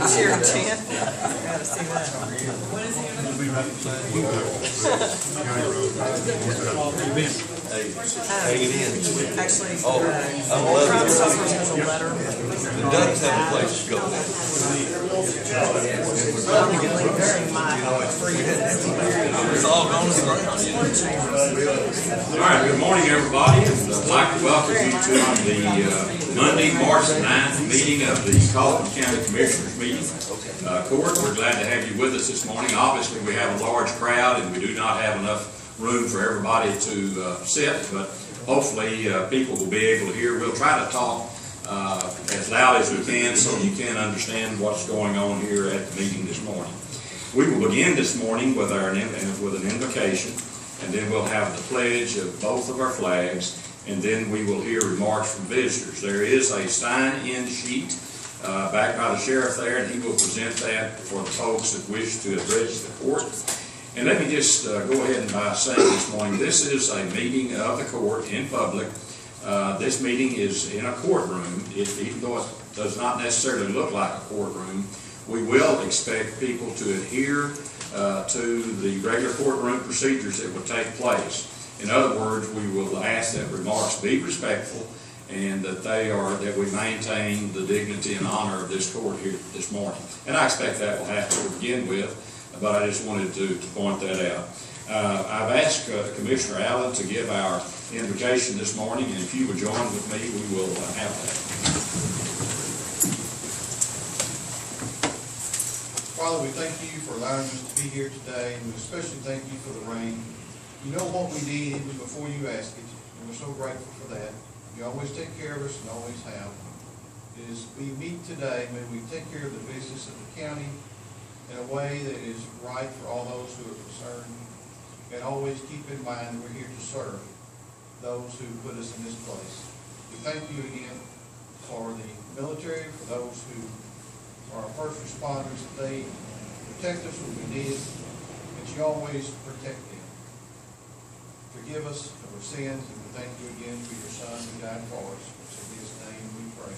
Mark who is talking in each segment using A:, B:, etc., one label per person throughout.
A: Tier 10. Gotta see that. What is it? Hang it in. Actually, Crime Stoppers has a letter.
B: It does have a place to go. It's all gone to the ground.
C: All right, good morning, everybody. I'd like to welcome you to the Monday, March 9th meeting of the Kaufman County Commissioners meeting. Court, we're glad to have you with us this morning. Obviously, we have a large crowd and we do not have enough room for everybody to sit, but hopefully people will be able to hear. We'll try to talk as loud as we can so you can understand what's going on here at the meeting this morning. We will begin this morning with an invocation, and then we'll have the pledge of both of our flags, and then we will hear remarks from visitors. There is a sign-in sheet back by the sheriff there, and he will present that for the folks that wish to address the court. And let me just go ahead and by saying this morning, this is a meeting of the court in public. This meeting is in a courtroom. Even though it does not necessarily look like a courtroom, we will expect people to adhere to the regular courtroom procedures that will take place. In other words, we will ask that remarks be respectful and that we maintain the dignity and honor of this court here this morning. And I expect that will happen to begin with, but I just wanted to point that out. I've asked Commissioner Allen to give our invocation this morning, and if you would join with me, we will have that.
D: Father, we thank you for allowing us to be here today, and we especially thank you for the rain. You know what we need even before you ask it, and we're so grateful for that. You always take care of us and always have. As we meet today, may we take care of the business of the county in a way that is right for all those who are concerned, and always keep in mind we're here to serve those who put us in this place. We thank you again for the military, for those who are our first responders, that they protect us when we need it, and you always protect them. Forgive us of our sins, and we thank you again for your Son who died for us. In his name we pray.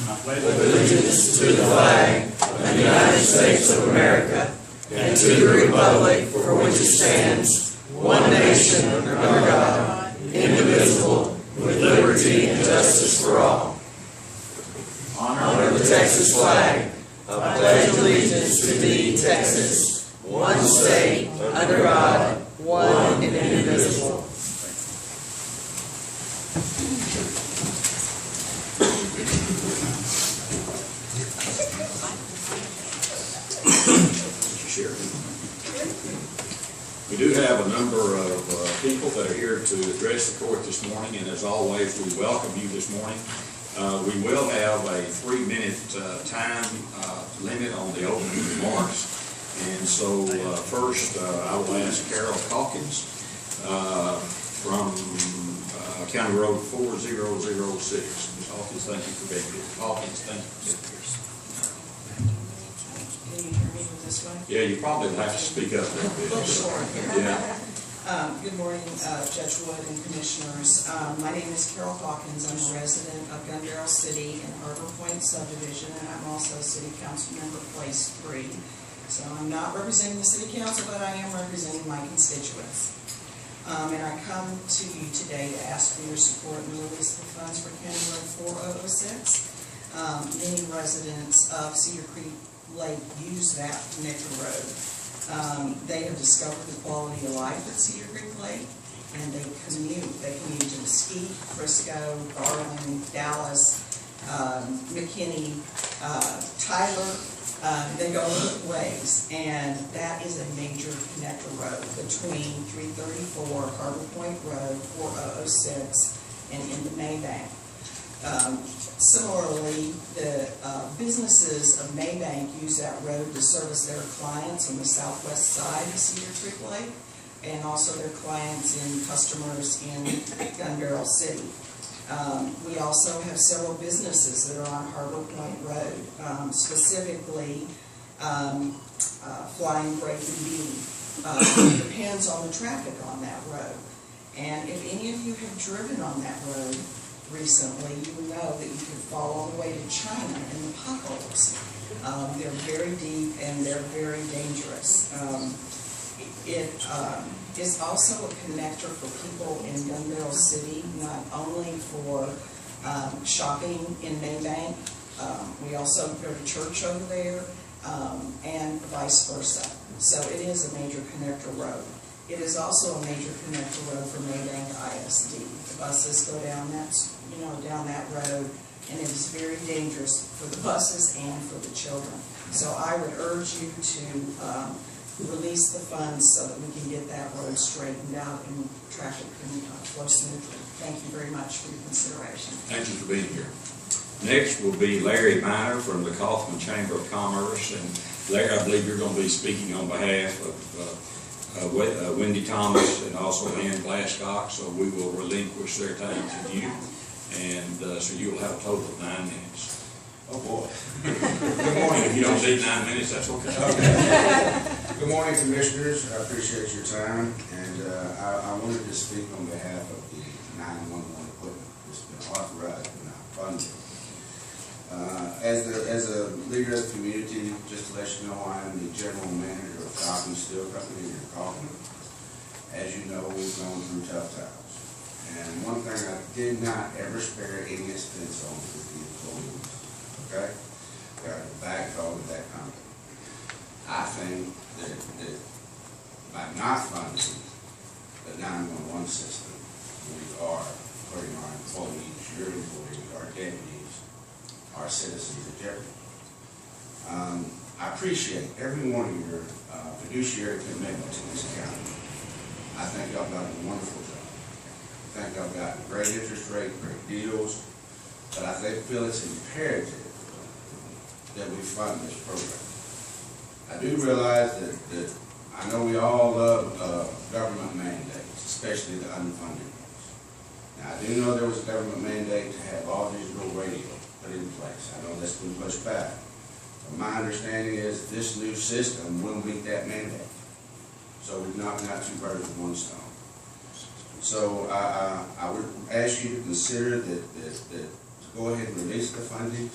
E: I pledge allegiance to the flag of the United States of America and to the republic for which it stands, one nation under God, indivisible, with liberty and justice for all. Honor the Texas flag. I pledge allegiance to thee, Texas, one state, under God, one and indivisible.
C: We do have a number of people that are here to address the court this morning, and as always, we welcome you this morning. We will have a 3-minute time limit on the opening remarks, and so first I will ask Carol Hawkins from County Road 4006. Ms. Hawkins, thank you for being here. Hawkins, thank you for being here.
A: This way?
C: Yeah, you probably will have to speak up a little bit.
A: A little short here.
C: Yeah.
A: Good morning, Judge Wood and Commissioners. My name is Carol Hawkins. I'm a resident of Gun Barrel City in Harbor Point Subdivision, and I'm also City Council Member Place 3. So I'm not representing the City Council, but I am representing my constituents. And I come to you today to ask for your support in the release of funds for County Road 4006. Many residents of Cedar Creek Lake use that connector road. They have discovered the quality of life at Cedar Creek Lake. and they commute. They commute to Mesquite, Frisco, Garland, Dallas, McKinney, Tyler. They go both ways, and that is a major connector road between 334 Harbor Point Road, 4006, and into Maybank. Similarly, the businesses of Maybank use that road to service their clients on the southwest side of Cedar Creek Lake, and also their clients and customers in Gun Barrel City. We also have several businesses that are on Harbor Point Road, specifically Flying Break and Beauty. It depends on the traffic on that road. And if any of you have driven on that road recently, you will know that you could fall all the way to China in the potholes. They're very deep and they're very dangerous. It is also a connector for people in Gun Barrel City, not only for shopping in Maybank. We also go to church over there, and vice versa. So it is a major connector road. It is also a major connector road for Maybank ISD. The buses go down that road, and it is very dangerous for the buses and for the children. So I would urge you to release the funds so that we can get that road straightened out and traffic can flow smoothly. Thank you very much for your consideration.
C: Thank you for being here. Next will be Larry Miner from the Kaufman Chamber of Commerce. And Larry, I believe you're going to be speaking on behalf of Wendy Thomas and also Ann Glasscock, so we will relinquish their time to you. And so you'll have a total of 9 minutes.
F: Oh, boy.
C: Good morning. If you don't need 9 minutes, that's okay.
F: Good morning, Commissioners. I appreciate your time, and I wanted to speak on behalf of the 911 equipment that's been authorized but not funded. As a leader of the community, just to let you know, I am the general manager of Kaufman Steel Company in Kaufman. As you know, we've gone through tough times. And one thing I did not ever spare any expense on was the employees. Okay? Got a back dog of that company. I think that by not funding the 911 system, we are putting our employees, your employees, our deputies, our citizens at jeopardy. I appreciate every one of your fiduciary commitment to this county. I think y'all done a wonderful job. I think y'all got great interest rate, great deals, but I feel it's imperative that we fund this program. I do realize that I know we all love government mandates, especially the unfunded ones. Now, I do know there was a government mandate to have all digital radio put in place. I know that's been pushed back. But my understanding is this new system will meet that mandate. So we've knocked out 2 birds with 1 stone. So I would ask you to consider that to go ahead and release the funding.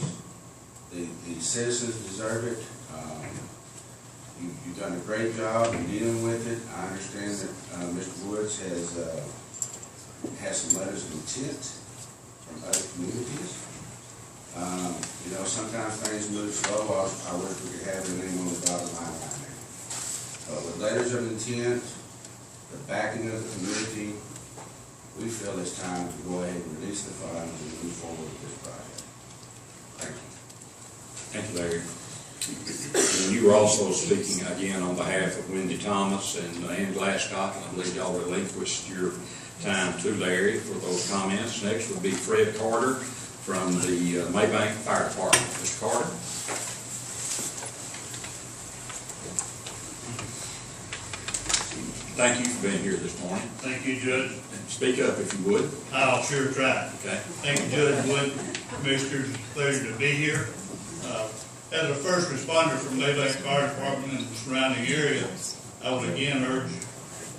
F: The citizens deserve it. You've done a great job in dealing with it. I understand that Mr. Woods has some letters of intent from other communities. You know, sometimes things move slow. I wish we could have the name on the dotted line right now. But with letters of intent, the backing of the community, we feel it's time to go ahead and release the funds and move forward with this project. Thank you.
C: Thank you, Larry. And you were also speaking again on behalf of Wendy Thomas and Ann Glasscock, and I believe y'all relinquished your time to Larry for those comments. Next would be Fred Carter from the Maybank Fire Department. Mr. Carter. Thank you for being here this morning.
G: Thank you, Judge.
C: And speak up if you would.
G: I'll sure try.
C: Okay.
G: Thank you, Judge Wood, Commissioners. It's a pleasure to be here. As a first responder from Maybank Fire Department and the surrounding area, I would again urge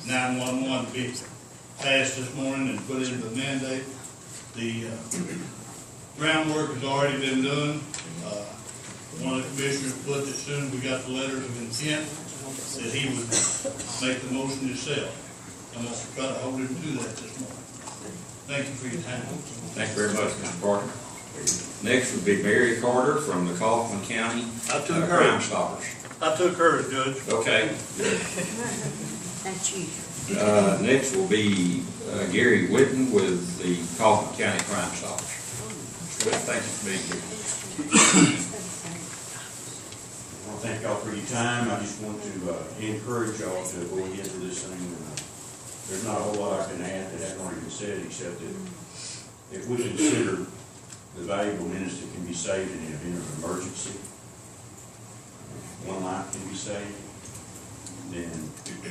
G: 911 to be passed this morning and put into the mandate. The groundwork has already been done. One of the commissioners put that soon as we got the letters of intent, that he would make the motion himself. I'm going to try to hold him to that this morning. Thank you for your time.
C: Thank you very much, Mr. Carter. Next would be Mary Carter from the Kaufman County Crime Stoppers.
G: I took hers, Judge.
C: Okay.
H: That's you.
C: Next will be Gary Whitten with the Kaufman County Crime Stoppers. Mr. Whitten, thank you for being here.
H: I want to thank y'all for your time. I just want to encourage y'all to go ahead with this thing. There's not a whole lot I can add that hasn't already been said, except that if we consider the valuable minutes that can be saved in the event of an emergency, one life can be saved, then I think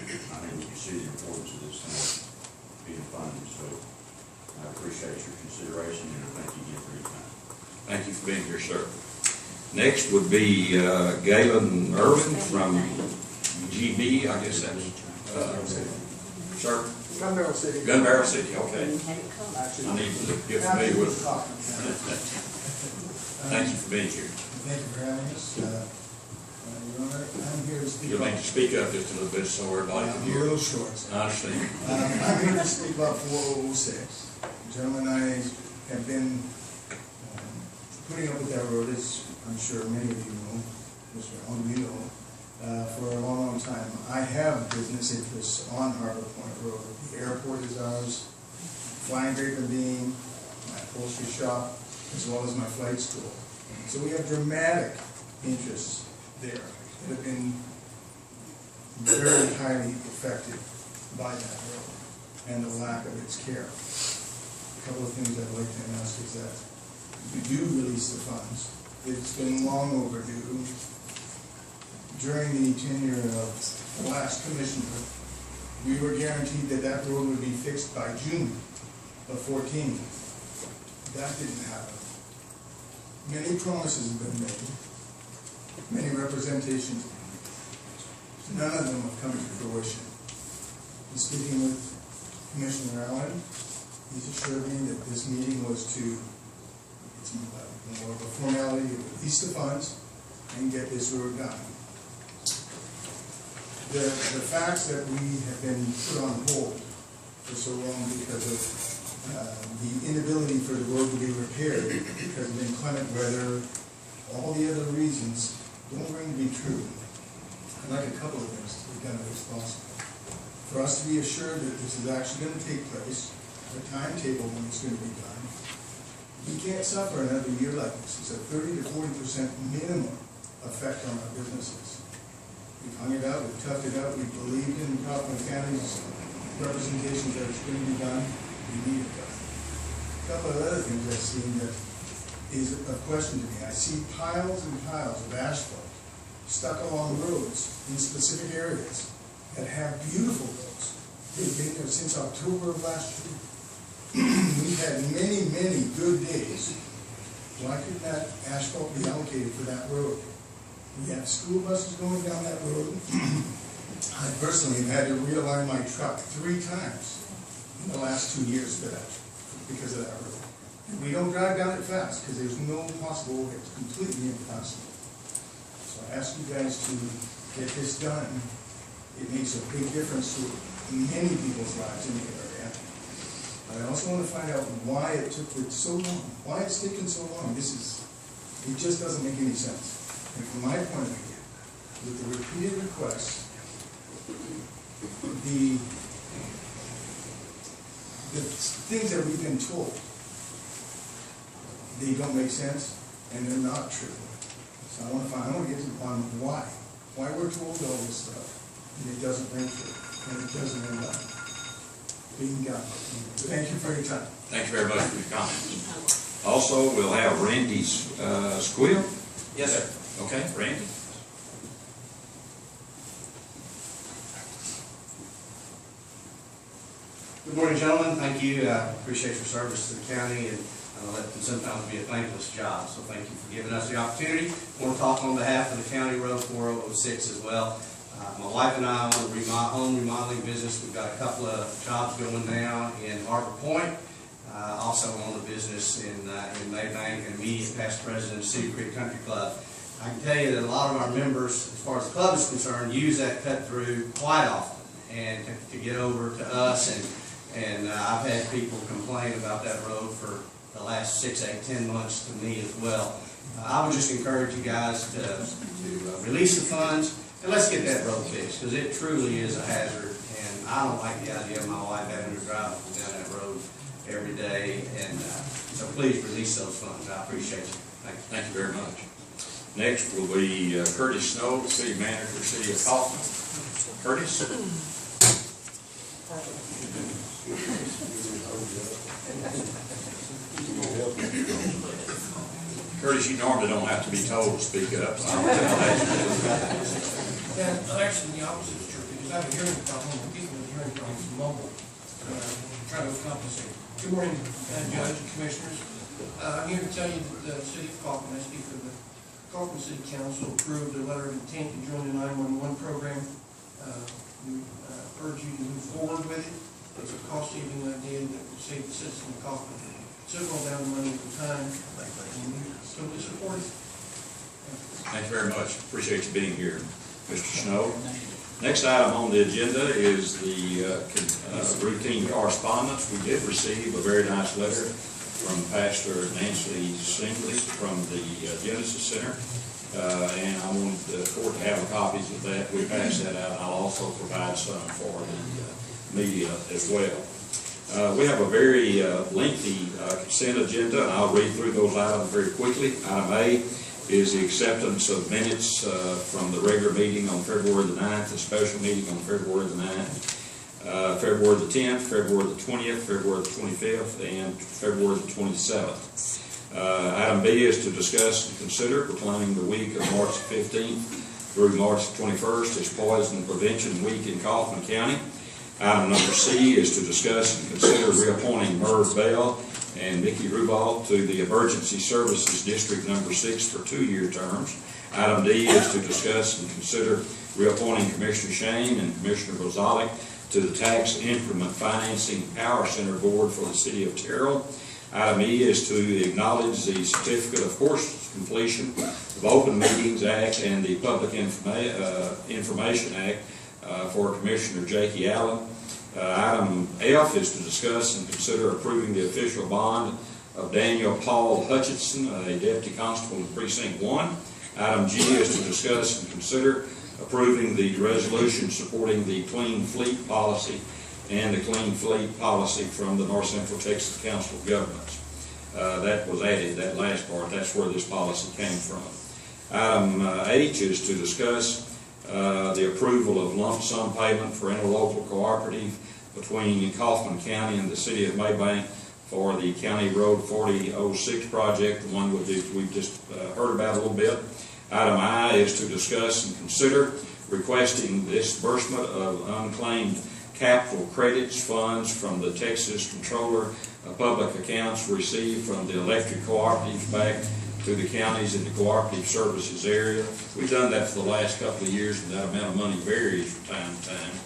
H: we can see the importance of this thing being funded. So I appreciate your consideration, and I thank you again for your time.
C: Thank you for being here, sir. Next would be Galen Irvin from GB, I guess that's, sir?
I: Gun Barrel City.
C: Gun Barrel City, okay. I need to get familiar with it. Thank you for being here.
I: Thank you for having us. Your Honor, I'm here to speak
C: You'll
I: about...
C: need to speak up just a little bit so everybody can
I: You're
C: hear.
I: a little short, sir.
C: I understand.
I: I'm here to speak about 4006. The gentleman and I have been putting up with that road, as I'm sure many of you know, Mr. Onguino, for a long, long time. I have business interests on Harbor Point Road. The airport is ours, Flying Grape and Bean, my upholstery shop, as well as my flight school. So we have dramatic interests there that have been very highly affected by that road and the lack of its care. A couple of things I'd like to ask is that we do release the funds. It's been long overdue. During the tenure of the last commissioner, we were guaranteed that that road would be fixed by June of 14. That didn't happen. Many promises have been made, many representations. None of them have come to fruition. In speaking with Commissioner Allen, he's assured me that this meeting was to, it's more of a formality, to release the funds and get this road done. The facts that we have been put on hold for so long because of the inability for the road to be repaired because of inclement weather, all the other reasons don't ring to be true. I'd like a couple of things to be done as possible. For us to be assured that this is actually going to take place, the timetable when it's going to be done. We can't suffer another year like this. It's a 30 to 40% minimum effect on our businesses. We've hung it out, we've toughed it out, we believed in Kaufman County's representations that it's going to be done. We need it done. A couple of other things I've seen that is a question to me. I see piles and piles of asphalt stuck along roads in specific areas that have beautiful roads. They've been there since October of last year. We've had many, many good days. Why couldn't that asphalt be allocated for that road? We have school buses going down that road. I personally have had to realign my truck 3 times in the last 2 years for that, because of that road. And we don't drive down it fast because there's no possible way. It's completely impossible. So I ask you guys to get this done. It makes a big difference to many people's lives in the area. I also want to find out why it took so long. Why it's taken so long. It just doesn't make any sense. And from my point of view, with the repeated requests, the things that we've been told, they don't make sense and they're not true. So I want to get to the bottom of why we're told all this stuff and it doesn't ring true and it doesn't end up being done. Thank you for your time.
C: Thank you very much for your comments. Also, we'll have Randy Squill.
J: Yes, sir.
C: Okay, Randy.
J: Good morning, gentlemen. Thank you. Appreciate your service to the county, and I know that can sometimes be a thankless job, so thank you for giving us the opportunity. I want to talk on behalf of the County Road 4006 as well. My wife and I own a home remodeling business. We've got a couple of jobs going now in Harbor Point. Also own a business in Maybank and immediate past president of Cedar Creek Country Club. I can tell you that a lot of our members, as far as the club is concerned, use that cut through quite often and to get over to us. And I've had people complain about that road for the last 6, 8, 10 months to me as well. I would just encourage you guys to release the funds and let's get that road fixed, because it truly is a hazard. And I don't like the idea of my wife having to drive down that road every day, and so please release those funds. I appreciate you. Thank you.
C: Thank you very much. Next will be Curtis Snow, City Manager, City of Kaufman. Curtis? Curtis, you normally don't have to be told to speak up, so I'll tell that.
K: Yeah, actually, the opposite is true, because I have a hearing problem, and people with hearing problems mumble, try to compensate. Good morning, Judge and Commissioners. I'm here to tell you that the City of Kaufman, I speak for the Kaufman City Council, approved a letter of intent to join the 911 program. We urge you to move forward with it. It's a cost-saving idea that will save the citizen of Kaufman considerable amount of money and time, and we totally support it.
C: Thank you very much. Appreciate you being here, Mr. Snow. Next item on the agenda is the routine correspondence. We did receive a very nice letter from Pastor Nancy Singley from the Genesis Center, and I wanted the court to have copies of that. We passed that out. I'll also provide some for the media as well. We have a very lengthy consent agenda, and I'll read through those items very quickly. Item A is the acceptance of minutes from the regular meeting on February the 9th, the special meeting on February the 9th, February the 10th, February the 20th, February the 25th, and February the 27th. Item B is to discuss and consider proclaiming the week of March 15th through March 21st as Poison Prevention Week in Kaufman County. Item number C is to discuss and consider reappointing Merv Bell and Mickey Rubal to the Emergency Services District number 6 for 2-year terms. Item D is to discuss and consider reappointing Commissioner Shane and Commissioner Rosalic to the Tax Increment Financing Power Center Board for the City of Terrell. Item E is to acknowledge the Certificate of Course Completion of Open Meetings Act and the Public Information Act for Commissioner Jakey Allen. Item F is to discuss and consider approving the official bond of Daniel Paul Hutchinson, a Deputy Constable in Precinct 1. Item G is to discuss and consider approving the resolution supporting the Clean Fleet Policy and the Clean Fleet Policy from the North Central Texas Council of Governments. That was added, that last part, that's where this policy came from. Item H is to discuss the approval of lump sum payment for interlocal cooperative between Kaufman County and the City of Maybank for the County Road 4006 project, the one we've just heard about a little bit. Item I is to discuss and consider requesting disbursement of unclaimed capital credits funds from the Texas Controller of Public Accounts received from the electric cooperatives back to the counties in the cooperative services area. We've done that for the last couple of years, and that amount of money varies from time to time.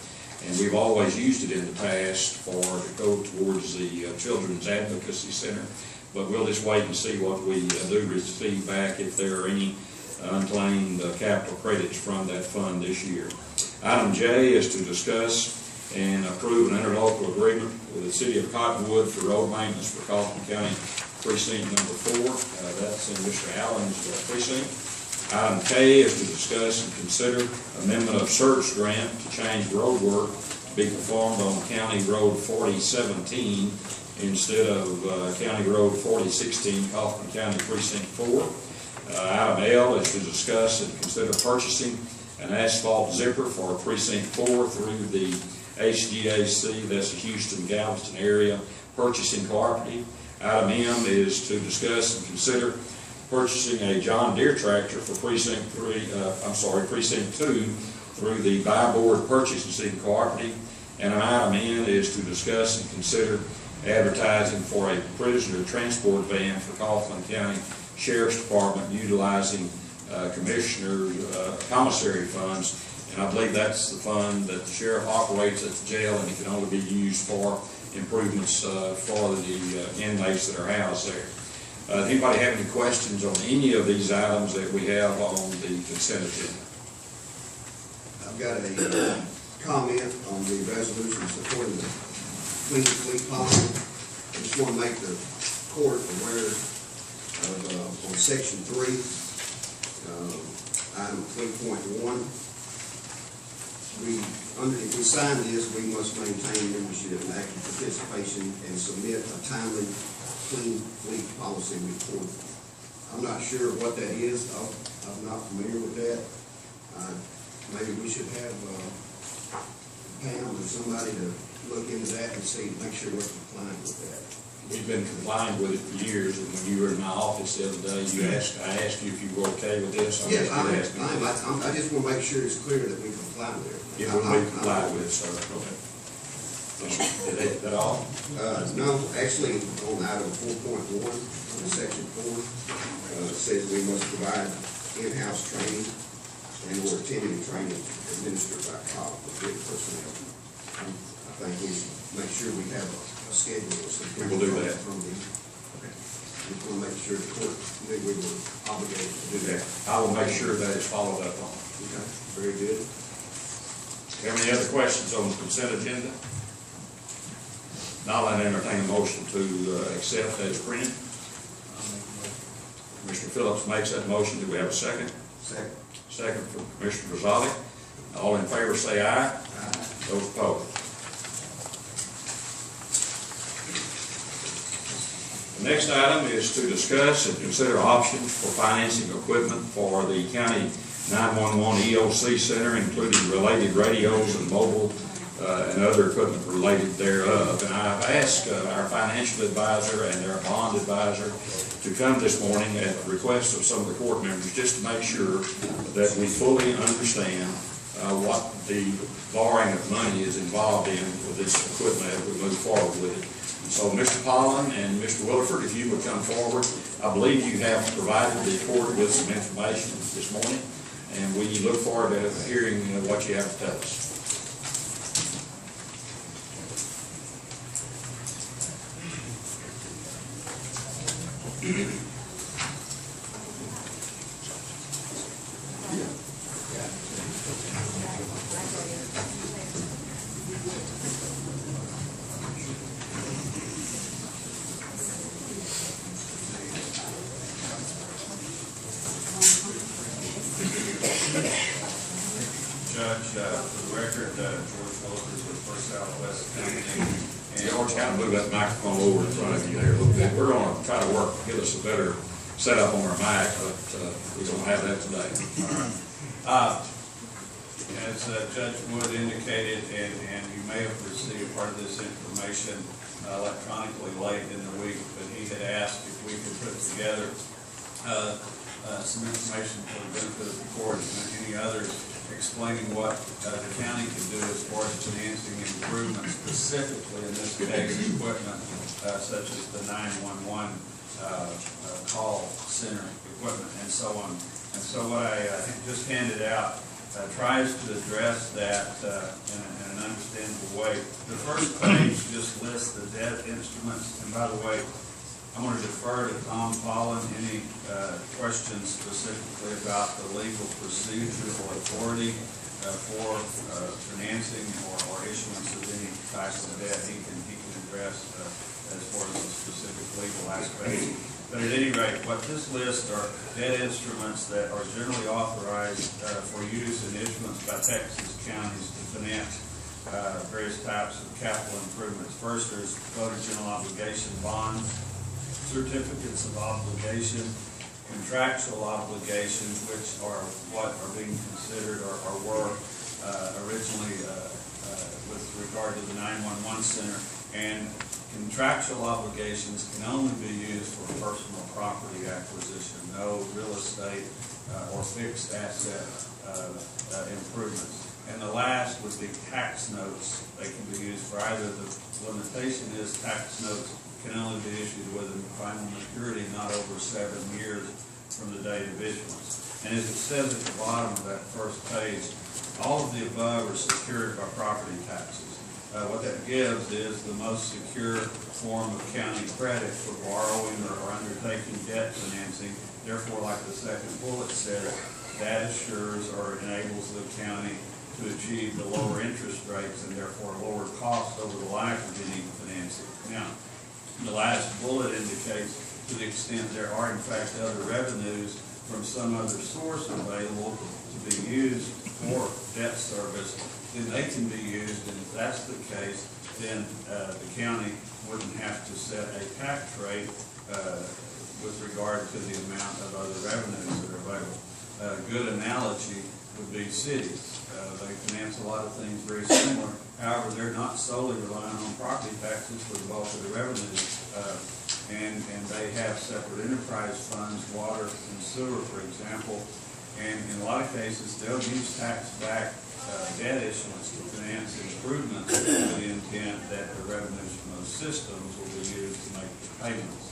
C: And we've always used it in the past to go towards the Children's Advocacy Center. But we'll just wait and see what we do receive back, if there are any unclaimed capital credits from that fund this year. Item J is to discuss and approve an interlocal agreement with the City of Cottonwood for road maintenance for Kaufman County Precinct number 4. That's in Mr. Allen's precinct. Item K is to discuss and consider amendment of search grant to change road work to be performed on County Road 4017 instead of County Road 4016, Kaufman County Precinct 4. Item L is to discuss and consider purchasing an asphalt zipper for Precinct 4 through the HGAC, that's the Houston Galveston area purchasing cooperative. Item M is to discuss and consider purchasing a John Deere tractor for Precinct 2 through the Buy Board Purchasing Cooperative. And item N is to discuss and consider advertising for a prisoner transport van for Kaufman County Sheriff's Department utilizing commissary funds. And I believe that's the fund that the sheriff operates at the jail, and it can only be used for improvements for the inmates that are housed there. Does anybody have any questions on any of these items that we have on the consent agenda?
L: I've got a comment on the resolution supporting the Clean Fleet Policy. I just want to make the court aware of on Section 3, item 3.1. if we sign this, we must maintain membership and active participation and submit a timely, clean fleet policy report. I'm not sure what that is. I'm not familiar with that. Maybe we should have Pam or somebody to look into that and see, make sure we're compliant with that.
C: We've been complying with it for years, and when you were in my office the other day, I asked you if you were okay with this.
L: Yes, I just want to make sure it's clear that we comply with it.
C: It will be complied with, sir. Is that all?
L: No, actually, on item 4.1, section 4, it says we must provide in-house training and or attending training administered by Kaufman personnel. I think we should make sure we have a schedule or something.
C: We will do that.
L: From the, just want to make sure the court knew we were obligated to do that.
C: I will make sure that is followed up on.
L: Okay, very good.
C: Have any other questions on the consent agenda? Now I entertain a motion to accept as printed. Commissioner Phillips makes that motion. Do we have a second?
L: Second.
C: Second from Commissioner Rosali. All in favor say aye. Aye. Those opposed. The next item is to discuss and consider options for financing equipment for the county 911 EOC center, including related radios and mobile and other equipment related thereof. And I've asked our financial advisor and our bond advisor to come this morning at the request of some of the court members, just to make sure that we fully understand what the borrowing of money is involved in with this equipment as we move forward with it. So Mr. Pollen and Mr. Williford, if you would come forward. I believe you have provided the court with some information this morning, and we look forward to hearing what you have to tell us.
H: Judge, for the record, George Williford with First Southwest County. And
C: George, kind of move that microphone over in front of you there a little bit. We're going to try to work, get us a better setup on our mic, but we don't have that today.
H: As Judge Wood indicated, and you may have received part of this information electronically late in the week, but he had asked if we could put together some information for the benefit of the court and any others, explaining what the county can do as far as financing improvements, specifically in this case equipment such as the 911 call center equipment and so on. And so what I just handed out tries to address that in an understandable way. The first page just lists the debt instruments, and by the way, I'm going to defer to Tom Pollen any questions specifically about the legal procedural authority for financing or issuance of any type of debt. He can address as far as the specific legal aspects. But at any rate, what this list are debt instruments that are generally authorized for use and issuance by Texas counties to finance various types of capital improvements. First, there's voter general obligation bonds, certificates of obligation, contractual obligations, which are what are being considered or were originally with regard to the 911 center. And contractual obligations can only be used for personal property acquisition, no real estate or fixed asset improvements. And the last would be tax notes. They can be used for either. The limitation is tax notes can only be issued with a final maturity not over 7 years from the date of issuance. And as it says at the bottom of that first page, all of the above are secured by property taxes. What that gives is the most secure form of county credit for borrowing or undertaking debt financing. Therefore, like the second bullet says, that assures or enables the county to achieve the lower interest rates and therefore lower costs over the life of any financing. Now, the last bullet indicates to the extent there are in fact other revenues from some other source available to be used for
M: debt service, then they can be used, and if that's the case, then the county wouldn't have to set a tax rate with regard to the amount of other revenues that are available. A good analogy would be cities. They finance a lot of things very similar. However, they're not solely relying on property taxes for the bulk of the revenues. And they have separate enterprise funds, water and sewer, for example. And in a lot of cases, they'll use tax-backed debt issuance to finance improvements with the intent that the revenues from those systems will be used to make the payments.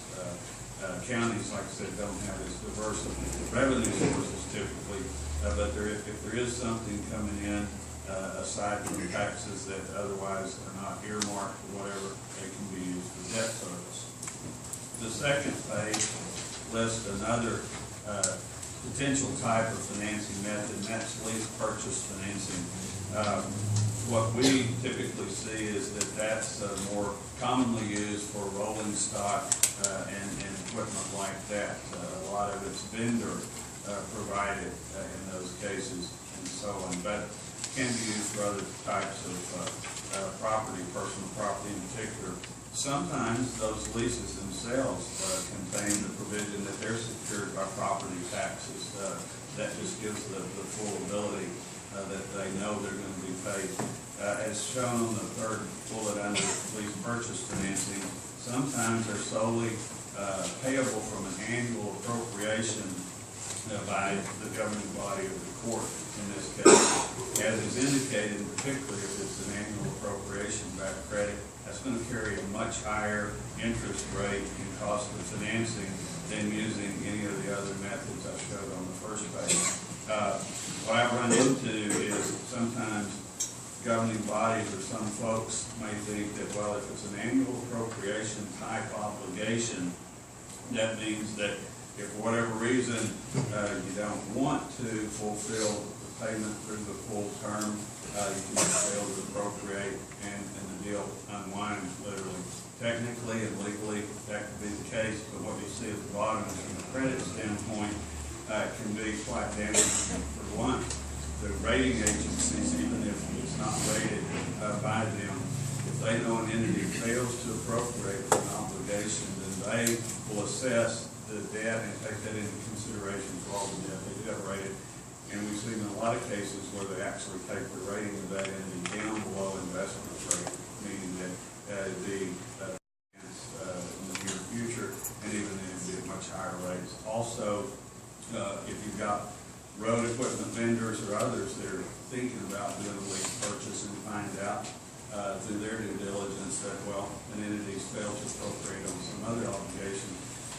M: Counties, like I said, don't have as diverse of revenue sources typically, but if there is something coming in aside from taxes that otherwise are not earmarked or whatever, they can be used for debt service. The second page lists another potential type of financing method, and that's lease purchase financing. What we typically see is that that's more commonly used for rolling stock and equipment like that. A lot of it's vendor provided in those cases and so on, but can be used for other types of property, personal property in particular. Sometimes those leases themselves contain the provision that they're secured by property taxes. That just gives the full ability that they know they're going to be paid. As shown on the third bullet under lease purchase financing, sometimes they're solely payable from an annual appropriation by the governing body of the court in this case. As is indicated, particularly if it's an annual appropriation back credit, that's going to carry a much higher interest rate and cost of financing than using any of the other methods I showed on the first page. What I run into is sometimes governing bodies or some folks may think that, well, if it's an annual appropriation type obligation, that means that if for whatever reason you don't want to fulfill the payment through the full term, you can just fail to appropriate and the deal unwinds literally. Technically and legally, that could be the case, but what you see at the bottom is from a credit standpoint, can be quite damaging. For one, the rating agencies, even if it's not rated by them, if they know an entity fails to appropriate for an obligation, then they will assess the debt and take that into consideration for all the debt they do have rated. And we've seen in a lot of cases where they actually take the rating of that entity down below investment rate, meaning that the in the near future, and even then it'd be at much higher rates. Also, if you've got road equipment vendors or others that are thinking about doing a lease purchase and find out through their due diligence that, well, an entity's failed to appropriate on some other obligation,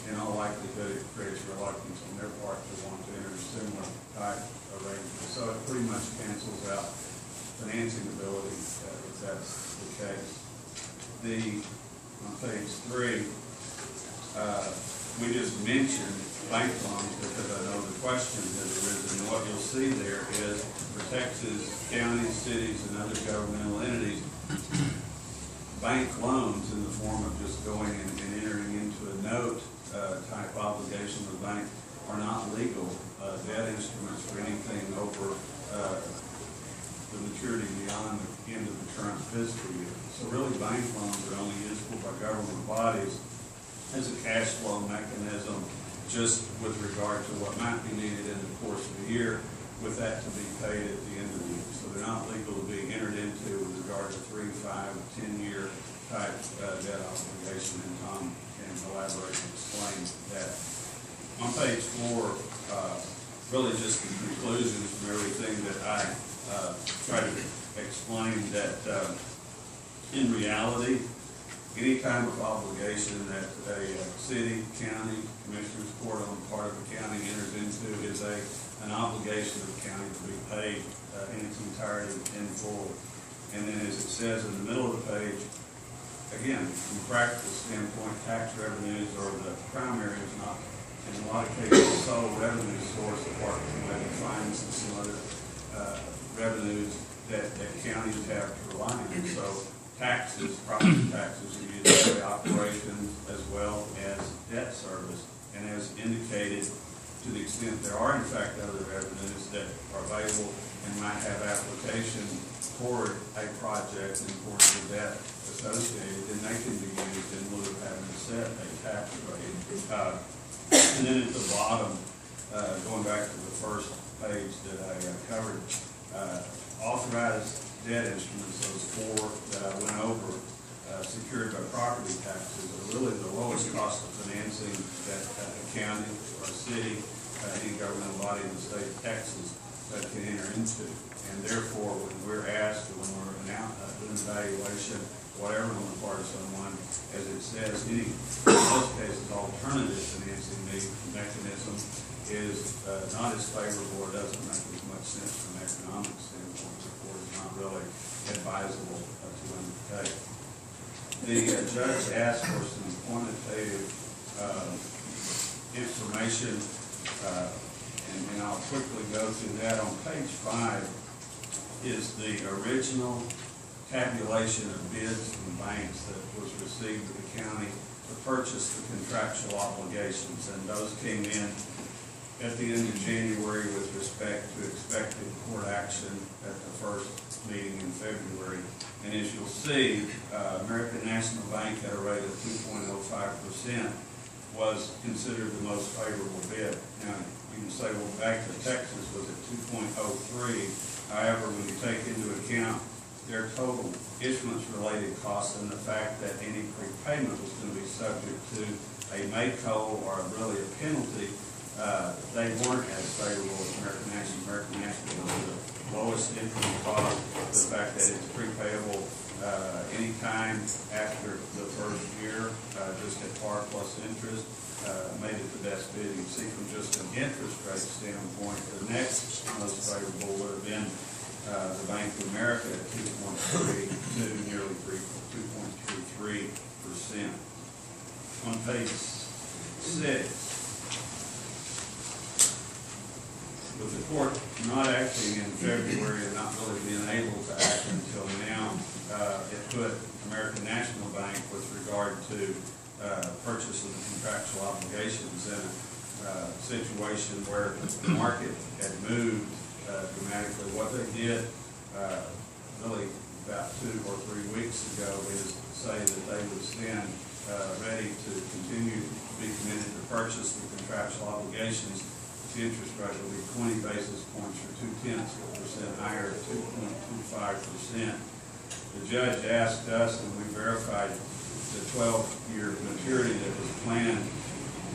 M: in all likelihood it creates reluctance on their part to want to enter a similar type arrangement. So it pretty much cancels out financing ability if that's the case. On page 3, we just mentioned bank loans because I know the question has arisen. What you'll see there is for Texas counties, cities, and other governmental entities, bank loans in the form of just going and entering into a note type obligation with the bank are not legal debt instruments for anything over the maturity beyond the end of the current fiscal year. So really bank loans are only useful by government bodies as a cash flow mechanism just with regard to what might be needed in the course of the year, with that to be paid at the end of the year. So they're not legal to be entered into with regard to 3, 5, 10-year type debt obligation, and Tom can elaborate and explain that. On page 4, really just the conclusions from everything that I tried to explain, that in reality, any kind of obligation that a city, county, commissioner's court on the part of the county enters into is an obligation of the county to be paid in its entirety in full. And then as it says in the middle of the page, again, from a practical standpoint, tax revenues are the primary, if not in a lot of cases, the sole revenue source apart from maybe fines and some other revenues that counties have to rely on. So taxes, property taxes are used for operations as well as debt service. And as indicated, to the extent there are in fact other revenues that are available and might have application toward a project and for the debt associated, then they can be used in lieu of having to set a tax rate. And then at the bottom, going back to the first page that I covered, authorized debt instruments, those four that I went over, secured by property taxes, are really the lowest cost of financing that a county or a city, any governmental body in the state of Texas can enter into. And therefore, when we're asked, or when we're doing evaluation, whatever on the part of someone, as it says, any, in most cases, alternative financing mechanism is not as favorable or doesn't make as much sense from an economic standpoint, therefore it's not really advisable to undertake. The judge asked for some quantitative information, and I'll quickly go through that. On page 5 is the original tabulation of bids from banks that was received to the county to purchase the contractual obligations, and those came in at the end of January with respect to expected court action at the first meeting in February. And as you'll see, American National Bank at a rate of 2.05% was considered the most favorable bid. Now, you can say, well, Bank of Texas was at 2.03. However, when you take into account their total issuance-related costs and the fact that any prepayment was going to be subject to a make-whole or really a penalty, they weren't as favorable as American National. American National was the lowest income cost. The fact that it's prepayable any time after the first year, just at par plus interest, made it the best bid. You see from just an interest rate standpoint, the next most favorable would have been the Bank of America at 2.32, nearly 2.33%. On page 6, with the court not acting in February and not really being able to act until now, it put American National Bank with regard to purchase of the contractual obligations in a situation where the market had moved dramatically. What they did really about 2 or 3 weeks ago is say that they would stand ready to continue to be committed to purchase the contractual obligations. The interest rate will be 20 basis points or 0.2% higher at 2.25%. The judge asked us, and we verified the 12-year maturity that was planned.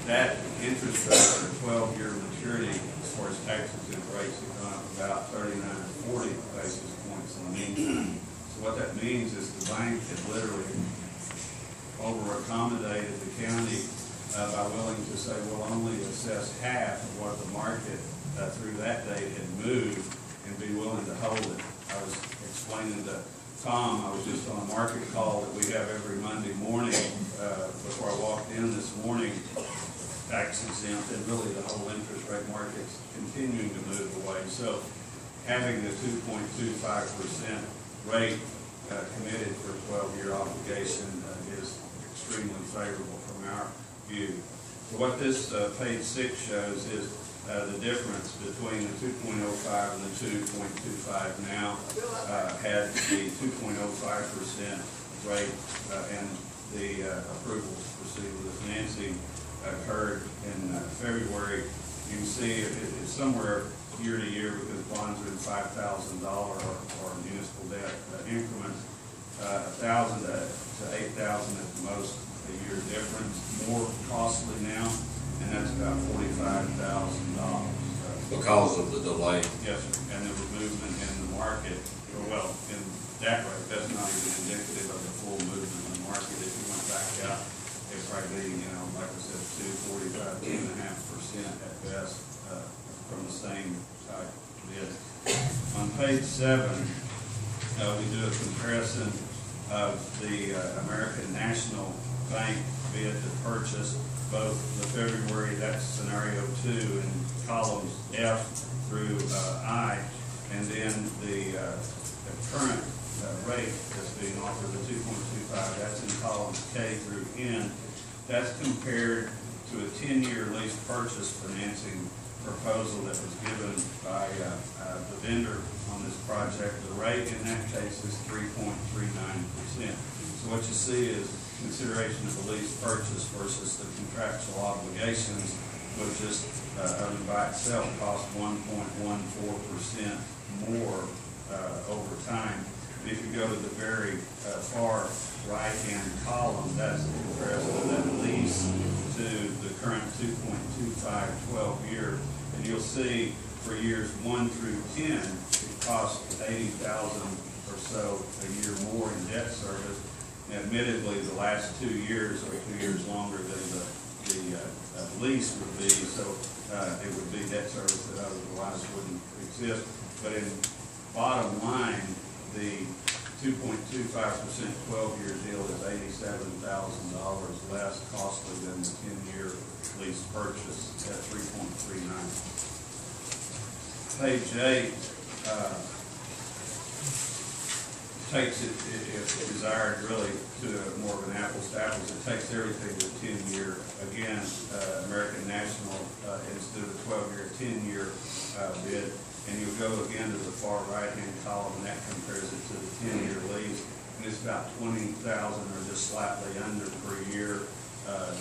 M: That interest rate for a 12-year maturity, as far as tax-exempt rates, have gone up about 39 or 40 basis points in the meantime. So what that means is the bank had literally over-accommodated the county by willing to say we'll only assess half of what the market through that date had moved and be willing to hold it. I was explaining to Tom, I was just on a market call that we have every Monday morning before I walked in this morning, tax exempt, and really the whole interest rate market's continuing to move away. So having the 2.25% rate committed for a 12-year obligation is extremely favorable from our view. So what this page 6 shows is the difference between the 2.05 and the 2.25 now. Had the 2.05% rate and the approval to proceed with the financing occurred in February. You can see it's somewhere year to year because bonds are in $5,000 or municipal debt increments, 1,000 to 8,000 at the most a year difference. More costly now, and that's about $45,000.
C: Because of the delay.
M: Yes, sir. And the movement in the market, or well, in that rate, that's not even indicative of the full movement in the market. If you went back out, it'd probably be, like I said, 2.5% at best from the same type bid. On page 7, we do a comparison of the American National Bank bid to purchase both the February, that's scenario 2, in columns F through I, and then the current rate that's being offered, the 2.25, that's in columns K through N. That's compared to a 10-year lease purchase financing proposal that was given by the vendor on this project. The rate in that case is 3.39%. So what you see is consideration of the lease purchase versus the contractual obligations, which just by itself cost 1.14% more over time. And if you go to the very far right-hand column, that's the comparison of that lease to the current 2.25 12-year. And you'll see for years 1 through 10, it costs $80,000 or so a year more in debt service. And admittedly, the last 2 years are 2 years longer than the lease would be, so it would be debt service that otherwise wouldn't exist. But in bottom line, the 2.25% 12-year deal is $87,000 less costly than the 10-year lease purchase at 3.39. Page 8 takes it, if desired, really to more of an apples to apples. It takes everything to 10-year. Again, American National instead of a 12-year, 10-year bid. And you'll go again to the far right-hand column, and that compares it to the 10-year lease. And it's about $20,000 or just slightly under per year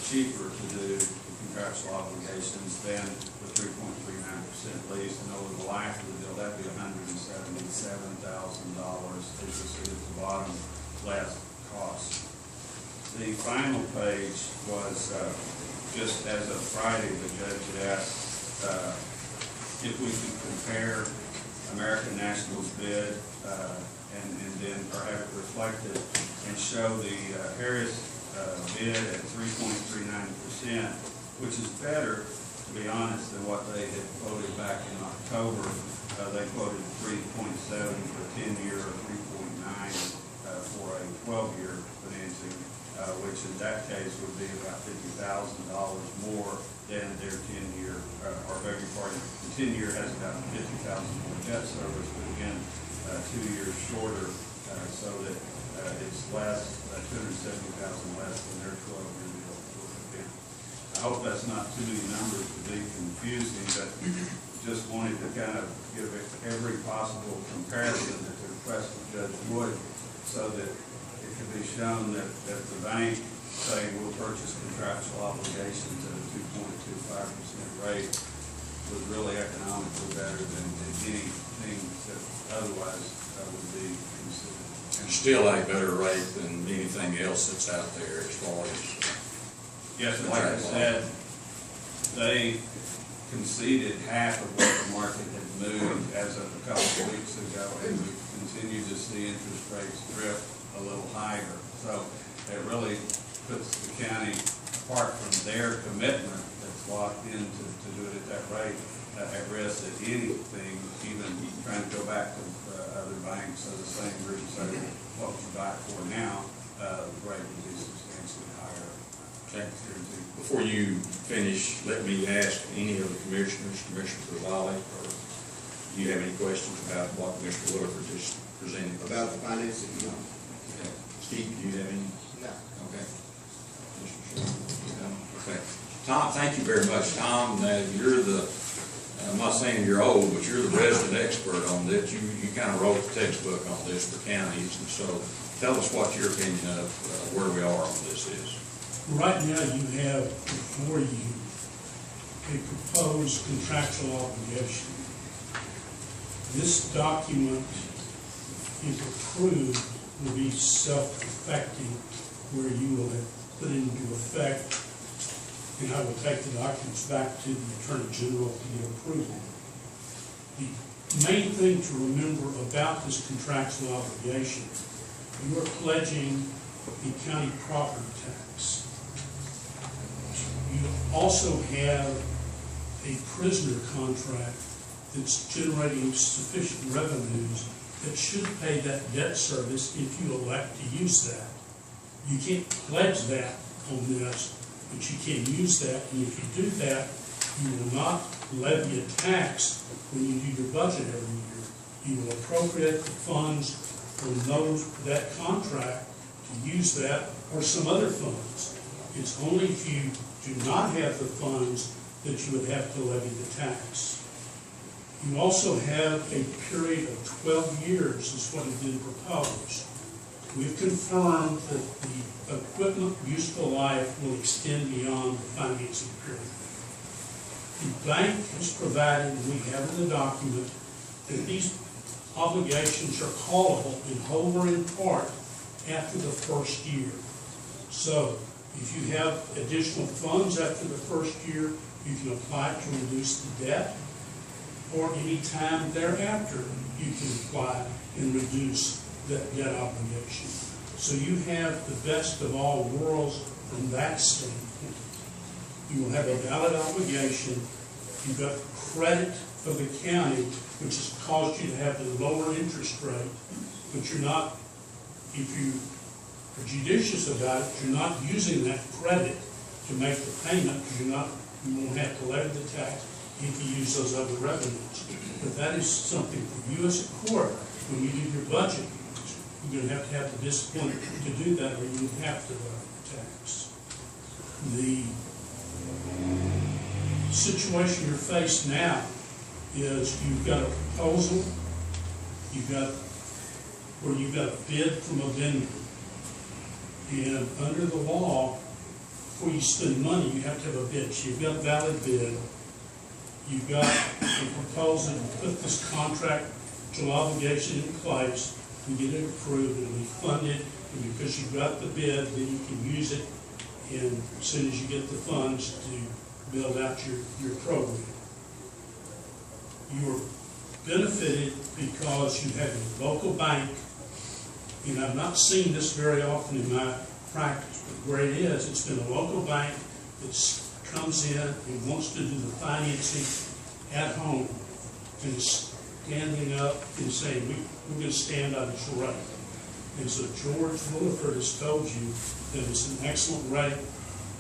M: cheaper to do the contractual obligations than the 3.39% lease. And over the life of the deal, that'd be $177,000. As you see at the bottom, less cost. The final page was just as of Friday, the judge had asked if we could compare American National's bid and then or have it reflected and show the Harris bid at 3.39%, which is better, to be honest, than what they had quoted back in October. They quoted 3.7 for a 10-year or 3.9 for a 12-year financing, which in that case would be about $50,000 more than their 10-year, or beg your pardon, the 10-year has about 50,000 more debt service, but again, 2 years shorter, so that it's less, 270,000 less than their 12-year deal would have been. I hope that's not too many numbers to be confusing, but just wanted to kind of give every possible comparison at the request of Judge Wood, so that it can be shown that the bank saying we'll purchase contractual obligations at a 2.25% rate was really economically better than anything that otherwise would be considered.
C: And still a better rate than anything else that's out there as far as.
M: Yes, and like I said, they conceded half of what the market had moved as of a couple of weeks ago, and we continue to see interest rates drift a little higher. So it really puts the county, apart from their commitment that's locked in to do it at that rate, at risk that anything, even trying to go back to other banks of the same group, say what you buy it for now, the rate would be substantially higher.
C: Okay. Before you finish, let me ask any of the commissioners, Commissioner Rizali, or do you have any questions about what Mr. Williford just presented?
L: About the financing? No.
C: Okay. Steve, do you have any?
L: No.
C: Okay. Okay. Tom, thank you very much. Tom, you're the, I'm not saying you're old, but you're the resident expert on this. You kind of wrote the textbook on this for counties, and so tell us what your opinion of where we are on this is.
N: Right now, you have before you a proposed contractual obligation. This document, if approved, will be self-effecting, where you will have put into effect, and I will take the documents back to the Attorney General to get approval. The main thing to remember about this contractual obligation, you are pledging the county property tax. You also have a prisoner contract that's generating sufficient revenues that should pay that debt service if you elect to use that. You can't pledge that on this, but you can use that, and if you do that, you will not levy a tax when you do your budget every year. You will appropriate the funds from that contract to use that or some other funds. It's only if you do not have the funds that you would have to levy the tax. You also have a period of 12 years is what has been proposed. We've confirmed that the equipment useful life will extend beyond the financing period. The bank has provided, and we have in the document, that these obligations are callable in whole or in part after the first year. So if you have additional funds after the first year, you can apply it to reduce the debt, or any time thereafter, you can apply and reduce that debt obligation. So you have the best of all worlds from that standpoint. You will have a valid obligation. You've got credit of the county, which has caused you to have the lower interest rate, but you're not, if you are judicious about it, you're not using that credit to make the payment, because you won't have to levy the tax if you use those other revenues. But that is something for you as a court, when you do your budget, you're going to have the discipline to do that, or you have to levy the tax. The situation you're faced now is you've got a proposal, you've got a bid from a vendor. And under the law, before you spend money, you have to have a bid. So you've got a valid bid, you've got a proposal to put this contractual obligation in place, and get it approved, it'll be funded, and because you've got the bid, then you can use it, and as soon as you get the funds to build out your program. You're benefited because you have a local bank, and I've not seen this very often in my practice, but where it is, it's been a local bank that comes in and wants to do the financing at home, and is standing up and saying, we're going to stand on this rate. And so George Williford has told you that it's an excellent rate.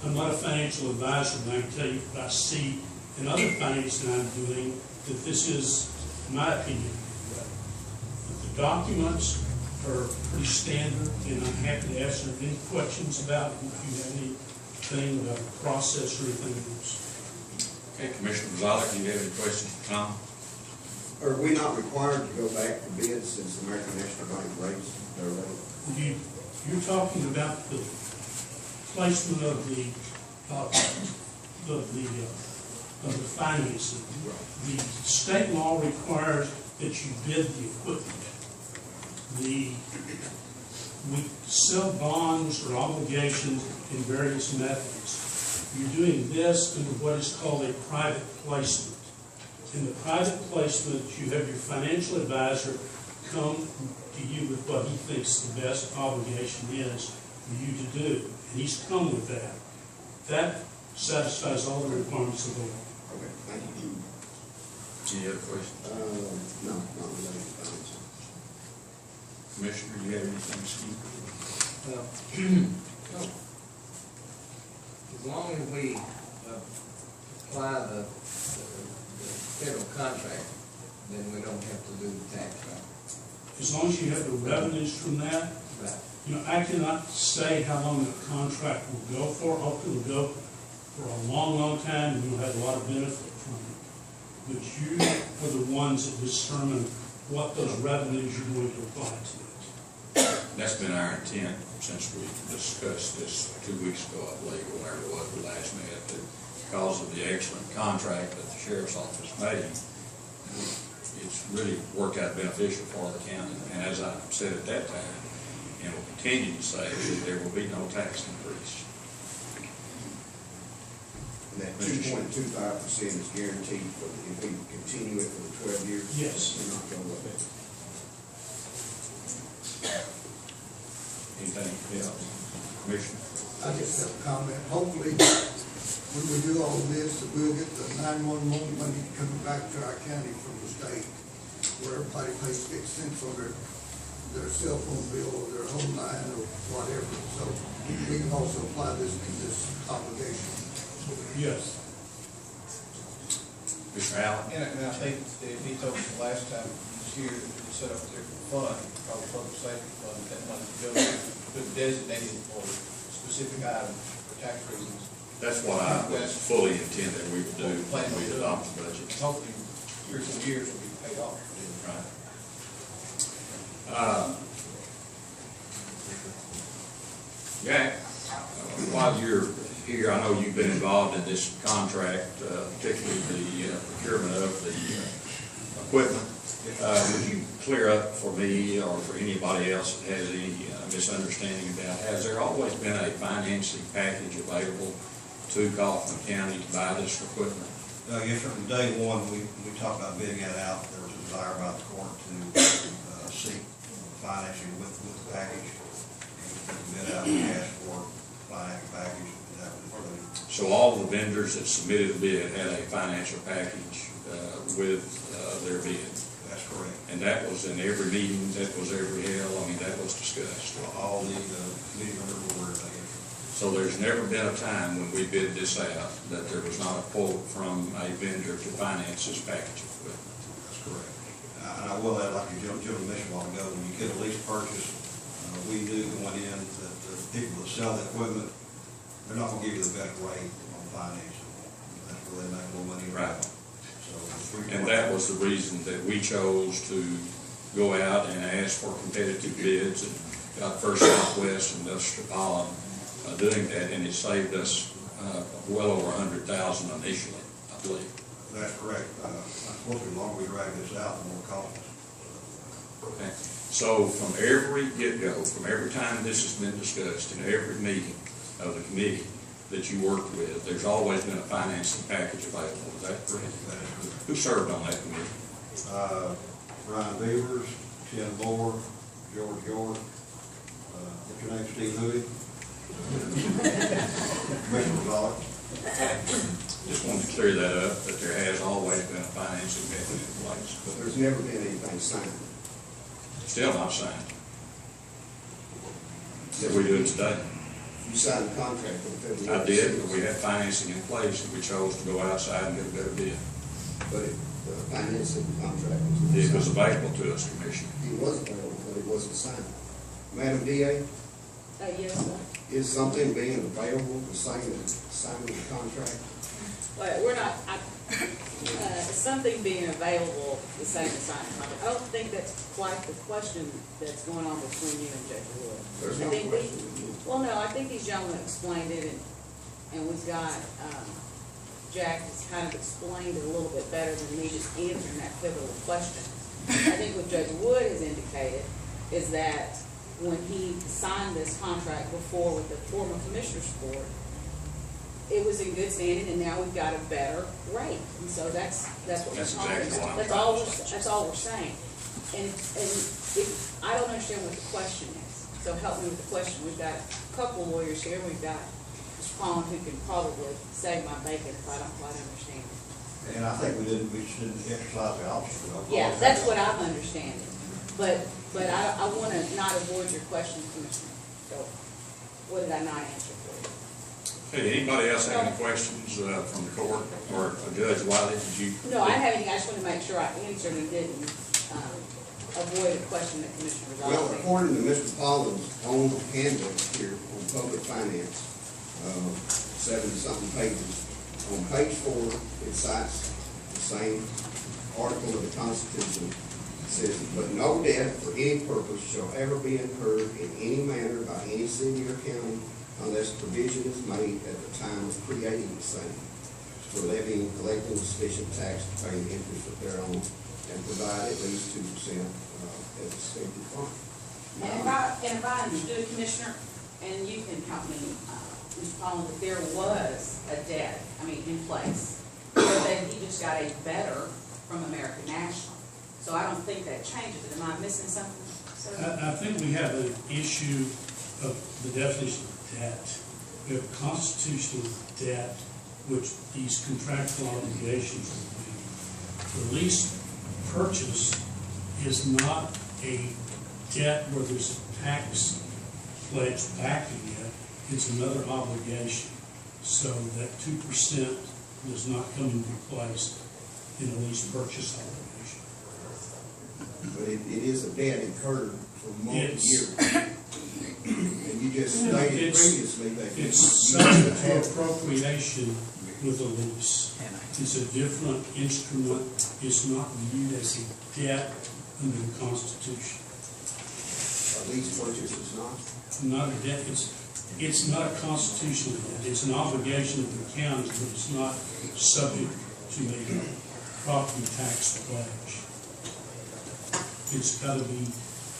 N: I'm not a financial advisor, but I can tell you what I see in other finance that I'm doing, that this is, in my opinion, but the documents are pretty standard, and I'm happy to answer any questions about it if you have anything about the process or anything else.
C: Okay, Commissioner Gonzalez, do you have any questions for Tom?
L: Are we not required to go back to bids since the American National Bank raised their rate?
N: You're talking about the placement of the financing. The state law requires that you bid the equipment. We sell bonds or obligations in various methods. You're doing this under what is called a private placement. In the private placement, you have your financial advisor come to you with what he thinks the best obligation is for you to do. And he's come with that. That satisfies all the requirements of the law.
L: Okay, thank you.
C: Any other questions?
L: No, not related to finance.
C: Commissioner, do you have anything, Steve?
E: As long as we apply the federal contract, then we don't have to do the tax, right?
N: As long as you have the revenues from that,
E: Right.
N: you know, I cannot say how long the contract will go for. Hopefully it'll go for a long, long time, and you'll have a lot of benefit from it. But you are the ones that determine what those revenues you're going to apply to it.
C: That's been our intent since we discussed this 2 weeks ago, I believe, or whenever it was we last met, that because of the excellent contract that the sheriff's office made, it's really worked out beneficial for the county. And as I said at that time, and will continue to say, that there will be no tax increase.
L: And that 2.25% is guaranteed for, if we continue it for the 12 years?
N: Yes.
L: We're not going to.
C: Anything else? Commissioner?
O: I just have a comment. Hopefully, when we do all this, that we'll get the 911 money coming back to our county from the state, where everybody pays 6 cents on their cell phone bill or their home line or whatever. So we can also apply this to this obligation.
N: Yes.
C: Mr. Allen?
D: And I think that he told us the last time he was here, that we set up a different fund, called public safety fund, that money goes to designated for specific items. tax reasons.
C: That's what I fully intended we would do when we adopt the budget.
D: Hopefully, years and years will be paid off.
C: Right. Jack, while you're here, I know you've been involved in this contract, particularly the procurement of the equipment. Would you clear up for me or for anybody else that has any misunderstanding about, has there always been a financing package available to Kaufman County to buy this equipment?
P: Yes, sir. From day one, we talked about bidding it out. There was a desire by the court to seek financing with the package. And we bid out, we asked for financial package, and that was included.
C: So all the vendors that submitted a bid had a financial package with their bid?
P: That's correct.
C: And that was in every meeting, that was every held, I mean, that was discussed?
P: All the committee members were aware of that.
C: So there's never been a time when we bid this out that there was not a quote from a vendor to finance this package of equipment?
P: That's correct. And I will add, like you gentlemen mentioned a while ago, when you get a lease purchase, we knew going in that the people that sell the equipment, they're not gonna give you the best rate on financing. That's where they make more money.
C: Right.
P: So,
C: and that was the reason that we chose to go out and ask for competitive bids and got First Southwest and Industrial Pollen doing that, and it saved us well over $100,000 initially, I believe.
P: That's correct. Unfortunately, the longer we drag this out, the more cost.
C: Okay. So from every get-go, from every time this has been discussed, in every meeting of the committee that you worked with, there's always been a financing package available. Is that correct?
P: That is correct.
C: Who served on that committee?
P: Ryan Beavers, Tim Moore, George York, what's your name, Steve Hood? Commissioner Rosales.
C: Just wanted to clear that up, that there has always been a financing method in place.
L: But there's never been anything signed.
C: Still not signed. Did we do it today?
L: You signed the contract on February.
C: I did, but we had financing in place, and we chose to go outside and get a better bid.
L: But the financing contract was.
C: It was available to us, Commissioner.
L: It was available, but it wasn't signed. Madam DA?
Q: Yes, sir.
L: Is something being available the same as signing the contract?
Q: Well, we're not, something being available the same as signing the contract. I don't think that's quite the question that's going on between you and Judge Wood.
L: There's no question.
Q: Well, no, I think these gentlemen explained it, and we've got, Jack has kind of explained it a little bit better than me just answering that pivotal question. I think what Judge Wood has indicated is that when he signed this contract before with the former Commissioners Court, it was in good standing, and now we've got a better rate. And so that's what we're talking about. That's all we're saying. And if, I don't understand what the question is, so help me with the question. We've got a couple of lawyers here. We've got Mr. Collins, who can probably save my bacon if I don't quite understand it.
P: And I think we just didn't exercise the option.
Q: Yeah, that's what I'm understanding. But I want to not avoid your question, Commissioner. So what did I not answer for you?
C: Hey, anybody else have any questions from the court or Judge Wiley? Did you?
Q: No, I haven't. I just want to make sure I answered and didn't avoid a question that Commissioner Rosales.
L: Well, according to Mr. Pollen's own handbook here on public finance, 70-something pages, on page 4, it cites the same article of the Constitution. It says, but no debt for any purpose shall ever be incurred in any manner by any city or county unless provision is made at the time of creating the same for levying, collecting sufficient tax to pay the interest thereon and provide at least 2% as a safety fund.
Q: And if I understood, Commissioner, and you can help me, Mr. Collins, that there was a debt, in place, but that he just got a better from American National. So I don't think that changes it. Am I missing something, sir?
N: I think we have an issue of the definition of debt. We have constitutional debt, which these contractual obligations will be. The lease purchase is not a debt where there's a tax pledge backing it. It's another obligation. So that 2% does not come into place in a lease purchase obligation.
L: But it is a debt incurred for multiple years. And you just
N: No,
L: stated
N: it's-
L: previously that you
N: It's
L: used
N: subject
L: to
N: to
L: have.
N: appropriation with a lease. It's a different instrument. It's not viewed as a debt under the Constitution.
L: A lease purchase is not.
N: Not a debt, it's not a constitutional debt. It's an obligation of the county, but it's not subject to a property tax pledge. It's got to be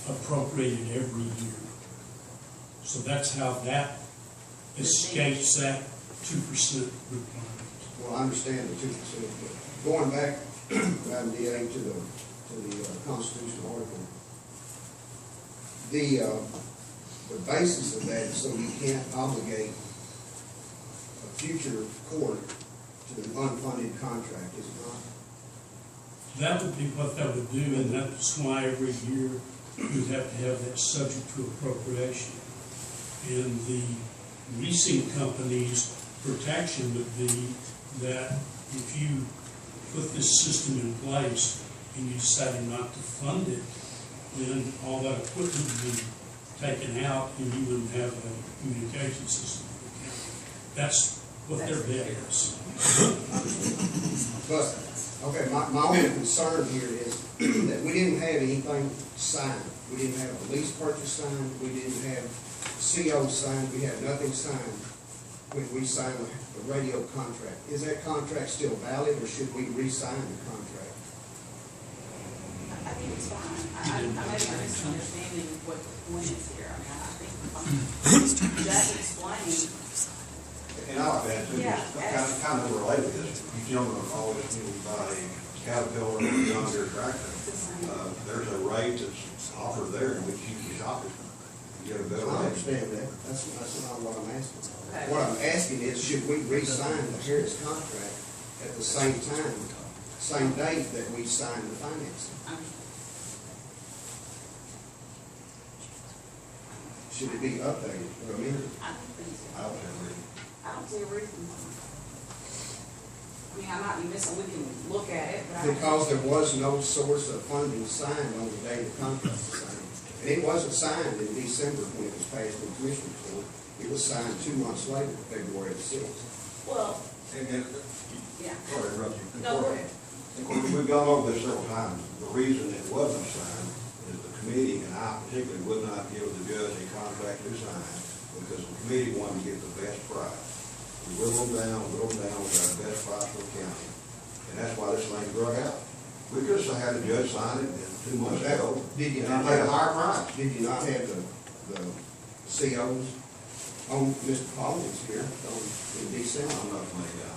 N: appropriated every year. So that's how that escapes that 2% requirement.
L: Well, I understand the 2%, but going back, Madam DA, to the constitutional article, the basis of that is so you can't obligate a future court to an unfunded contract, is it not?
N: That would be what that would do, and that's why every year you'd have to have that subject to appropriation. And the leasing company's protection would be that if you put this system in place and you decided not to fund it, then all that equipment would be taken out and you wouldn't have a communication system for the county. That's what their debt is.
L: But, okay, my only concern here is that we didn't have anything signed. We didn't have a lease purchase signed, we didn't have CO signed, we had nothing signed when we signed the radio contract. Is that contract still valid, or should we re-sign the contract?
Q: I think it's fine. I may be misunderstanding what the point is here. I mean, I think fine. Jack explained.
P: And I like that too,
Q: Yeah,
P: kind of related to this. You gentlemen are always, buy a Caterpillar or a John Deere tractor. There's a rate that's offered there in which you can shop it. You get a better
L: I
P: rate.
L: understand that. That's not what I'm asking.
Q: Okay.
L: What I'm asking is, should we re-sign the Harris contract at the same time, same date that we signed the financing? Should it be updated or amended?
Q: I don't think so.
P: I don't agree.
Q: I don't see a reason. I mean, I might be missing, we can look at it, but I don't.
L: Because there was no source of funding signed on the day the contract was signed. And it wasn't signed in December when it was passed in Commissioner's Court. It was signed 2 months later, February the 6th.
Q: Well,
P: And,
Q: yeah.
P: sorry to interrupt you.
Q: No, go ahead.
P: Of course, we've gone over this several times. The reason it wasn't signed is the committee, and I particularly, would not give the judge a contract to sign because the committee wanted to get the best price. We whittled them down with our best price for the county. And that's why this thing drug out. We could have had the judge sign it 2 months ago.
L: Did you
P: and
L: not
P: pay a
L: have
P: higher price?
L: Did you not have the COs on Mr. Collins here in December?
P: I'm not familiar.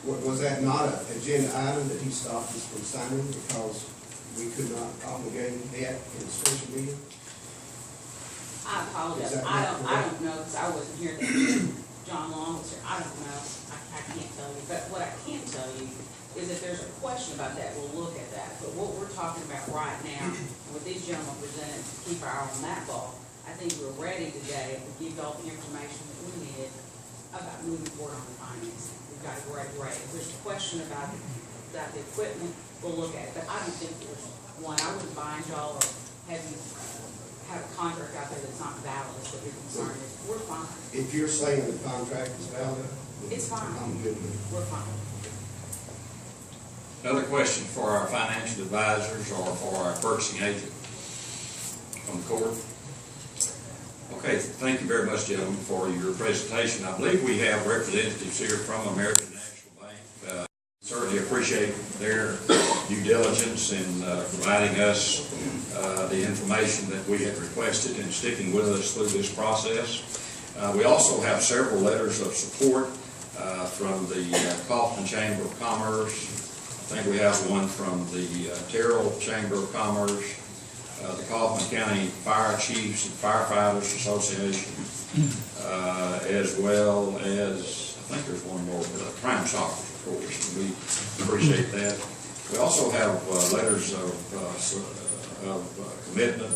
L: Was that not an agenda item that he stopped us from signing because we could not obligate that in a special meeting?
Q: I apologize.
L: Is that
Q: I
L: not
Q: don't know, because I wasn't here then. John Long was here. I don't know. I can't tell you. But what I can tell you is if there's a question about that, we'll look at that. But what we're talking about right now, what these gentlemen presented, to keep our eye on that ball, I think we're ready today to give y'all the information that we needed about moving forward on the financing. We've got a great rate. If there's a question about the equipment, we'll look at it. But I don't think there's one. I wouldn't bind y'all or have you have a contract out there that's not valid, is what you're concerned with. We're fine.
L: If you're saying the contract is valid,
Q: It's fine.
L: I'm good with it.
Q: We're fine.
C: Another question for our financial advisors or for our purchasing agent from the court? Okay, thank you very much, gentlemen, for your presentation. I believe we have representatives here from American National Bank. Certainly appreciate their due diligence in providing us the information that we had requested and sticking with us through this process. We also have several letters of support from the Kaufman Chamber of Commerce. I think we have one from the Terrell Chamber of Commerce, the Kaufman County Fire Chiefs and Firefighters Association, as well as, I think there's one more, Crime Stoppers, of course. We appreciate that. We also have letters of commitment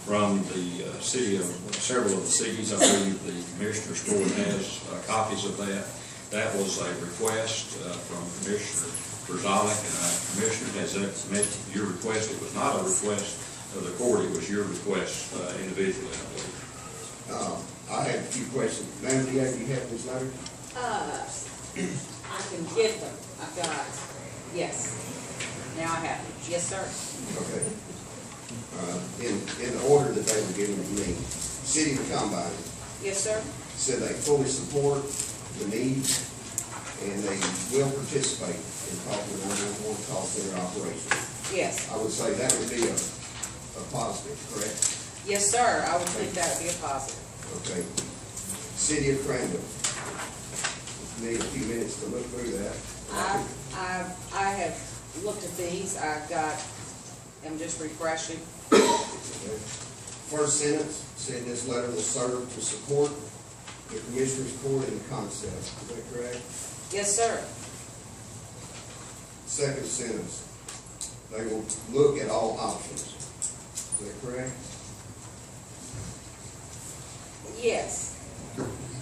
C: from the city of, several of the cities. I believe the Commissioner's Court has copies of that. That was a request from Commissioner Brzalik, and Commissioner, has that met your request? It was not a request of the court, it was your request individually, I believe.
L: I have a few questions. Ma'am, do you have this letter?
Q: I can get them. I've got, yes. Now I have them. Yes, sir.
L: Okay. In the order that they were given to me, City of Combine
Q: Yes, sir.
L: said they fully support the needs and they will participate in Kaufman 911 call center operation.
Q: Yes.
L: I would say that would be a positive, correct?
Q: Yes, sir. I would think that would be a positive.
L: Okay. City of Crandall. Need a few minutes to look through that.
Q: I have looked at these. I'm just refreshing.
L: Okay. First sentence said this letter will serve to support the Commissioner's Court in the concept. Is that correct?
Q: Yes, sir.
L: Second sentence, they will look at all options. Is that correct?
Q: Yes.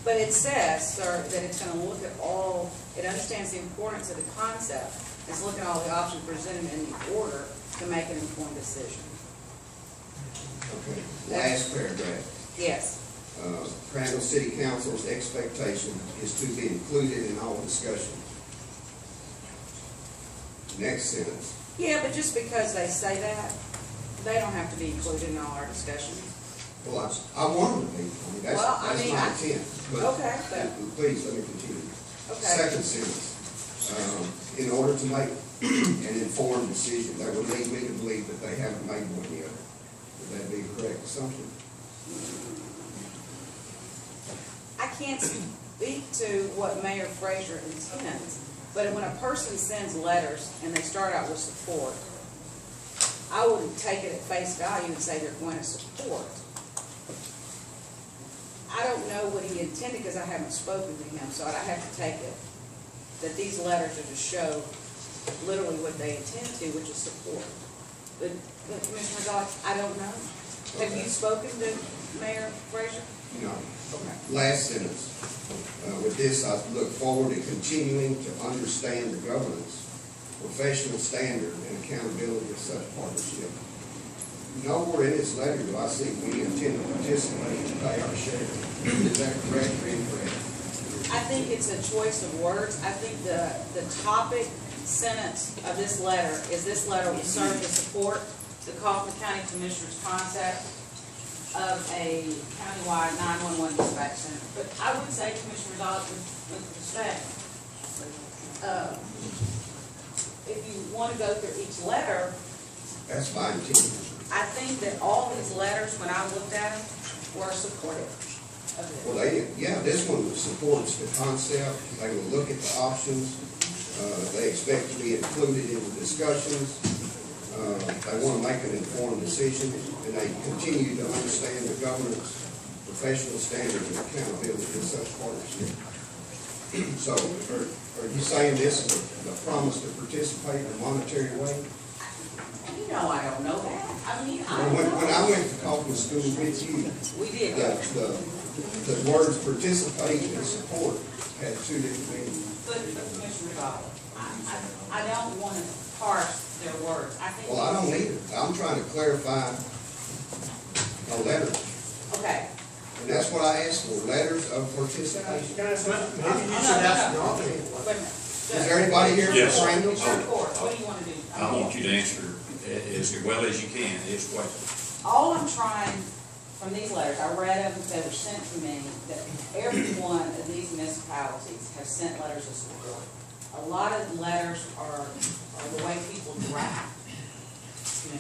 Q: But it says, sir, that it's going to look at all, it understands the importance of the concept. It's looking at all the options presented in the order to make an informed decision.
L: Okay. Last paragraph.
Q: Yes.
L: Crandall City Council's expectation is to be included in all discussions. Next sentence.
Q: Yeah, but just because they say that, they don't have to be included in all our discussions.
L: Well, I want them to be. That's my intent.
Q: Okay,
L: Please, let me continue.
Q: Okay.
L: Second sentence. In order to make an informed decision, that would lead me to believe that they haven't made one yet. Would that be a correct assumption?
Q: I can't speak to what Mayor Frazier intends, but when a person sends letters and they start out with support, I wouldn't take it at face value and say they're going to support. I don't know what he intended because I haven't spoken to him, so I have to take it that these letters are to show literally what they intend to, which is support. But Commissioner Dodd, I don't know. Have you spoken to Mayor Frazier?
L: No.
Q: Okay.
L: Last sentence. With this, I look forward to continuing to understand the governance, professional standard, and accountability of such partnership. Nowhere in this letter do I see we intend to participate and pay our share. Is that correct or incorrect?
Q: I think it's a choice of words. I think the topic sentence of this letter is this letter will serve to support the Kaufman County Commissioner's concept of a countywide 911 dispatch center. But I would say, Commissioner Dodd, with respect, if you want to go through each letter,
L: That's fine too.
Q: I think that all these letters, when I looked at them, were supportive of it.
L: Well, this one supports the concept. They will look at the options. They expect to be included in the discussions. They want to make an informed decision, and they continue to understand the governance, professional standards, and accountability in such partnership. So, are you saying this is a promise to participate in a monetary way?
Q: You know I don't know that. I mean,
L: When I went to Kaufman School with you,
Q: we did.
L: The words participate and support had two different meanings.
Q: But Commissioner Dodd, I don't want to parse their words. I think.
L: Well, I don't either. I'm trying to clarify a letter.
Q: Okay.
L: And that's what I asked for, letters of participation.
J: Maybe you should ask the alternate.
Q: Wait a minute.
L: Is there anybody here
C: Yes.
L: from Randall?
Q: Of course. What do you want to do?
C: I want you to answer as well as you can his question.
Q: All I'm trying, from these letters, I read them, they were sent to me, that every one of these municipalities have sent letters of support. A lot of letters are the way people draft.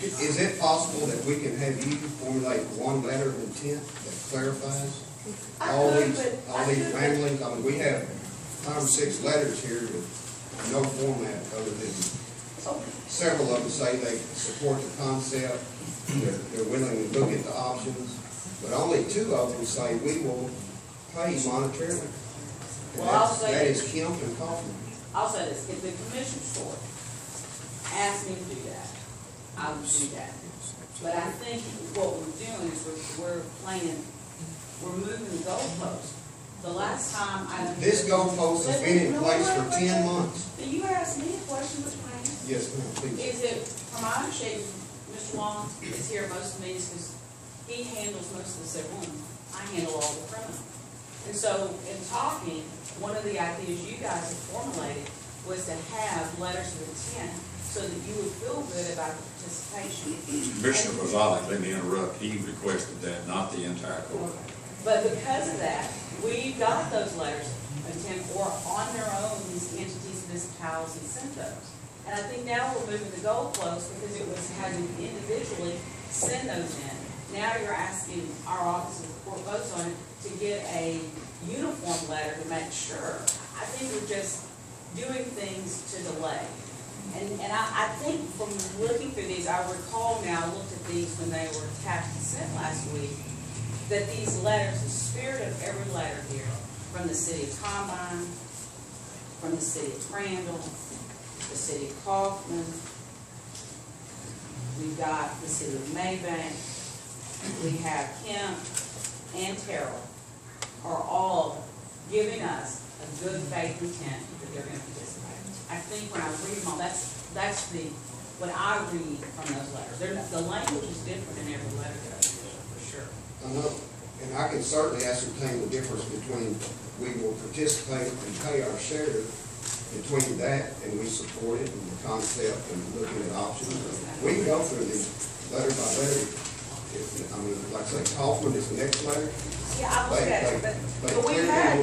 L: Is it possible that we can have you formulate one letter of intent that clarifies all these ramblings? I mean, we have 5 or 6 letters here with no format other than several of them say they support the concept, they're willing to look at the options, but only 2 of them say we will pay monetarily.
Q: Well, I'll say
L: that is Kemp and Kaufman.
Q: I'll say this, if the Commissioner's Court asked me to do that, I would do that. But I think what we're doing is we're moving the goalpost. The last time
L: This goalpost has been in place for 10 months.
Q: You asked me a question, Mr. Payne.
L: Yes, ma'am, please.
Q: Is it, from my understanding, Mr. Long is here most of the meetings because he handles most of the civil ones. I handle all the criminal. And so in talking, one of the ideas you guys have formulated was to have letters of intent so that you would feel good about the participation.
C: Commissioner Rosales, let me interrupt, he requested that, not the entire court.
Q: But because of that, we got those letters of intent, or on their own, these entities, municipalities sent those. And I think now we're moving the goalpost because it was how you individually send those in. Now you're asking our office of the court votes on it to get a uniform letter to make sure. I think we're just doing things to delay. And I think from looking through these, I recall now, I looked at these when they were attached and sent last week, that these letters, the spirit of every letter here, from the city of Kaufman, from the city of Crandall, the city of Kaufman, we've got the city of Maybank, we have Kemp and Terrell, are all giving us a good faith intent that they're going to participate. I think when I read them all, that's what I read from those letters. The language is different in every letter that I get, for sure.
L: I know, and I can certainly ascertain the difference between we will participate and pay our share, between that and we support it and the concept and looking at options. We can go through these letter by letter. I mean, like I say, Kaufman is the next letter.
Q: Yeah, I look at it, but we've had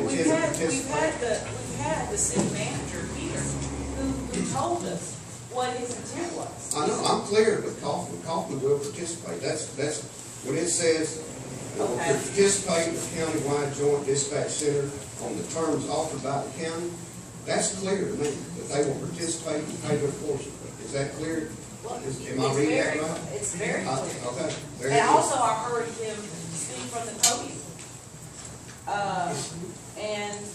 Q: the city manager here who told us what his intent was.
L: I know, I'm clear, but Kaufman will participate. That's what it says. Will participate in the countywide joint dispatch center on the terms offered by the county. That's clear to me, that they will participate and pay their portion. Is that clear? Am I reading that right?
Q: It's very clear.
L: Okay.
Q: And also I heard him speak from the podium. And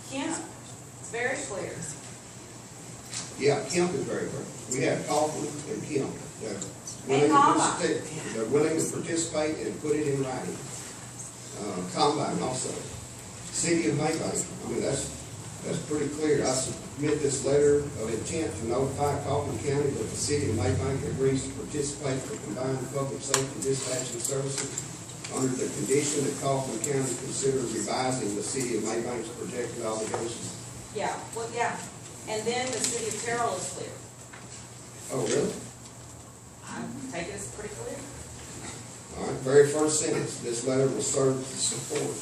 Q: Kemp, it's very clear.
L: Yeah, Kemp is very clear. We have Kaufman and Kemp. They're willing to participate and put it in writing. Combine also. City of Maybank, I mean, that's pretty clear. I submit this letter of intent to notify Kaufman County that the city of Maybank agrees to participate for combined public safety dispatching services under the condition that Kaufman County consider revising the city of Maybank's projected obligations.
Q: Yeah, well, yeah. And then the city of Terrell is clear.
L: Oh, really?
Q: I take it as pretty clear.
L: All right, very first sentence, this letter will serve to support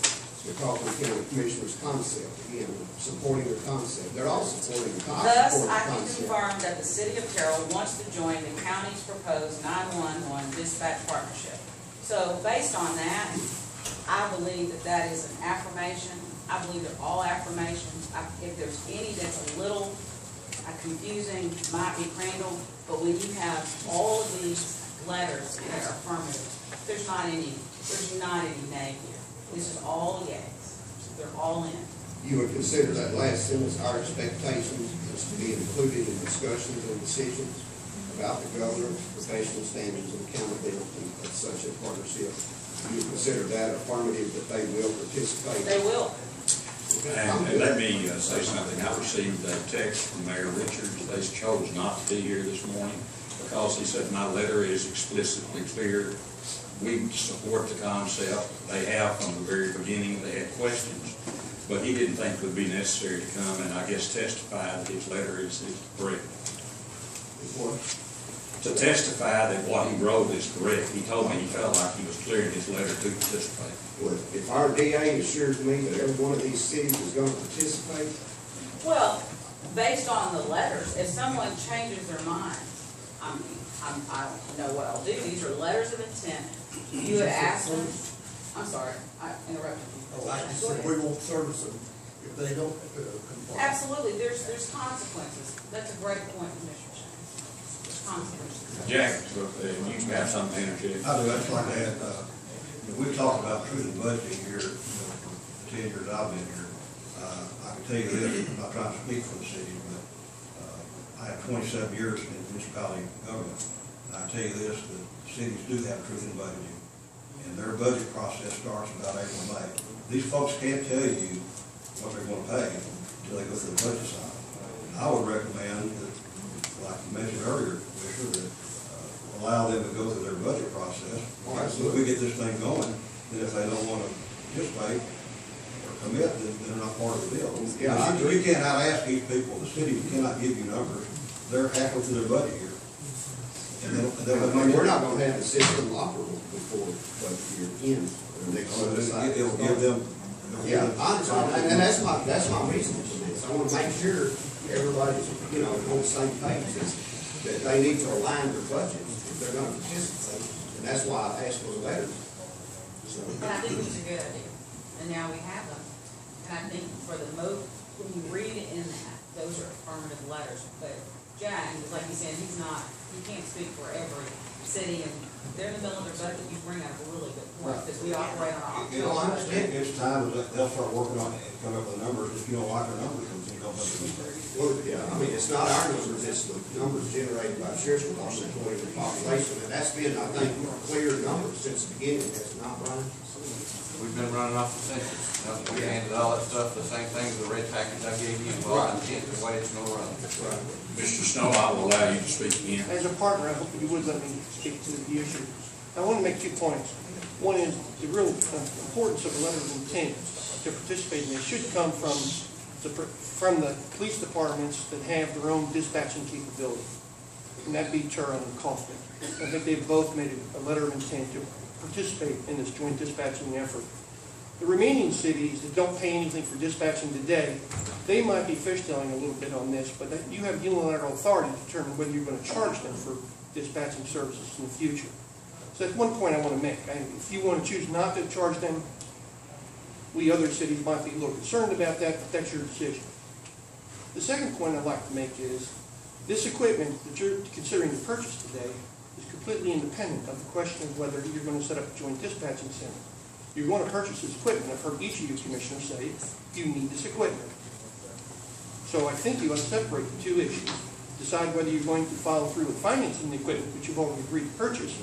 L: the Kaufman County Commissioner's concept. Again, supporting their concept. They're all supporting the concept.
Q: Thus, I can confirm that the city of Terrell wants to join the county's proposed 911 dispatch partnership. So based on that, I believe that is an affirmation. I believe they're all affirmations. If there's any that's a little confusing, might be Crandall, but when you have all of these letters that are affirmative, there's not any nay here. This is all yes. They're all in.
L: You would consider that last sentence, our expectations is to be included in discussions and decisions about the governor's professional standards and accountability of such a partnership. You would consider that affirmative that they will participate?
Q: They will.
C: And let me say something. I received a text from Mayor Richards. They chose not to be here this morning because he said my letter is explicitly clear. We support the concept. They have from the very beginning. They had questions, but he didn't think it would be necessary to come and I guess testify that his letter is correct.
L: What?
C: To testify that what he wrote is correct. He told me he felt like he was clear in his letter to participate.
L: Well, if our DA assures me that every one of these cities is going to participate?
Q: Well, based on the letters, if someone changes their mind, I mean, I don't know what I'll do. These are letters of intent. You would ask them, I'm sorry, I interrupted you.
O: Oh, I said we won't service them if they don't comply.
Q: Absolutely, there's consequences. That's a great point, Commissioner Shane. There's consequences.
C: Jack, you have something to interject.
P: I do, I'd just like to add, we've talked about truth in budgeting here, for the 10 years I've been here. I can tell you this, I'm not trying to speak for the city, but I have 27 years in municipality government. And I tell you this, the cities do have truth in budgeting. And their budget process starts about April, May. These folks can't tell you what they're going to pay until they go through the budget side. And I would recommend that, like you mentioned earlier, Commissioner, that allow them to go through their budget process.
L: Oh,
P: If we get this thing going, then if they don't wanna participate or commit, then they're not part of the deal.
L: Yeah, I agree.
P: You cannot ask each people, the city cannot give you numbers, they're halfway through their budget year. And then,
L: We're not gonna have the system operable before budget year ends, or next month.
P: it'll give them.
L: Yeah, I understand, and that's my reason for this. I wanna make sure everybody's, on the same page, that they need to align their budgets if they're gonna participate, and that's why I asked for the letters. So,
R: And I think it's a good idea, and now we have them. And I think for the when you read it in that, those are affirmative letters. But Jack, like you said, he can't speak for every city, and they're in the middle of their budget. You bring up a really good point, because we operate on our.
P: I understand it's time that they'll start working on it, come up with the numbers, if you don't like their numbers, then don't have to.
L: well, yeah, I mean, it's not our numbers, it's the numbers generated by the sheriff's department according to the population, and that's been, I think, clear numbers since the beginning, has it not, Brian?
S: We've been running off the census. We handed all that stuff, the same thing, the red package I gave you, well, I intend the way it's gonna run.
L: That's right.
C: Mr. Snow, I will allow you to speak again.
K: As a partner, I hope you would let me speak to the issue. I want to make 2 points. One is the real importance of a letter of intent to participate in this should come from the police departments that have their own dispatching capability, and that'd be Turner and Kaufman. I think they've both made a letter of intent to participate in this joint dispatching effort. The remaining cities that don't pay anything for dispatching today, they might be fishtailing a little bit on this, but you have unilateral authority to determine whether you're going to charge them for dispatching services in the future. So that's one point I want to make. If you want to choose not to charge them, we other cities might be a little concerned about that, but that's your decision. The second point I'd like to make is this equipment that you're considering to purchase today is completely independent of the question of whether you're going to set up a joint dispatching center. You're going to purchase this equipment. I've heard each of you commissioners say you need this equipment. So I think you ought to separate the 2 issues. Decide whether you're going to follow through with financing the equipment which you've already agreed to purchase,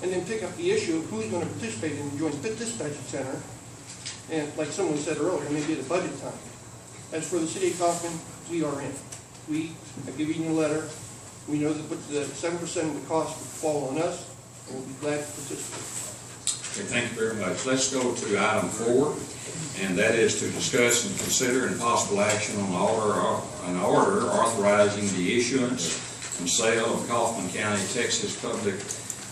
K: and then pick up the issue of who's going to participate in the joint dispatching center. And like someone said earlier, maybe at a budget time. As for the city of Kaufman, we are in. We have given you a letter. We know that the 7% of the cost would fall on us, and we'll be glad to participate.
C: Okay, thank you very much. Let's go to item 4, and that is to discuss and consider and possible action on an order authorizing the issuance and sale of Kaufman County, Texas Public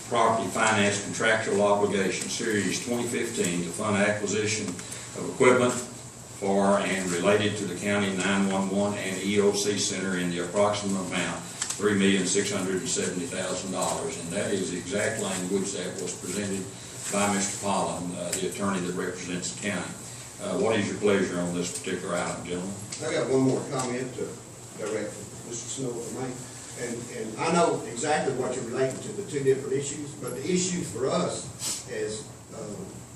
C: Property Finance Contractual Obligation Series 2015 to fund acquisition of equipment for and related to the county 911 and EOC Center in the approximate amount $3,670,000, and that is the exact language that was presented by Mr. Pollen, the attorney that represents the county. What is your pleasure on this particular item, gentlemen?
L: I got one more comment to direct Mr. Snow for me. And I know exactly what you're relating to, the 2 different issues, but the issue for us as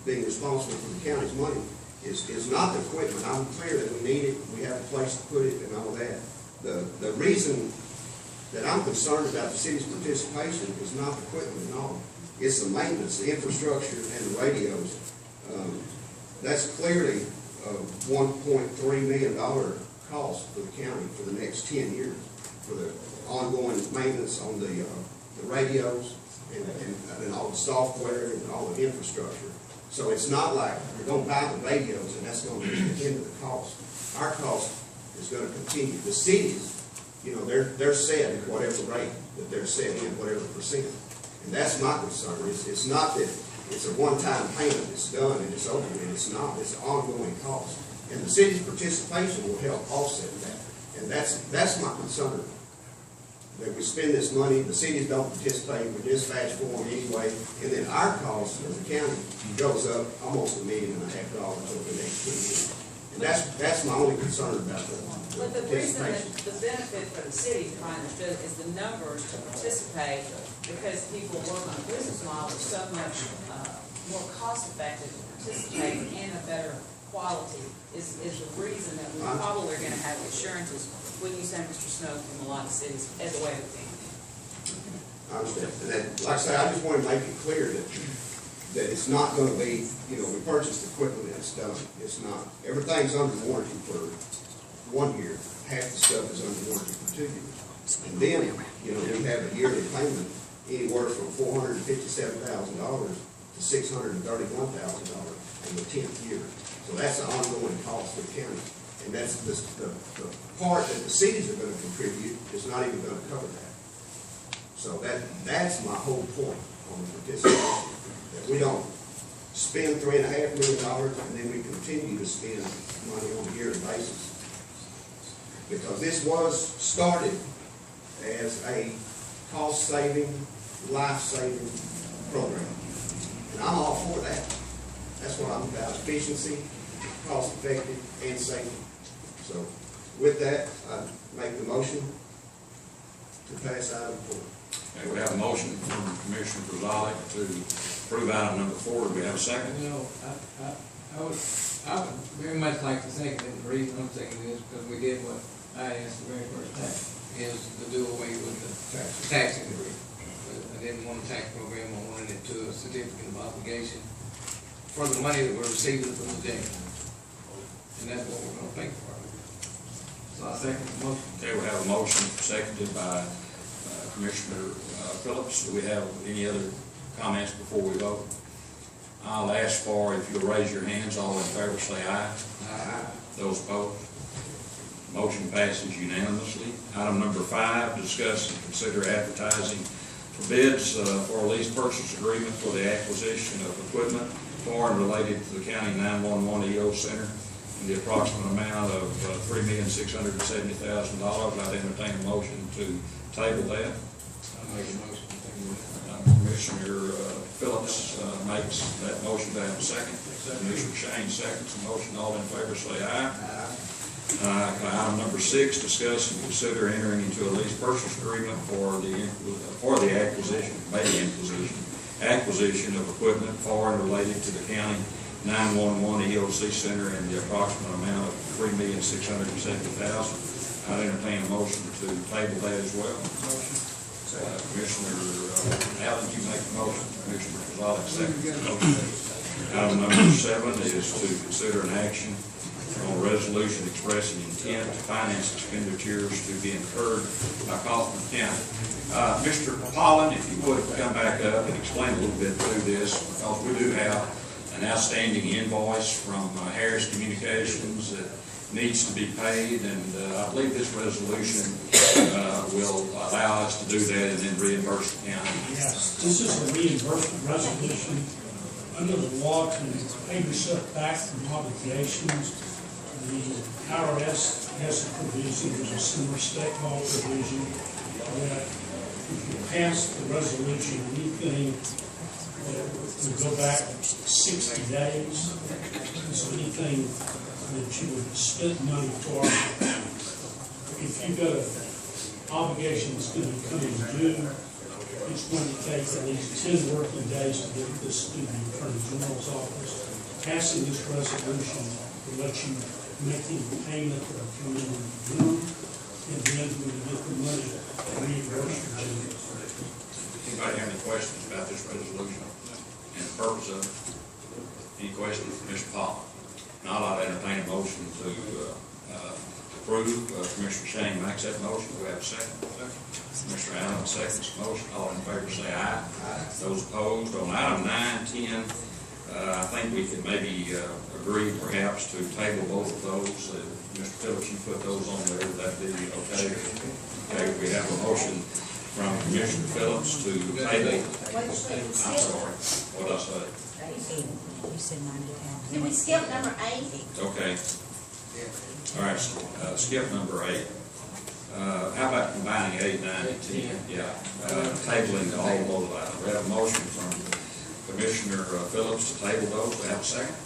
L: being responsible for the county's money is not the equipment. I'm clear that we need it, we have a place to put it and all that. The reason that I'm concerned about the city's participation is not the equipment and all. It's the maintenance, the infrastructure, and the radios. That's clearly a $1.3 million cost for the county for the next 10 years for the ongoing maintenance on the radios and all the software and all the infrastructure. So it's not like you're going to buy the radios and that's going to be the end of the cost. Our cost is going to continue. The cities, they're set at whatever rate that they're set in, whatever percent. And that's my concern. It's not that it's a one-time payment, it's done and it's over with. It's not. It's an ongoing cost. And the city's participation will help offset that. And that's my concern. That we spend this money, the cities don't participate, we dispatch for them anyway, and then our cost as a county goes up almost $1.5 million over the next 2 years. And that's my only concern about the
R: But the reason that the benefit for the city, if I understood, is the numbers to participate, because people work on a business model that's so much more cost effective to participate and a better quality is the reason that we probably are going to have assurances when you send Mr. Snow from a lot of cities as a way of thinking.
L: I understand. And then, like I say, I just want to make it clear that it's not going to be, we purchased equipment and it's done. It's not. Everything's under warranty for 1 year. Half the stuff is under warranty for 2 years. And then, we have a yearly payment anywhere from $457,000 to $631,000 in the 10th year. So that's the ongoing cost of the county. And that's the part that the cities are gonna contribute is not even gonna cover that. So that's my whole point on the participation, that we don't spend $3.5 million and then we continue to spend money on a yearly basis. Because this was started as a cost-saving, life-saving program. And I'm all for that. That's what I'm about, efficiency, cost-effective, and safety. So with that, I make the motion to pass item 4.
C: Okay, we have a motion from Commissioner Brazalik to approve item number 4. Do we have a second?
S: No, I would very much like to second it. The reason I'm seconding it is because we did what I asked the very first time, is to do away with the taxing degree. I didn't want a tax program, I wanted it to a certificate of obligation for the money that we're receiving from the jail. And that's what we're gonna pay for. So I second the motion.
C: Okay, we have a motion seconded by Commissioner Phillips. Do we have any other comments before we vote? I'll ask for, if you'll raise your hands, all in favor say aye. Aye. Those opposed? Motion passes unanimously. Item number 5, discuss and consider advertising for bids for a lease purchase agreement for the acquisition of equipment for and related to the county 911 EO Center in the approximate amount of $3,670,000. I'd entertain a motion to table that.
S: I'll make a motion.
C: Commissioner Phillips makes that motion. To have a second. Commissioner Shane seconds the motion. All in favor say aye. Item number 6, discuss and consider entering into a lease purchase agreement for the acquisition of equipment for and related to the county 911 EOC Center in the approximate amount of $3,670,000. I'd entertain a motion to table that as well. Commissioner Allen, you make the motion. Commissioner Brazalik seconds the motion. Item number 7 is to consider an action on a resolution expressing intent to finance expenditures to be incurred by Kaufman County. Mr. Pollen, if you would come back up and explain a little bit through this, because we do have an outstanding invoice from Harris Communications that needs to be paid, and I believe this resolution will allow us to do that and then reimburse the county.
N: Yes, this is a reimbursement resolution under the law to pay yourself back from obligations. The IRS has a provision, there's a similar state law provision, that if you pass the resolution, anything that would go back 60 days, so anything that you would spend money for, if you've got an obligation that's going to be coming due, it's going to take at least 10 working days to get this through the Attorney General's office. Passing this resolution will let you make any payment that are coming due, and then when you get the money, reimburse your general.
C: Anybody have any questions about this resolution and the purpose of it? Any questions for Mr. Pollen? Now I'd entertain a motion to approve. Commissioner Shane makes that motion. Do we have a second? Commissioner Allen seconds the motion. All in favor say aye. Those opposed. On item 9, 10, I think we could maybe agree perhaps to table both of those. Mr. Phillips, you put those on there. Would that be okay? Okay, we have a motion from Commissioner Phillips to table. I'm sorry. What did I say?
T: You said 9 to 10.
U: Can we skip number 8?
C: Okay. All right, skip number 8. How about combining 8, 9, and 10? Yeah. Tabling all of those items. We have a motion from Commissioner Phillips to table those. We have a second.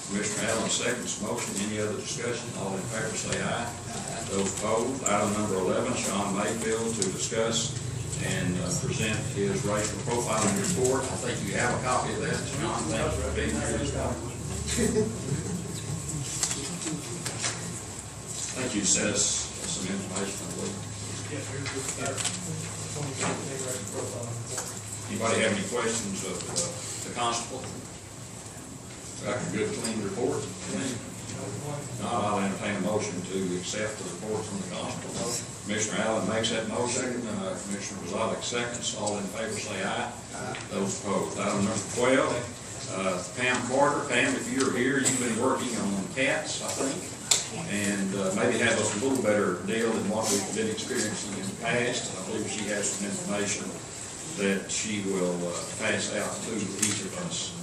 C: Commissioner Allen seconds the motion. Any other discussion? All in favor say aye. Those opposed. Item number 11, Sean Mayfield to discuss and present his racial profiling report. I think you have a copy of that, Sean. Thanks for being here this morning. Thank you. Sent us some information, I believe. Anybody have any questions of the constable? Got a good, clean report? No, I'll entertain a motion motion to accept the report from the constable. Commissioner Allen makes that motion, Commissioner Bozalik seconds. All in favor say aye. Those opposed. Item number 12, Pam Carter. Pam, if you're here, you've been working on cats, I think, and maybe have us a little better deal than what we've been experiencing in the past. I believe she has some information that she will pass out to each of us.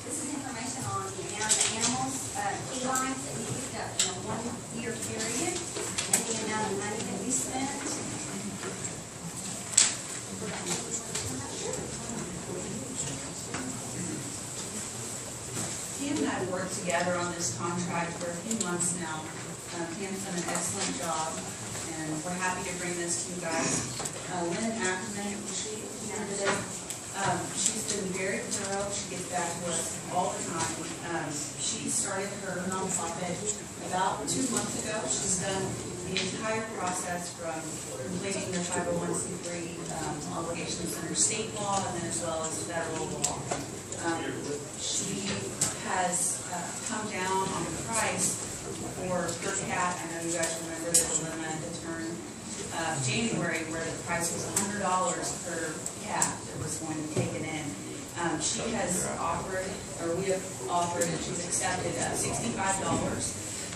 U: This is information on the amount of animals, felines that we picked up in a 1-year period, and the amount of money that we spent.
V: Pam and I have worked together on this contract for a few months now. Pam's done an excellent job, and we're happy to bring this to you guys. Lynn Ackerman, she handed it. She's been very thorough. She gets back to us all the time. She started her nonprofit about 2 months ago. She's done the entire process from completing the 501c3 obligations under state law and then as well as federal law. She has come down on the price for per cat. I know you guys remember the dilemma at the turn of January where the price was $100 per cat that was going to be taken in. She has offered, or we have offered, and she's accepted $65.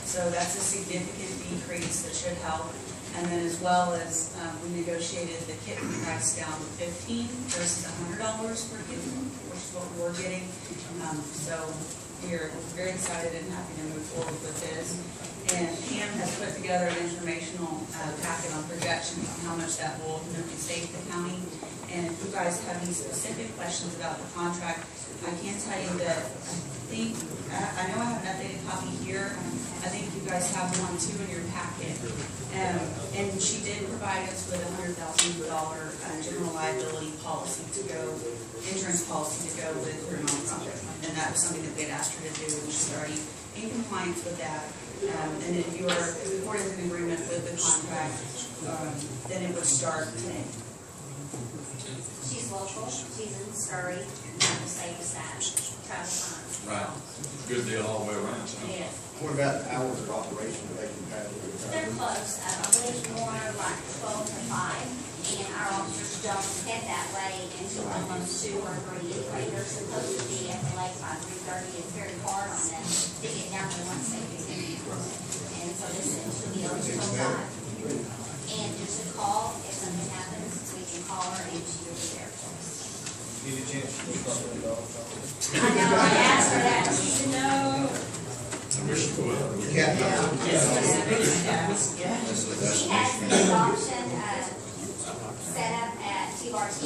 V: So that's a significant decrease that should help. And then as well as we negotiated the kitten price down to $15 versus $100 per kitten, which is what we're getting. So we're very excited and happy to move forward with this. And Pam has put together an informational packet on projections on how much that will ultimately save the county. And if you guys have any specific questions about the contract, I can tell you that I know I have an updated copy here. I think you guys have one too in your packet. And she did provide us with a $100,000 general liability policy to go, insurance policy to go with her nonprofit. And that was something that they had asked her to do, and she's already in compliance with that. And if you are recorded in agreement with the contract, then it would start today.
U: She's local, she's in Scurry, not the safest side, travel time.
C: Right. Good deal all the way around. So.
U: Yes.
L: What about the hours of operation that they can have?
U: They're close, I believe more like 12 to 5, and our officers don't head that way until almost 2 or 3. Anyway, they're supposed to be at the lake by 3:30. It's very hard on them to get down there once they get in. And so this should be open till 5. And just a call, if something happens, we can call her and she will be there for us.
D: Need a chance to look up the dog.
U: I know, I asked her that, and she said no. She has the adoption set up at TRT,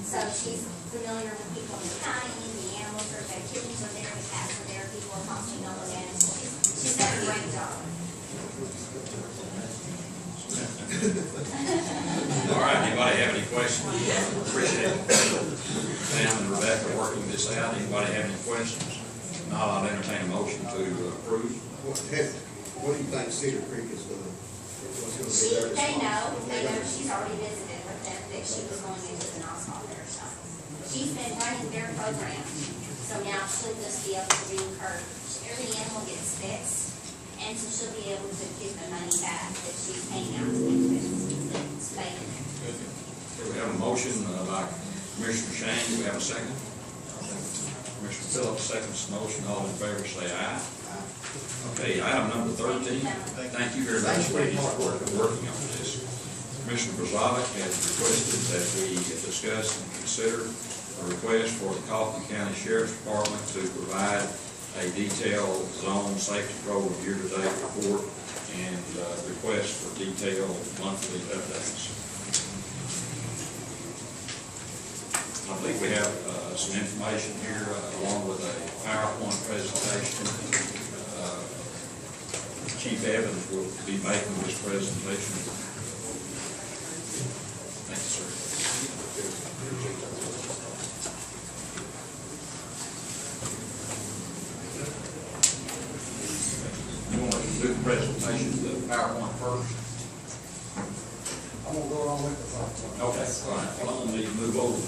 U: so she's familiar with people in the county, the animals are there, kittens are there, the cats are there, people are constantly knowing that, and she's done a great job.
C: All right, anybody have any questions? Appreciate Pam and Rebecca working this out. Anybody have any questions? Not, I'll entertain a motion to approve.
L: What do you think Cedar Creek is going to, what's going to be there?
U: They know, she's already visited with them, that she was going into the non-stop there, so. She's been running their program, so now she'll just be able to reincur, every animal gets fixed, and so she'll be able to get the money back that she's paying out to the state.
C: We have a motion by Commissioner Shane. Do we have a second? Commissioner Phillips seconds the motion. All in favor say aye. Okay, item number 13. Thank you very much, ladies, for working on this. Commissioner Bozalik has requested that we discuss and consider a request for the Kaufman County Sheriff's Department to provide a detailed zone safety program year-to-date report and request for detailed monthly updates. I believe we have some information here along with a PowerPoint presentation. Chief Evans will be making this presentation. Thank you, sir. You want to do the presentation, the PowerPoint first?
O: I'm gonna go along with the PowerPoint.
C: Okay, all right. Well, I'm going to move over.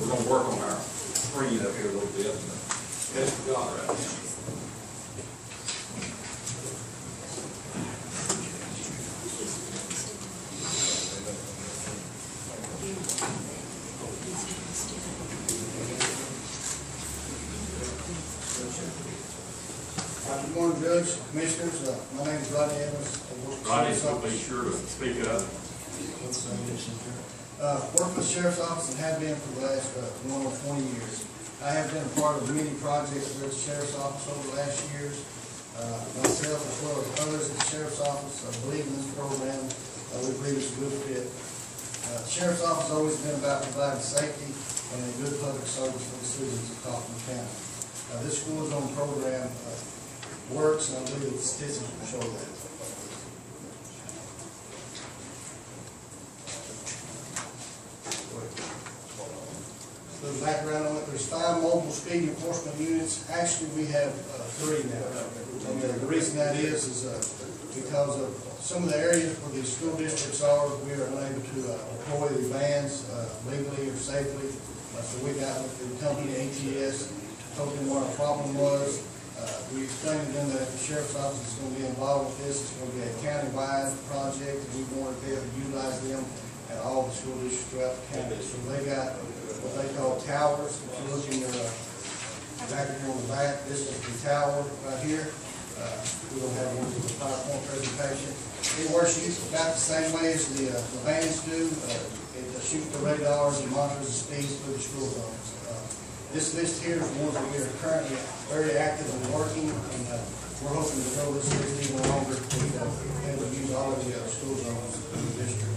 C: we're gonna work on our screen up here a little bit. That's the job right now.
D: Good morning, Judge, Commissioners. My name is Rodney Evans.
C: Rodney, so be sure to speak up.
D: Worked for the Sheriff's Office and have been for the last going on 20 years. I have been a part of many projects with the Sheriff's Office over the last years. Myself as well as others at the Sheriff's Office believe in this program. We believe it's a good fit. The Sheriff's Office has always been about providing safety and a good public service for the citizens of Kaufman County. This school zone program works, and I believe the statistics will show that. A little background on it, there's 5 mobile speed enforcement units. Actually, we have 3 now. And the reason that is because of some of the areas where these school districts are, we are unable to deploy the vans legally or safely. So we got with the company ATS, told them what our problem was. We explained to them that the Sheriff's Office is going to be involved with this. It's going to be a county-wide project, and we wanted to be able to utilize them at all the school districts throughout the county. So they got what they call towers. If you look in your back here on the back, this is the tower right here. We're going to have one of the PowerPoint presentation. It works about the same way as the vans do. It shoots the radars and monitors the speeds through the school zones. This list here is the ones that we are currently very active in working, and we're hoping to grow this list even longer to be able to use all of the school zones in the district.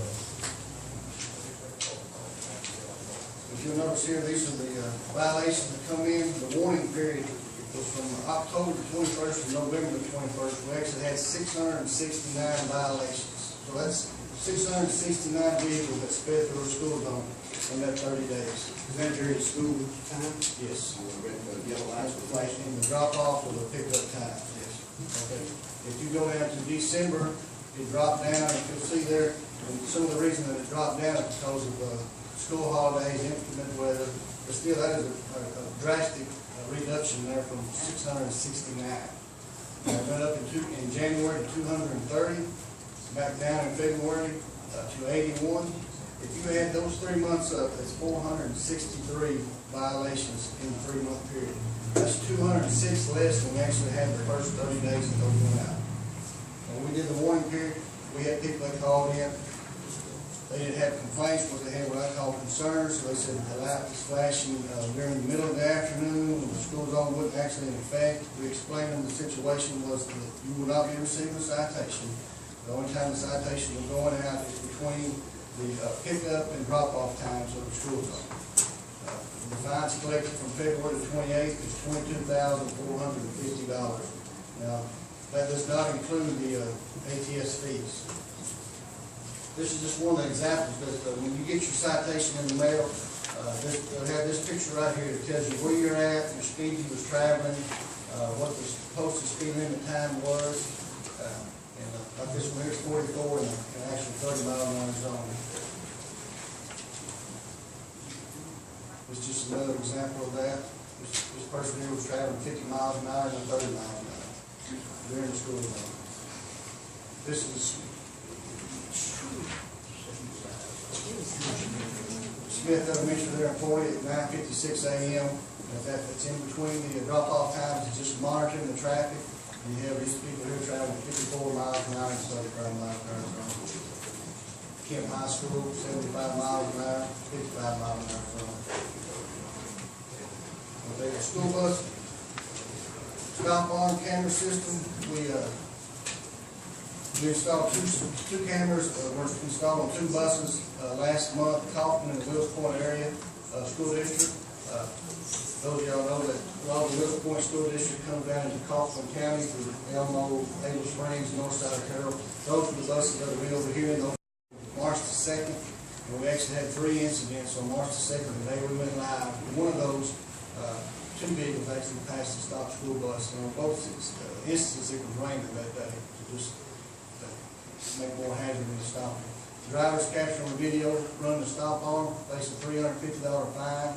D: If you'll notice here, these are the violations that come in. The warning period was from October the 21st to November the 21st. We actually had 669 violations. So that's 669 vehicles that sped through a school zone in that 30 days.
L: Is that during school time?
D: Yes.
L: The yellow lights were flashing.
D: And the drop-off or the pickup time, yes. Okay. If you go down to December, it dropped down, and you'll see there, and some of the reason that it dropped down is because of school holidays, inclement weather, but still that is a drastic reduction there from 669. And it went up in January to 230, back down in February to 81. If you add those 3 months up, that's 463 violations in a 3-month period. That's 206 less than we actually had the first 30 days that those went out. When we did the warning period, we had people that called in. They didn't have complaints, but they had what I call concerns. So they said the light was flashing during the middle of the afternoon when the school zone wasn't actually in effect. We explained to them the situation was that you will not be receiving a citation. The only time the citation was going out is between the pickup and drop-off times of the school zone. The fines collected from February the 28th is $22,450. Now, that does not include the ATS fees. This is just one of the examples that when you get your citation in the mail, they'll have this picture right here that tells you where you're at, your speed you was traveling, what the posted speed limit time was. Like this one here is 44 and actually 30 mile an hour zone. It's just another example of that. This person here was traveling 50 miles an hour and 30 miles an hour during the school zone. This is Smith Elementary, they're employed at 9:56 a.m. That's in between the drop-off times, it's just monitoring the traffic. And you have these people here traveling 54 miles an hour instead of 30 miles an hour. Kemp High School, 75 miles an hour, 55 miles an hour zone. Okay, the school bus stop arm camera system, we installed two cameras. We're installing 2 buses last month, Kaufman and the Wills Point area school district. Those of y'all know that a lot of the Wills Point school district comes down into Kaufman County through Elmo, Able Springs, north side of Carroll. Those are the buses that will be over here. Those March the 2nd, and we actually had 3 incidents on March the 2nd, the day we went live. One of those, 2 vehicles actually passed the stop school bus, and on both instances it was raining that day to just make more hazard than stopping. Drivers captured on the video, run the stop arm, face a $350 fine.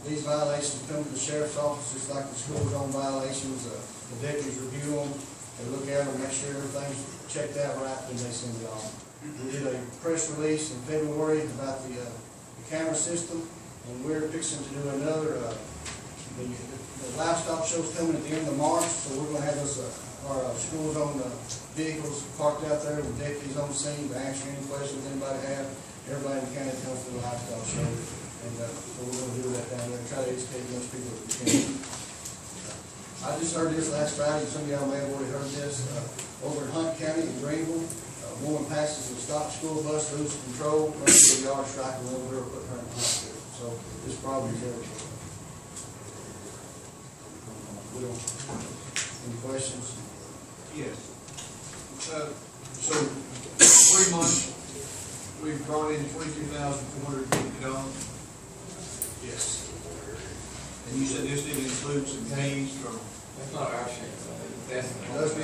D: These violations come to the sheriff's office, just like the school zone violations. The deputies review them, they look at them, make sure everything's checked out right, then they send it on. We did a press release in February about the camera system, and we're fixing to do another, the livestock show's coming at the end of March, so we're gonna have our school zone vehicles parked out there with deputies on scene to answer any questions anybody have. Everybody in the county comes to the livestock show, and so we're gonna do that down there, and try to educate as much people as we can. I just heard this last Friday, some of y'all may have already heard this, over in Hunt County in Greenville, a woman passes a stop school bus, loses control, runs to the yard, striking a little girl, putting her in the hospital. So this problem is everywhere. Any questions?
O: Yes. So, 3 months, we've brought in $22,450.
D: Yes.
O: And you said this didn't include some fees from...
S: That's not our share, that's.
D: Does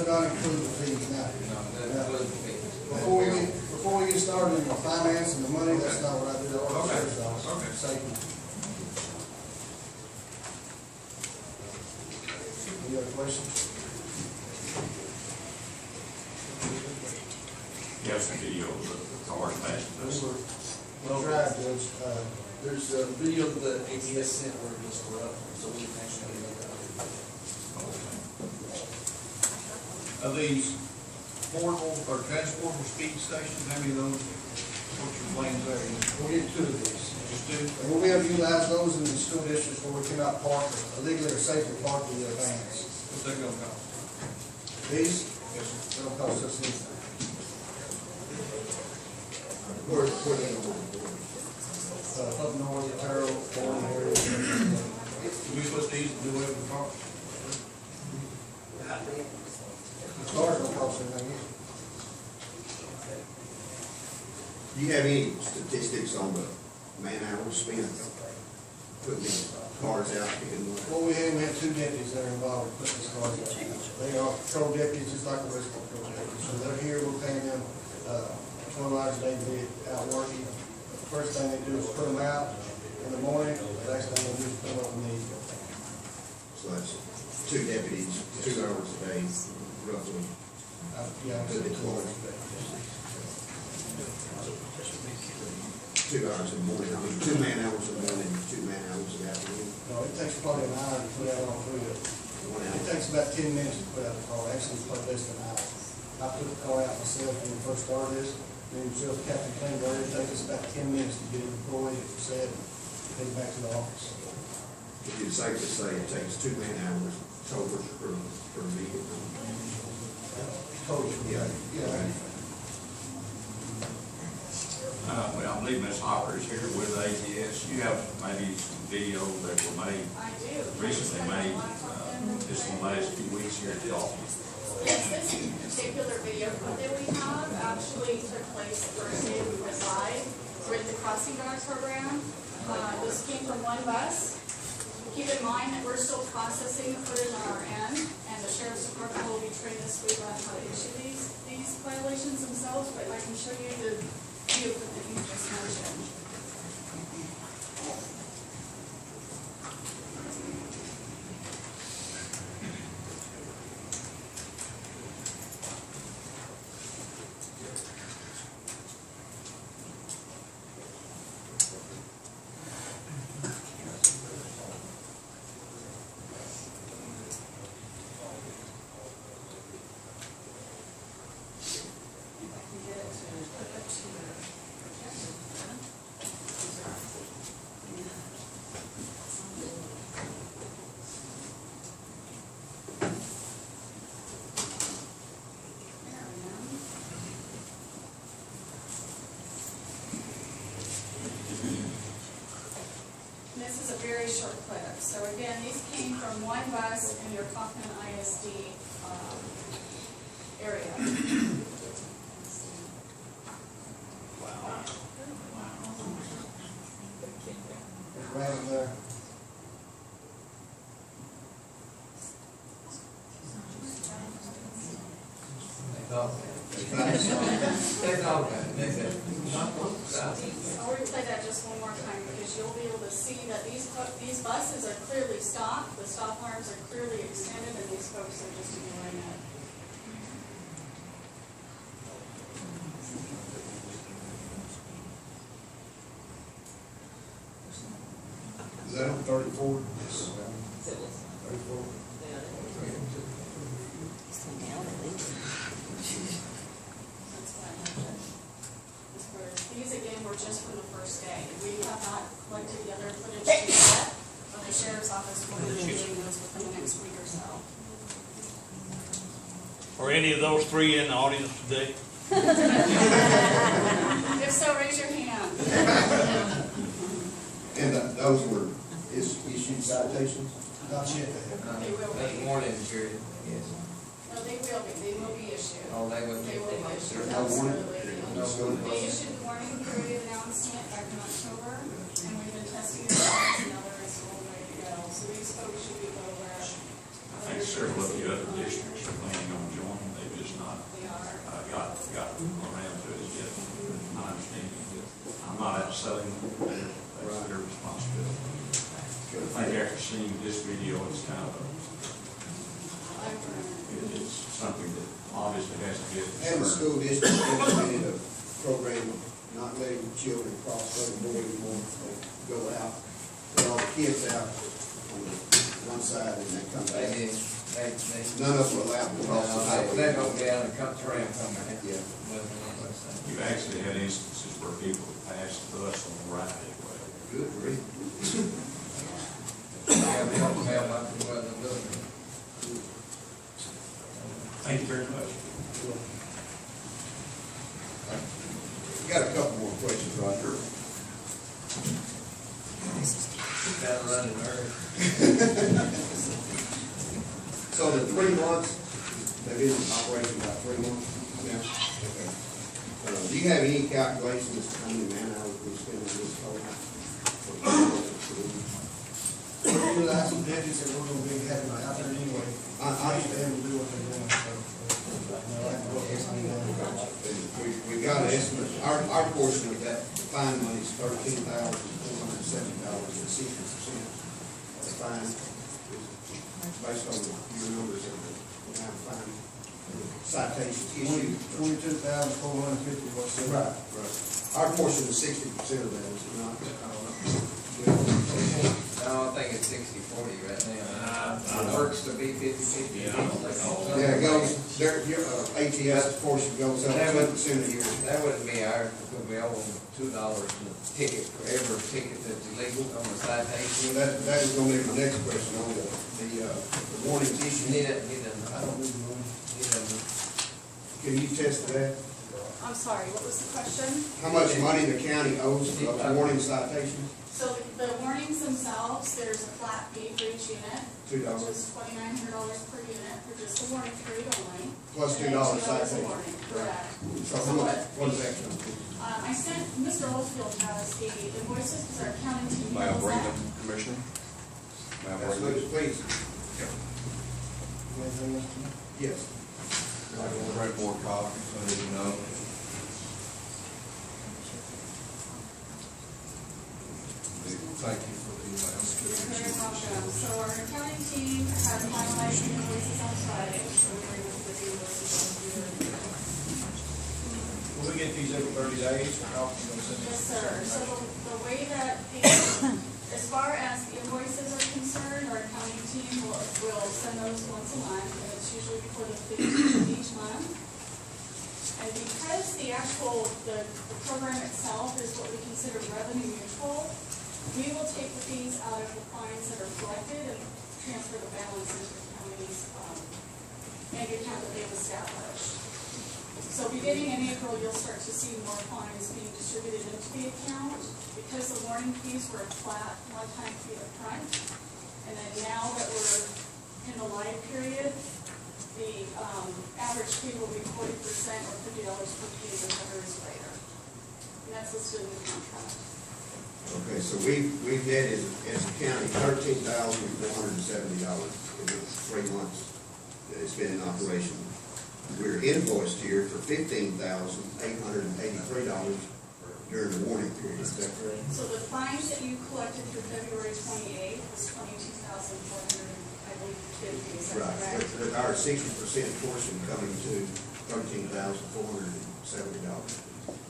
D: not include the fees now.
S: No, that includes the fees.
D: Before we get started in the finance and the money, that's not what I do.
O: Okay.
D: Safety. Any other questions?
C: You have some video of the cars passing us.
D: Well, right, Judge,
J: There's a video that ATS sent where it was for up, so we can actually make that.
O: Of these portable or transportable speed stations, how many of those, what's your plans there?
D: we'll get 2 of these.
O: Just 2?
D: And we'll be able to utilize those in the school districts where we cannot park illegally or safely park in their vans.
O: What's that gonna cost?
D: These,
O: Yes, sir.
D: they don't cost us anything.
L: Where they go?
D: Up north, Terrell, Ford area.
O: We supposed to use to do away with the car?
D: The cars don't cost anything either.
L: Do you have any statistics on the man-hours spent putting these cars out?
D: Well, we have 2 deputies that are involved in putting these cars out. They are patrol deputies, just like the rest of the patrol deputies. So they're here, we're paying them 12 hours a day to be out working. The first thing they do is put them out in the morning, the next thing they do is put them up in the evening.
L: So that's 2 deputies, 2 hours a day, roughly.
D: Yeah,
L: To the cars. 2 hours in the morning, I mean, 2 man-hours in the morning, 2 man-hours in the afternoon.
D: No, it takes probably an hour to put out all 3 of them.
L: 1
D: It
L: hour.
D: takes about 10 minutes to put out the car, actually it's probably less than an hour. I put the car out myself when we first started this, then myself, Captain Klingberg, it takes us about 10 minutes to get it deployed, for set, and take it back to the office.
L: It's safe to say it takes 2 man-hours total per vehicle.
D: Total, yeah.
C: Well, I believe Ms. Hopper is here with ATS. You have maybe some video that were made,
V: I do.
C: recently made, just in the last few weeks here at the office.
V: Yes, this particular video clip that we have actually took place the first day we went live with the crossing guard program. This came from one bus. Keep in mind that we're still processing the footage on our end, and the sheriff's department will be trained this week on how to issue these violations themselves, but I can show you the video clip that you just mentioned. This is a very short clip. So again, these came from one bus in your Kaufman ISD area.
D: Right there.
J: They
S: They know about it, they said.
A: I'll replay that just one more time, because you'll be able to see that these buses are clearly stopped, the stop arms are clearly extended, and these folks are just ignoring it.
L: Is that on 34? Yes. 34.
A: These again were just for the first day. We have not collected the other footage yet, but the sheriff's office will be doing those within the next week or so.
G: Are any of those three in the audience today?
A: If so, raise your hand.
L: And those were issued citations?
D: Not yet.
A: They will
S: That's
A: be.
S: warning period, yes.
A: No, they will be. They will be issued.
S: Oh, they would be.
A: They will be issued.
L: No warning?
A: Absolutely. They issued the warning period announcement back in October, and we've been testing it out, and now they're all ready to go. So these folks should be well aware.
C: I think several of the other districts are planning on joining, they've just not
A: They are.
C: got around to it yet. My understanding is I'm not out selling them, that's their responsibility. I think after seeing this video, it's kind of it's something that obviously has to be a
L: And the
C: concern.
L: school district implemented a program of not letting children cross state border anymore. They go out, put all the kids out on one side and they come back. None of them are allowed to cross the highway.
S: They don't get out and come around, come back.
L: Yeah.
C: You've actually had instances where people pass the bus on the right of way.
L: Good grief.
C: Thank you very much.
L: Got a couple more questions, Roger.
S: Got to run and hurry.
L: So the 3 months, they've been in operation about 3 months now? Okay. Do you have any calculations how many man hours we spend on this program?
D: We're gonna have some deputies that we're gonna be having out there anyway.
L: I
D: understand to do what they're doing, so.
L: We got an estimate, our portion of that fine money is $13,470.60. That's fine. It's based on your numbers of the amount of fine citations issued.
D: 22,450 was said.
L: Right. Our portion is 60% of that, is it not?
S: No, I think it's 60-40 right now. It works to be 50-50.
L: Yeah, it goes, your ATS portion goes up 2% a year.
S: That wouldn't be ours, because we owe them $2 a ticket for every ticket that's illegal on the citation.
L: Well, that is gonna be my next question on the warnings issued.
S: I don't know.
L: Can you test to that?
A: I'm sorry, what was the question?
L: How much money the county owes for those warning citations?
A: So the warnings themselves, there's a flat fee for each unit.
L: $2.
A: Which is $2,900 per unit for just the warning period only.
L: Plus $2
A: And then $2 a
L: citation.
A: warning, correct.
L: So what is that come to?
A: I sent, Mr. Oldfield has the invoices, because our accounting team.
B: May I
A: has
B: bring
A: that.
B: them, Commissioner? May I
L: Yes,
B: bring them?
L: please.
D: Anything else tonight?
L: Yes.
B: I will bring 4 copies, so you know. Thank you for the
A: You're very welcome. So our accounting team has finalized the invoices on Friday, so we're able to get the invoices on here.
D: Will we get these every 30 days? Or how often will we send them?
A: Yes, sir. So the way that, as far as the invoices are concerned, our accounting team will send those once a month, and it's usually before the 15th of each month. And because the program itself is what we consider revenue neutral, we will take the fees out of the fines that are collected and transfer the balance into the county's bank account that they've established. So beginning in April, you'll start to see more fines being distributed into the account because the warning fees were a flat one-time fee up front. And then now that we're in the live period, the average fee will be 40% or $50 per fee, whichever is greater. And that's listed in the contract.
L: Okay, so we've netted as a county $13,470 in the 3 months that it's been in operation. we're invoiced here for $15,883 during the warning period, is that correct?
A: So the fines that you collected through February 28th was 22,400, I believe, 50, is that
L: Right,
A: correct?
L: our 60% portion coming to $13,470.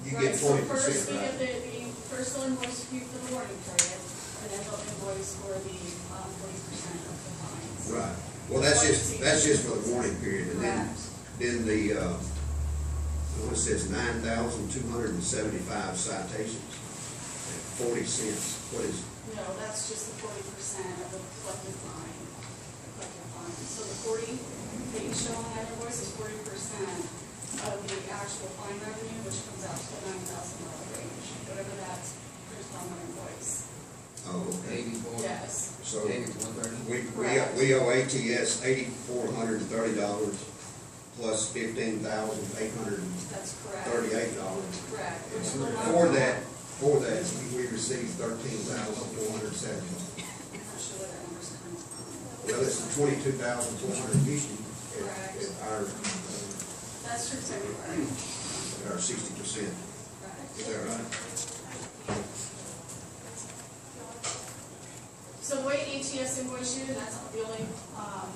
L: You get 40%,
A: Right, so first we
L: right?
A: get the first invoice fee for the warning period, and then they'll invoice for the 40% of the fines.
L: Right, well, that's just for the warning period, and
A: Correct.
L: then the, what it says, 9,275 citations, at 40 cents, what is,
A: No, that's just the 40% of the collected fine, So the 40 that you show on that invoice is 40% of the actual fine revenue, which comes out to the $9,000 range, whatever that's printed on the invoice.
L: oh, okay.
S: 84.
A: Yes.
L: So,
S: 130.
L: we owe ATS $8,430 plus $15,838.
A: That's correct. Correct. Which will not-
L: For that, we received $13,470.
A: I'm not sure where that number's coming from.
L: Well, it's 22,450
A: Correct.
L: at our,
A: That's for February.
L: at our 60%.
A: Right.
L: Is that right?
A: So the way ATS invoice you, and that's the only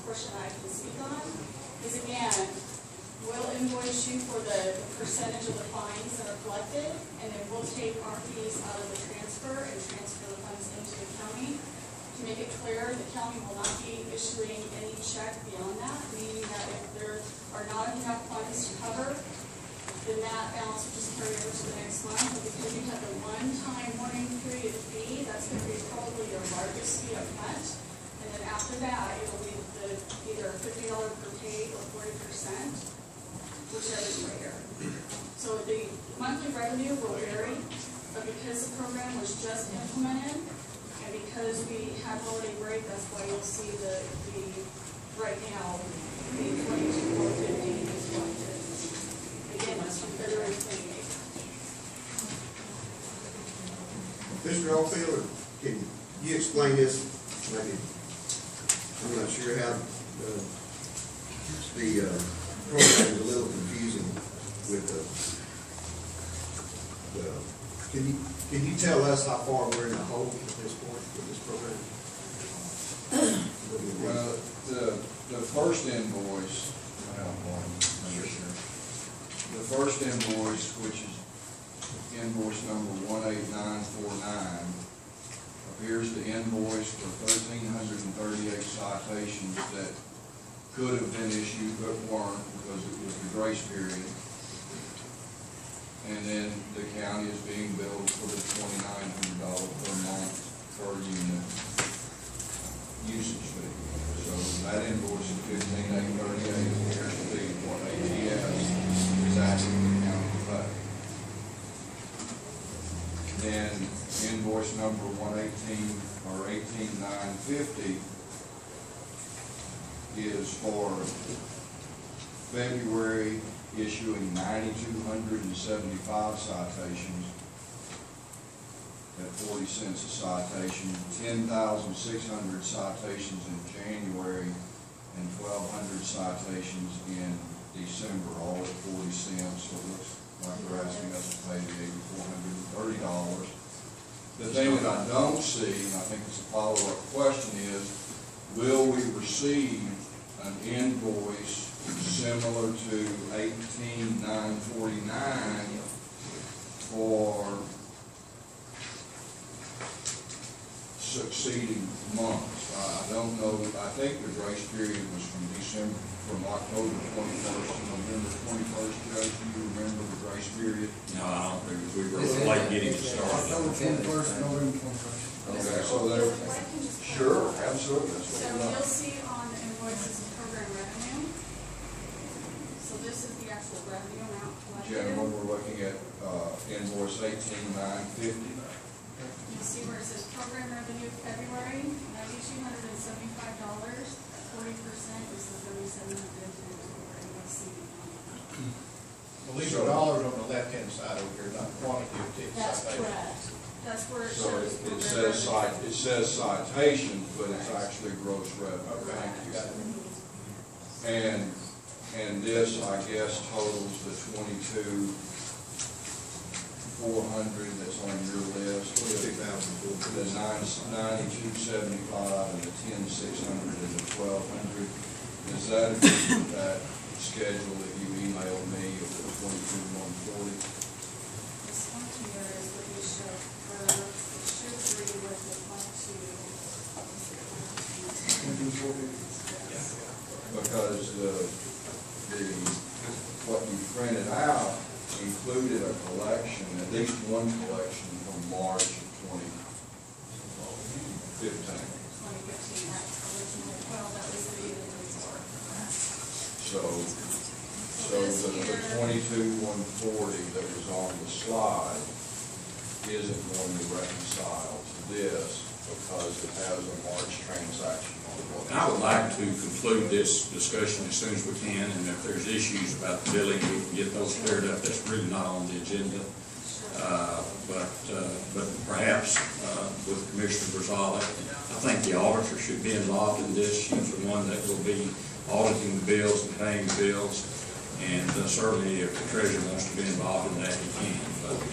A: portion I can speak on, is again, we'll invoice you for the percentage of the fines that are collected, and then we'll take our fees out of the transfer and transfer the funds into the county. To make it clear, the county will not be issuing any check beyond that, meaning that if there are not enough funds to cover, then that balance will just carry over to the next month. But because you have the one-time warning period fee, that's going to be probably your largest fee up front. And then after that, it'll be either $50 per pay or 40%, whichever is greater. So the monthly revenue will vary, but because the program was just implemented, and because we had holiday break, that's why you'll see the right now, the 22,450 is collected. Again, that's from February 28th.
L: Mr. Oldfield, can you explain this? Maybe, I'm not sure how the program is a little confusing with can you tell us how far we're in the hole at this point with this program?
B: Well, the first invoice, the first invoice, which is invoice number 18949, appears to invoice for 1,338 citations that could have been issued but weren't because it was the grace period. And then the county is being billed for the $2,900 per month per unit usage fee. So that invoice of $15,838 appears to be what ATS is asking the county to pay. Then invoice number 118 or 18,950 is for February, issuing 9,275 citations at 40 cents a citation, 10,600 citations in January, and 1,200 citations in December, all at 40 cents. So it looks like they're asking us to pay the $8,430. The thing that I don't see, and I think it's a follow-up question, is will we receive an invoice similar to 18,949 for succeeding months? I don't know. I think the grace period was from October 21st to November 21st. Judge, do you remember the grace period?
C: No, I don't think we were late getting it started.
K: October 21st, November 21st.
L: Okay, so there, sure, absolutely.
A: So you'll see on the invoices of program revenue. So this is the actual revenue amount collected.
B: Gentlemen, we're looking at invoice 18,950.
A: You'll see where it says program revenue February, $9,275. 40% is the $3,710.
D: Well, these are dollars on the left-hand side over here, not quantity of tickets.
A: That's correct. That's where it
B: So
A: shows.
B: it says citations, but it's actually gross revenue.
D: Okay,
B: Thank you.
D: got it.
B: And And this, I guess, totals the 22,400 that's on your list.
L: 22,400.
B: The 9275 and the 10,600 and the 1,200. Is that that schedule that you emailed me of the 22,140?
A: This one here is what you should, it should agree with the
B: Because what you printed out included a collection, at least one collection from March of 2015.
A: 2015, that original, well, that was the report.
B: So the 22,140 that was on the slide isn't going to reconcile to this because it has a March transaction on it.
C: I would like to conclude this discussion as soon as we can, and if there's issues about the billing, we can get those cleared up. That's really not on the agenda. But perhaps with Commissioner Brazal, I think the auditor should be involved in this. She's the one that will be auditing the bills and paying the bills. And certainly if the treasurer wants to be involved in that, he can.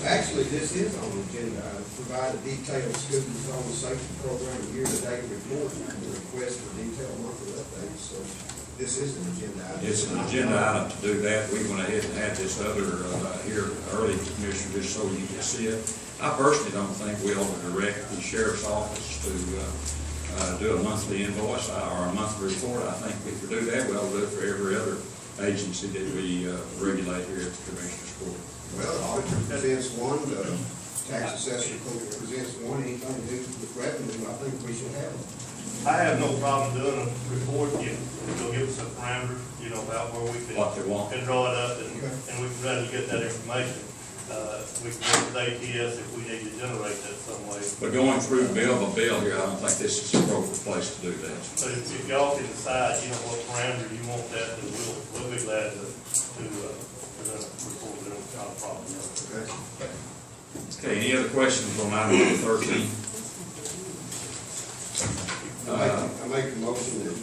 L: Actually, this is on the agenda. I provide a detailed school zone safety program year-to-date report and request for detailed monthly updates. So this is an agenda item.
C: It's an agenda item to do that. We went ahead and had this other here early, Commissioner, just so you can see it. I personally don't think we ought to direct the sheriff's office to do a monthly invoice or a monthly report. I think if we do that, we ought to do it for every other agency that we regulate here at the Commissioner's Court.
L: Well, the auditor presents one, the tax assessor presents one, anything to do with revenue, I think we should have them.
G: I have no problem doing a report, if they'll give us a parameter, you know, about where we can.
C: What they want.
G: And draw it up, and we can readily get that information. We can work with ATS if we need to generate that some way.
C: But going through bill by bill here, I don't think this is the appropriate place to do that.
G: But if y'all can decide, you know, what parameter you want that, then we'll be glad to present a report, but it's not a problem.
C: Okay, any other questions on item number 13?
L: I make a motion that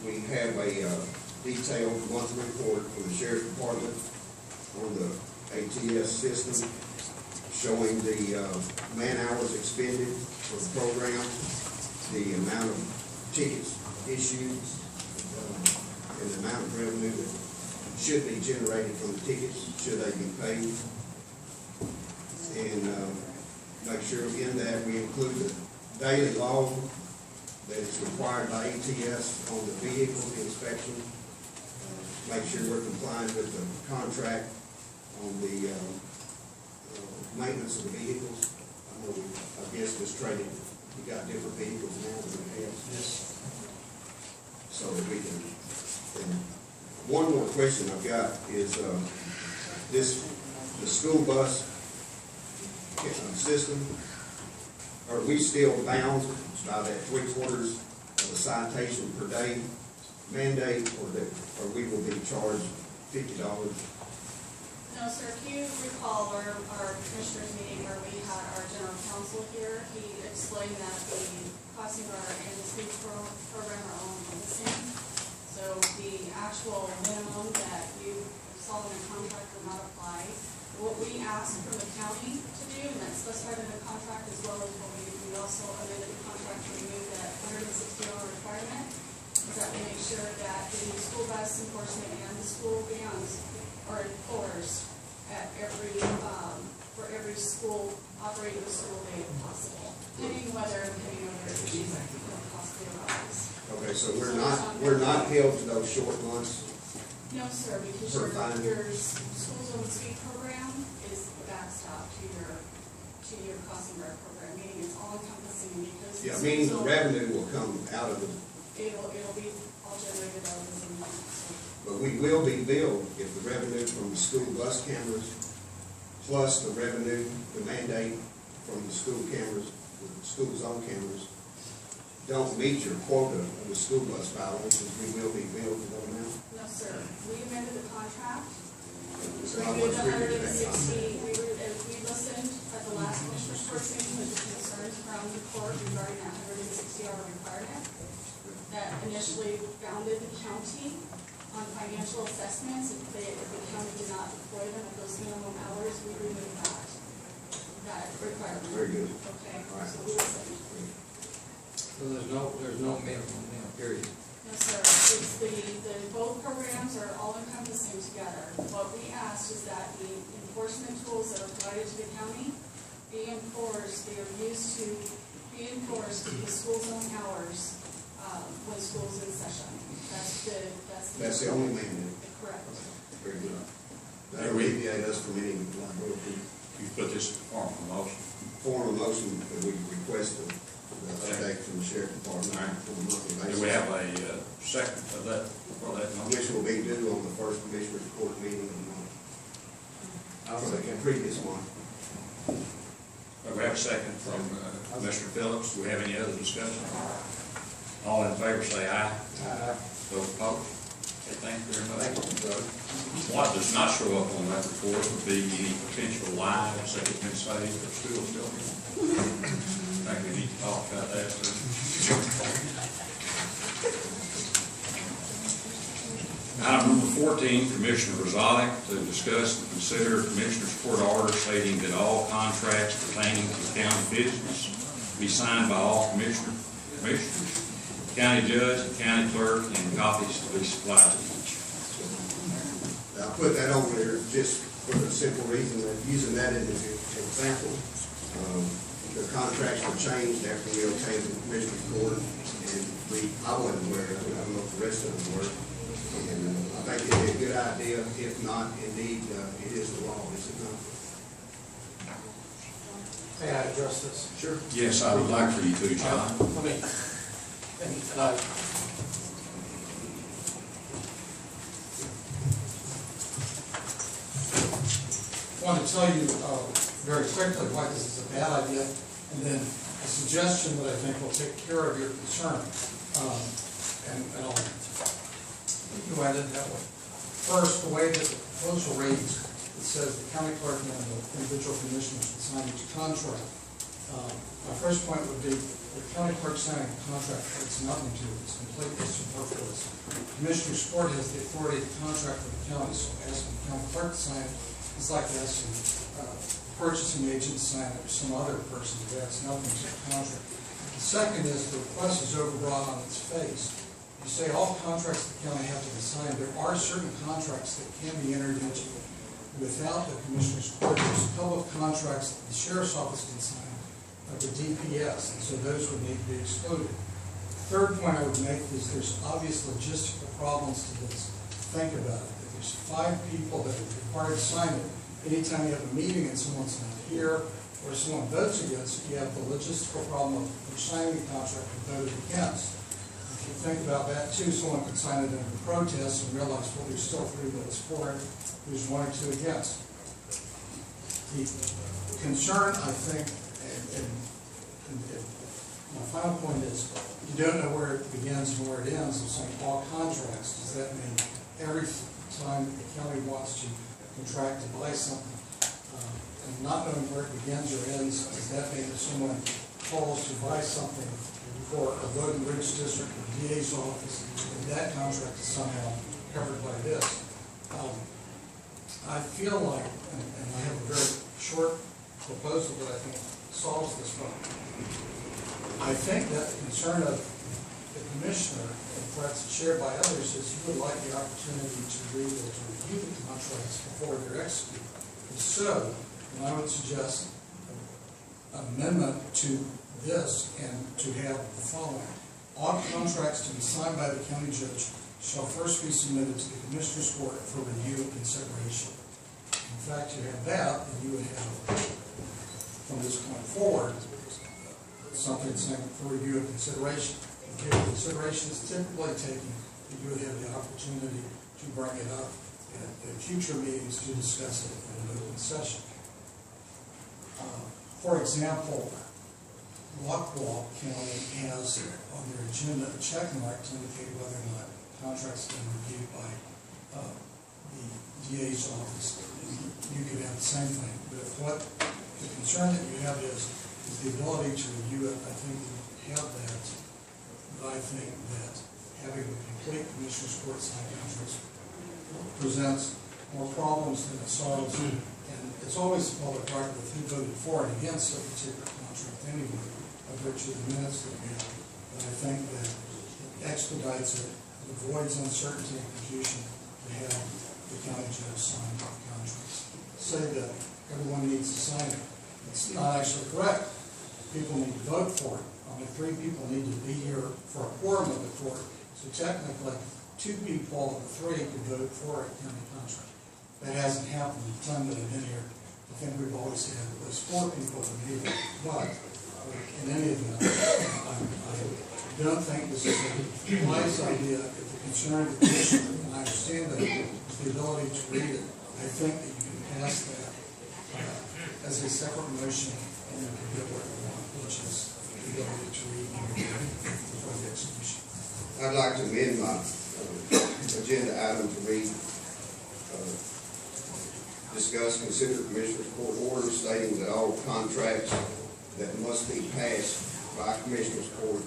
L: we have a detailed monthly report from the sheriff's department on the ATS system, showing the man hours expended for the program, the amount of tickets issued, and the amount of revenue that should be generated from the tickets, should they be paid. And make sure in that we include the daily log that is required by ATS on the vehicle inspection. Make sure we're complying with the contract on the maintenance of the vehicles. I guess this trading, we got different vehicles now than we have. Yes. So that we can, and one more question I've got is the school bus system, are we still bound by that 3/4 of a citation per day mandate, or we will be charged $50?
A: No, sir, if you recall our commissioners meeting where we had our general counsel here, he explained that the Kaufman and the speech program are all encompassing. So the actual minimum that you saw in the contract will not apply. What we asked from the county to do, and that's specified in the contract as well as what we also amended the contract to remove that 160-hour requirement, is that we make sure that the school bus enforcement and the school bands are enforced at for every school operating the school day if possible, depending whether issues possibly arise.
L: Okay, so we're not held to those short months?
A: No, sir, because your school zone speed program is the backstop to your customer program, meaning it's all encompassing because.
L: Yeah, meaning the revenue will come out of the.
A: It'll be all generated out of the same month.
L: But we will be billed if the revenue from the school bus cameras plus the revenue, the mandate from the school cameras, the school zone cameras, don't meet your quota of the school bus violations, we will be billed for that amount?
A: No, sir. We amended the contract.
L: So
A: We
L: how
A: did
L: much
A: the
L: we did
A: 160, we listened at the last commissioner's court meeting with the concerns from the court regarding that 160-hour requirement. that initially founded the county on financial assessments. If the county did not deploy them at those minimum hours, we removed that requirement.
L: Very good.
A: Okay.
L: All right.
A: So we will send.
S: So there's no minimum now, period.
A: No, sir, it's both programs are all encompassing together. What we asked is that the enforcement tools that are provided to the county be enforced, they are used to be enforced to the school zone hours, when school's in session. That's
L: the only mandate.
A: Correct.
L: Very good. That alleviate us from any liability.
C: You put this in form of motion.
L: Form of motion that we request the update from the sheriff department on a monthly basis.
C: Do we have a second of that, for that motion?
L: Which will be due on the first commissioner's court meeting of the month. For the previous month.
C: We have a second from Commissioner Phillips. Do we have any other discussion? All in favor say aye.
S: Aye.
C: Those opposed? Okay, thank you very much. What does not show up on that report would be any potential lives that have been saved or school children. I think we need to talk about that too. Item number 14, Commissioner Rosati to discuss and consider Commissioner's Court order stating that all contracts pertaining to county business be signed by all commissioners, county judge, and county clerk, and copies to be supplied to each.
L: I put that over there just for the simple reason that using that as an example, the contracts were changed after we obtained the commissioner's court, and I wasn't aware of it. I don't know if the rest of them were. And I think it'd be a good idea. If not, indeed, it is the law, is it not?
K: May I address this?
L: Sure.
C: Yes, I would like for you to, John.
K: I want to tell you very quickly why this is a bad idea, and then a suggestion that I think will take care of your concern. And I'll go ahead and that way. First, the way that the proposal reads, it says the county clerk and the individual commissioners should sign each contract. My first point would be the county clerk signing a contract adds nothing to it. It's completely superfluous. Commissioner's court has the authority to contract with the county, so asking the county clerk to sign it is like asking purchasing agent to sign it or some other person who adds nothing to the contract. The second is the request is overbroad on its face. You say all contracts the county have to be signed. There are certain contracts that can be entered into without the commissioner's court. There's public contracts that the sheriff's office can sign, like the DPS, and so those would need to be excluded. The third point I would make is there's obvious logistical problems to this. Think about it. If there's 5 people that are required to sign it, anytime you have a meeting and someone's not here, or someone votes against it, you have the logistical problem of signing the contract and voting against. If you think about that too, someone could sign it under protest and realize, well, there's still 3 votes for it, there's 1 or 2 against. The concern, I think, and my final point is, you don't know where it begins and where it ends of saying all contracts. Does that mean every time the county wants to contract to buy something, and not knowing where it begins or ends, does that mean if someone calls to buy something for a road and bridge district or DA's office, that contract is somehow covered by this? I feel like, and I have a very short proposal that I think solves this problem. I think that the concern of the commissioner, and perhaps shared by others, is you would like the opportunity to read or to review the contracts before they're executed. If so, then I would suggest an amendment to this and to have the following. All contracts to be signed by the county judge shall first be submitted to the commissioner's court for review and consideration. In fact, you have that, and you would have, from this point forward, something saying for review and consideration. Review and consideration is typically taken, but you would have the opportunity to bring it up at future meetings to discuss it in an open session. For example, Rockwall County has on their agenda a check mark to indicate whether or not contracts have been reviewed by the DA's office. You could have the same thing, but what the concern that you have is the ability to review it. I think you have that,
F: I think that having the complete commissioner's court signed contracts presents more problems than it solves. And it's always a public record of who voted for and against a particular contract anyway, by virtue of the minutes that we have. But I think that it expedites it, it avoids uncertainty and confusion to have the county judge sign the contracts. Say that everyone needs to sign it. It's not actually correct. People need to vote for it. Only 3 people need to be here for a quorum of the court. So technically, 2 people of the 3 could vote for a county contract. That hasn't happened in the time that I've been here. I think we've always had at least 4 people that need it. But in any event, I don't think this is a wise idea. If the concern of the commissioner, and I understand that, is the ability to read it, I think that you can pass that as a separate motion and you can get what you want, which is the ability to read before the execution.
L: I'd like to amend my agenda item to read, discuss, consider Commissioner's Court order stating that all contracts that must be passed by Commissioner's Court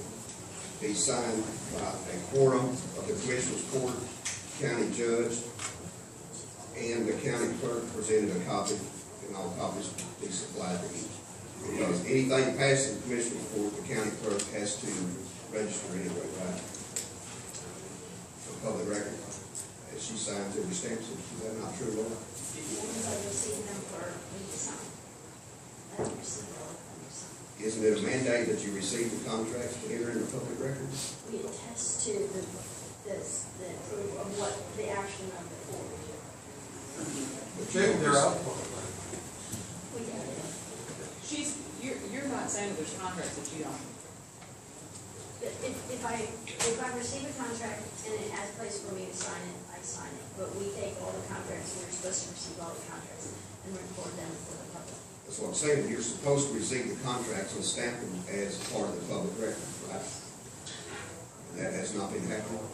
L: be signed by a quorum of the Commissioner's Court, county judge, and the county clerk presented a copy, and all copies be supplied to each. Because anything passed in the Commissioner's Court, the county clerk has to register anyway, right? For public record, as she signs every stamp, is that not true, Laura?
I: Once I receive them for me to sign. I don't receive all of them to sign.
L: Isn't it a mandate that you receive the contracts to enter in the public record?
I: We attest to the approval of what the action of the court.
F: They're out.
I: We got it.
Q: You're not saying that there's contracts that you don't.
I: If I receive a contract and it has a place for me to sign it, I sign it. But we take all the contracts, we're supposed to receive all the contracts and record them for the public.
L: That's what I'm saying, you're supposed to receive the contracts and stamp them as part of the public record, right? That has not been happening.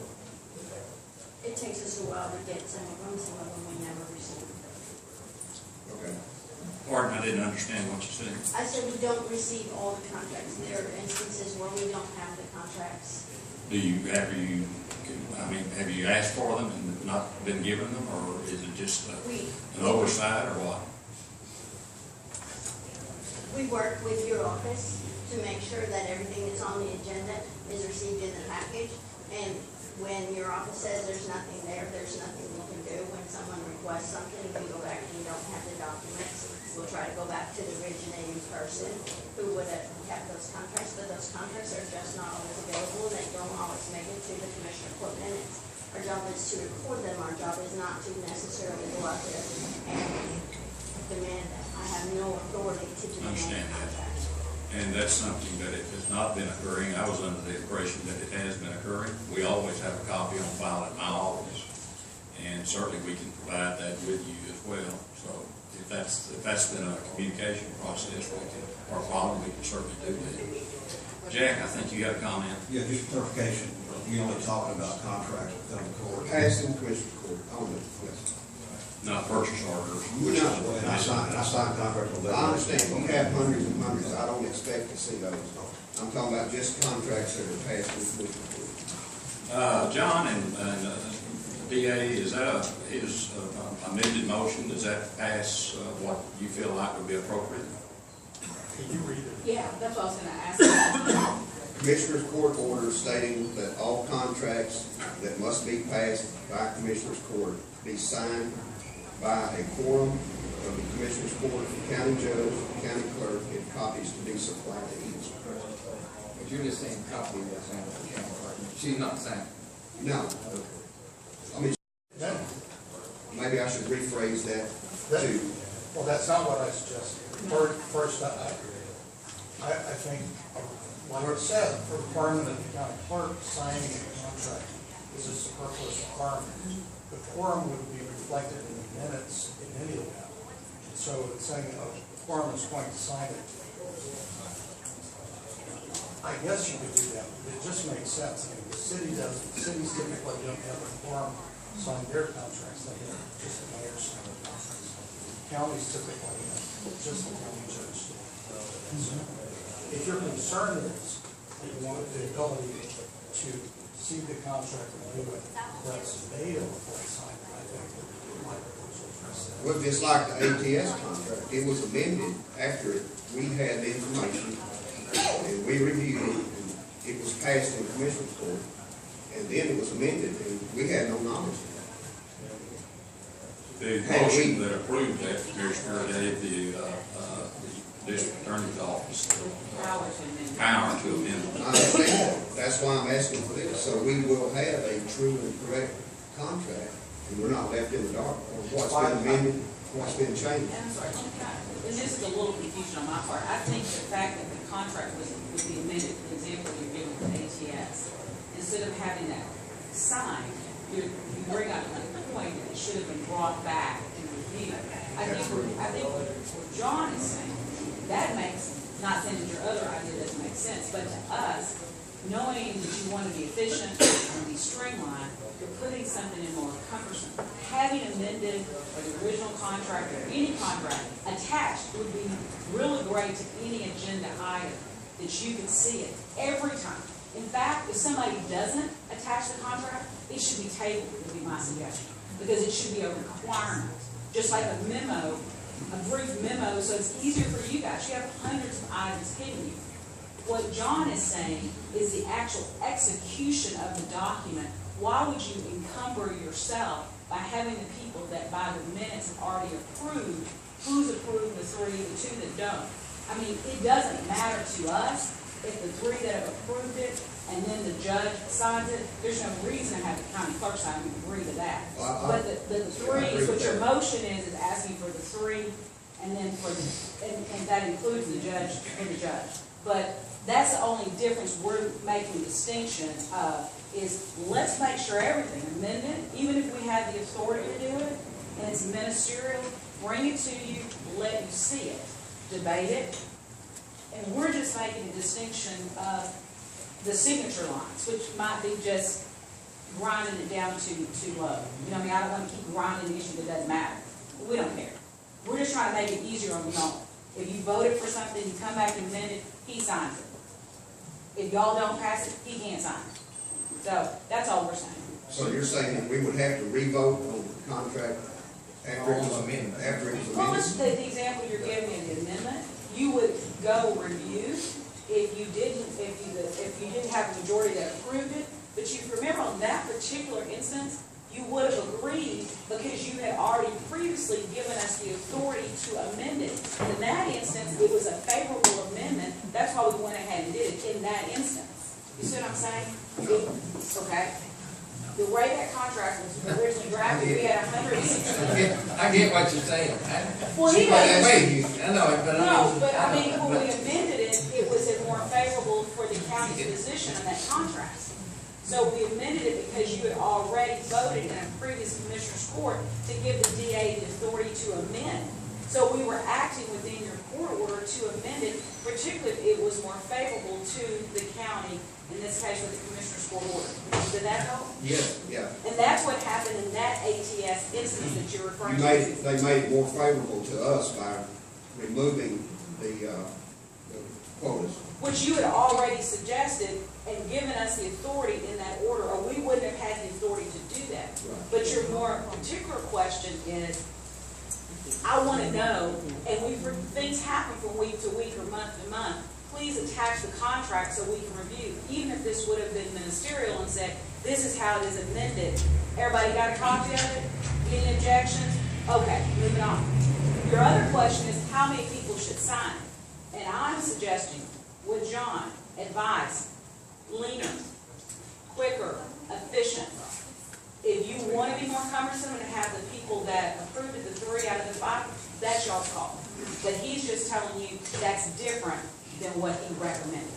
I: It takes us a while to get some of them we never receive.
L: Okay.
C: Pardon, I didn't understand what you said.
I: I said we don't receive all the contracts. There are instances where we don't have the contracts.
C: Have you asked for them and not been given them, or is it just an oversight, or what?
I: We work with your office to make sure that everything that's on the agenda is received in the package. And when your office says there's nothing there, there's nothing we can do. When someone requests something, we go back and we don't have the documents. We'll try to go back to the originating person who would have kept those contracts, but those contracts are just not always available. They don't always make it to the commissioner court minutes. Our job is to record them. Our job is not to necessarily go out there and demand them. I have no authority to demand contracts.
C: And that's something that it has not been occurring. I was under the impression that it has been occurring. We always have a copy on file at my office, and certainly we can provide that with you as well. So if that's been a communication process, or problem, we can certainly do that. Jack, I think you got a comment.
P: Yeah, just clarification. You're only talking about contracts with the court.
L: Passed in Commissioner's Court, only, yes.
C: Not purchase orders.
L: No.
P: And I signed contracts on that.
L: I understand, we have hundreds and hundreds, I don't expect to see those. I'm talking about just contracts that are passed in Commissioner's Court.
C: John and DA, is that his amended motion? Does that pass what you feel like would be appropriate?
F: Can you read it?
Q: Yeah, that's what I was going to ask.
L: Commissioner's Court order stating that all contracts that must be passed by Commissioner's Court be signed by a quorum of the Commissioner's Court, county judge, county clerk, and copies to be supplied to each.
S: But you're just saying copy of that sign with the county clerk. She's not signing.
L: No. I mean, maybe I should rephrase that too.
F: Well, that's not what I suggested. First, I think, like I said, the requirement of the county clerk signing a contract is a superfluous requirement. The quorum would be reflected in the minutes in any event. So it's saying a quorum is going to sign it. I guess you could do that, but it just makes sense. I mean, the city doesn't. Cities typically don't have a quorum sign their contracts. They have just the mayor sign their contracts. Counties typically have just the county judge. So if your concern is that you want the ability to see the contract renewed, that's made it before it's signed, I think that my proposal is.
L: Well, just like the ATS contract, it was amended after we had the information, and we reviewed it, and it was passed in Commissioner's Court, and then it was amended, and we had no knowledge of that.
C: The motion that approved that, Commissioner, gave the district attorney's office power to amend.
L: I understand that. That's why I'm asking for this, so we will have a true and correct contract, and we're not left in the dark on what's been amended, what's been changed.
R: And I'm sorry, and this is a little confusion on my part. I think the fact that the contract would be amended, the example you're giving with ATS, instead of having that signed, you bring up the point that it should have been brought back and reviewed. I think what John is saying, that makes, not saying that your other idea doesn't make sense, but to us, knowing that you want to be efficient and be streamlined, you're putting something in more cumbersome. Having amended or the original contract or any contract attached would be really great to any agenda item that you can see it every time. In fact, if somebody doesn't attach the contract, it should be tabled, would be my suggestion, because it should be a requirement. Just like a memo, a brief memo, so it's easier for you guys. You have hundreds of items hitting you. What John is saying is the actual execution of the document. Why would you encumber yourself by having the people that by the minutes have already approved, who's approved the three, the two that don't? I mean, it doesn't matter to us if the three that have approved it and then the judge signs it. There's no reason to have the county clerk sign it. We agree to that. But the three is what your motion is asking for the three, and then for the, and that includes the judge and the judge. But that's the only difference we're making distinction of, is let's make sure everything amended, even if we have the authority to do it, and it's ministerial, bring it to you, let you see it, debate it, and we're just making a distinction of the signature lines, which might be just grinding it down too low. You know what I mean? I don't want to keep grinding the issue that doesn't matter. We don't care. We're just trying to make it easier on y'all. If you voted for something, you come back and amend it, he signs it. If y'all don't pass it, he can't sign it. So that's all we're saying.
L: So you're saying that we would have to revote on the contract after it was amended?
R: Well, let's take the example you're giving me, the amendment. You would go review if you didn't have a majority that approved it. But you remember on that particular instance, you would have agreed because you had already previously given us the authority to amend it. In that instance, it was a favorable amendment. That's why we went ahead and did it in that instance. You see what I'm saying? Okay. The way that contract was originally drafted, we had 160.
S: I get what you're saying.
R: Well, he doesn't.
S: Wait, I know it, but
R: I mean, when we amended it, it was more favorable for the county's position in that contract. So we amended it because you had already voted in a previous commissioner's court to give the DA the authority to amend. So we were acting within your court order to amend it, particularly if it was more favorable to the county, in this case with the commissioner's court order. Did that help?
L: Yes, yeah.
R: And that's what happened in that ATS instance that you're referring to.
L: They made it more favorable to us by removing the quotas.
R: Which you had already suggested and given us the authority in that order, or we wouldn't have had the authority to do that.
L: Right.
R: But your more particular question is, I want to know, and things happen from week to week or month to month, please attach the contract so we can review. Even if this would have been ministerial and said, this is how it is amended. Everybody got a copy of it? Any objections? Okay, moving on. Your other question is, how many people should sign? And I'm suggesting, with John, advise, leaner, quicker, efficient. If you want to be more cumbersome and have the people that approved it, the 3 out of the 5, that's y'all's call. But he's just telling you that's different than what he recommended.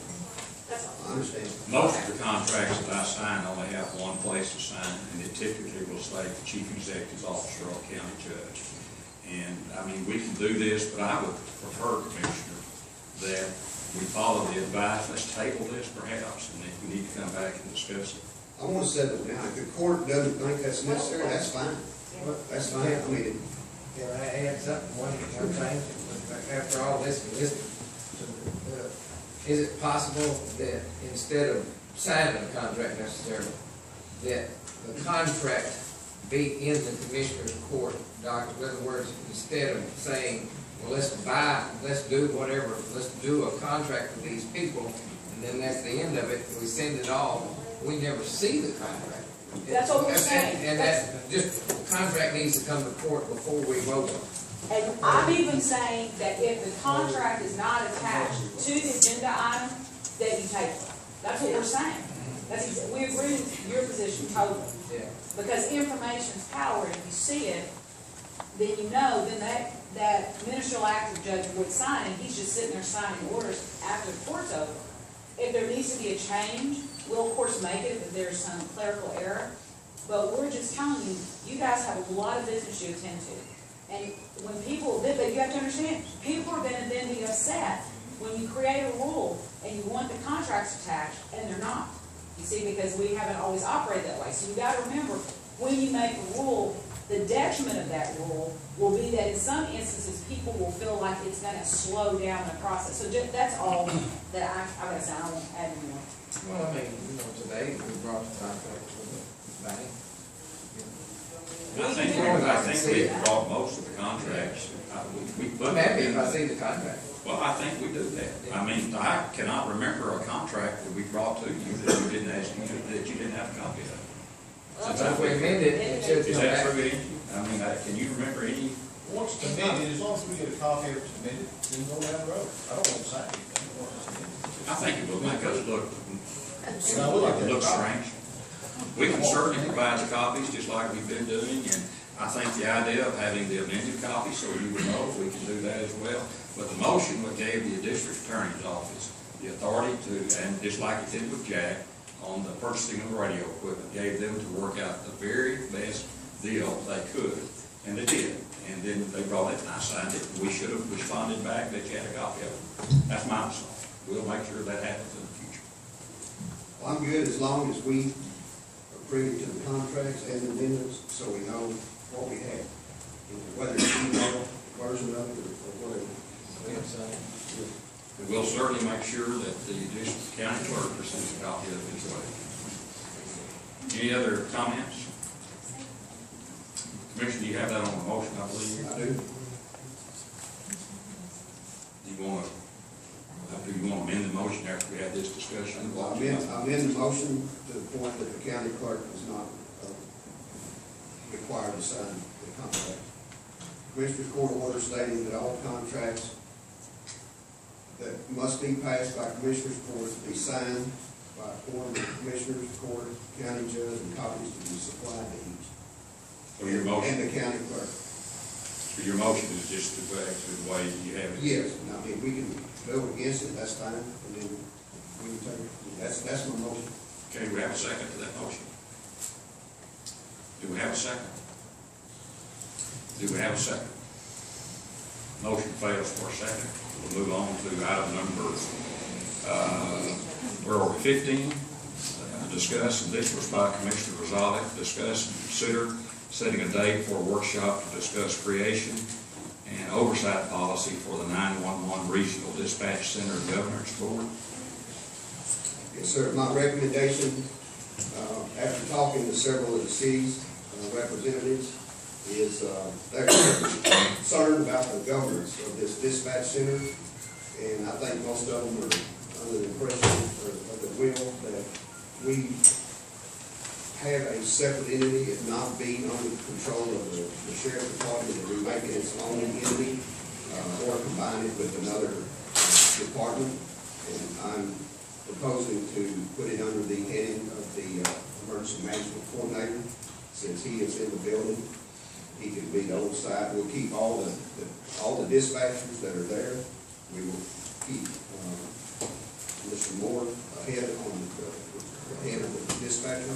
R: That's all.
L: I understand.
C: Most of the contracts that I sign only have one place to sign, and it typically will state the chief executive officer or county judge. And, I mean, we can do this, but I would prefer, Commissioner, that we follow the advice. Let's table this perhaps, and if we need to come back and discuss it.
L: I want to settle it down. If the court doesn't think that's necessary, that's fine. That's fine. I mean,
S: can I add something, one thing? After all this, is it possible that instead of signing a contract necessarily, that the contract be in the commissioner's court document. In other words, instead of saying, well, let's do whatever, let's do a contract with these people, and then that's the end of it, we send it off, we never see the contract.
H: That's what we're saying.
S: And that, just, the contract needs to come to court before we vote on it.
H: And I'm even saying that if the contract is not attached to the agenda item, that you table it. That's what we're saying. We agree with your position totally.
S: Yeah.
H: Because information's power, if you see it, then you know, then that ministerial active judge would sign, and he's just sitting there signing orders after the court's over. If there needs to be a change, we'll of course make it if there's some clerical error. But we're just telling you, you guys have a lot of business you attend to. And when people, but you have to understand, people are going to then be upset when you create a rule and you want the contracts attached and they're not. You see, because we haven't always operated that way. So you got to remember, when you make a rule, the detriment of that rule will be that in some instances, people will feel like it's going to slow down the process. So that's all that I've got to say. I won't add anymore.
S: Well, I mean, today we brought the contract with the bank.
C: I think we brought most of the contracts.
S: I'm happy if I see the contract.
C: Well, I think we do that. I mean, I cannot remember a contract that we brought to you that you didn't ask you, that you didn't have a copy of.
S: Since if we amended it, it should
C: Is
S: come
C: that
S: back.
C: true, Angie? I mean, can you remember any?
D: Once it's amended, as long as we get a copy of it submitted, then go down the road. I don't want to sign anything once it's amended.
C: I think it will make us look
D: strange.
C: strange. We can certainly provide the copies, just like we've been doing, and I think the idea of having the amended copy, so you would know, we can do that as well. But the motion would gave the district attorney's office the authority to, and just like it did with Jack, on the purchasing of radio equipment, gave them to work out the very best deal they could, and they did. And then they brought it, and I signed it, and we should have responded back that you had a copy of it. That's my response. We'll make sure that happens in the future.
L: Well, I'm good as long as we are privy to the contracts and the amendments, so we know what we have. Whether it's email version of it or whatever.
C: And we'll certainly make sure that the district county clerk receives a copy of it as well. Any other comments? Commissioner, you have that on the motion, I believe?
L: I do.
C: Do you want to amend the motion after we have this discussion?
L: I amend the motion to the point that the county clerk is not required to sign the contract. Commissioner's Court order stating that all contracts that must be passed by Commissioner's Court to be signed by a quorum of Commissioner's Court, county judge, and copies to be supplied to each.
C: So your motion?
L: And the county clerk.
C: So your motion is just to go back to the way you have it?
L: Yes, and I mean, we can vote against it, that's fine, and then we can take it, that's my motion.
C: Okay, we have a second to that motion. Do we have a second? Do we have a second? Motion fails for a second. We'll move on to item number, where are we, 15? Discuss, and this was by Commissioner Rosales, discuss and consider setting a date for a workshop to discuss creation and oversight policy for the 911 Regional Dispatch Center and Governance Board.
L: Yes, sir, my recommendation, after talking to several of the city's representatives, is they're concerned about the governance of this dispatch center, and I think most of them are under the impression or of the will that we have a separate entity and not be under the control of the sheriff department, and we make it its own entity or combine it with another department. And I'm proposing to put it under the heading of the emergency management coordinator, since he is in the building. He can be the oversight. We'll keep all the dispatchers that are there. We will keep Mr. Moore ahead on the head of the dispatcher.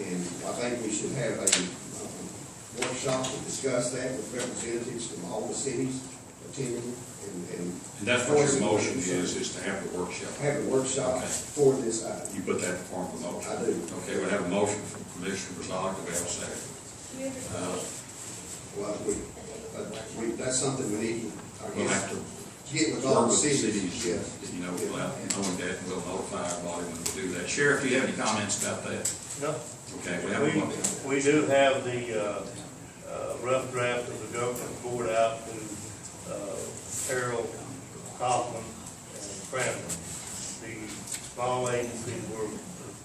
L: And I think we should have a workshop to discuss that with representatives from all the cities attending. And
C: that's what your motion is to have the workshop.
L: Have a workshop for this item.
C: You put that in the form of a motion?
L: I do.
C: Okay, we have a motion from Commissioner Rosales. Do we have a second?
L: Well, that's something we need, I
C: We'll
L: guess.
C: have to
L: Get with all
C: work
L: the
C: with the
L: cities,
C: cities,
L: yes.
C: you know, without knowing that, and we'll notify everybody when we do that. Sheriff, do you have any comments about that?
E: No.
C: Okay, we have a motion.
E: We do have the, rough draft of the government board out to, Harold, Kaufman, and Cranmer. The small agencies were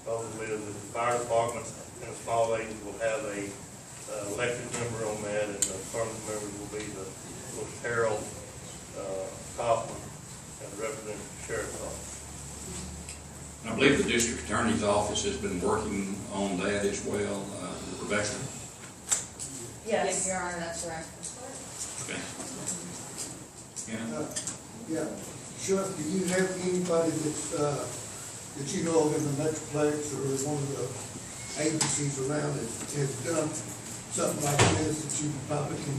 E: supposedly the fire department, and the small agencies will have a, elected member on that, and the permanent members will be the, Harold, Kaufman, and the representative of the sheriff's office.
C: I believe the district attorney's office has been working on that as well. Rebecca?
R: Yes, Your Honor, that's correct.
C: Okay. Yeah.
O: Yeah, Sheriff, do you have anybody that's, that you know of in the Metroplex or one of the agencies around that has done something like this, that you probably can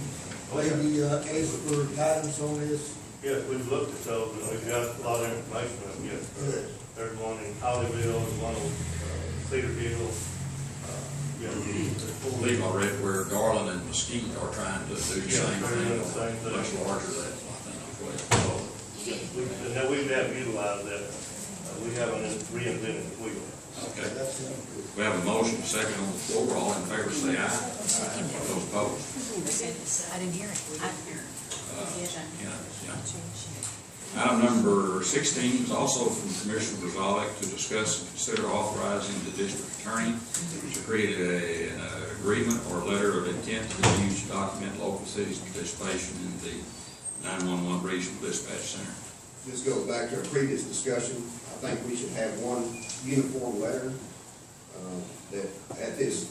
O: maybe ask for guidance on this?
E: Yes, we've looked at those, and we've got a lot of information on it, yes. There's one in Hollyville, there's one on Cedarville.
C: I believe I read where Garland and Mesquite are trying to do the same thing, much larger than I think as well.
E: And then we have utilized that, we haven't reinvented the wheel.
C: Okay. We have a motion, second on the floor, all in favor say aye. Those opposed?
Q: I didn't hear it.
C: Item number 16 is also from Commissioner Brzalik to discuss and consider authorizing the district attorney to create an agreement or letter of intent to use to document local cities' participation in the 911 Regional Dispatch Center.
L: This goes back to our previous discussion. I think we should have one uniform letter that at this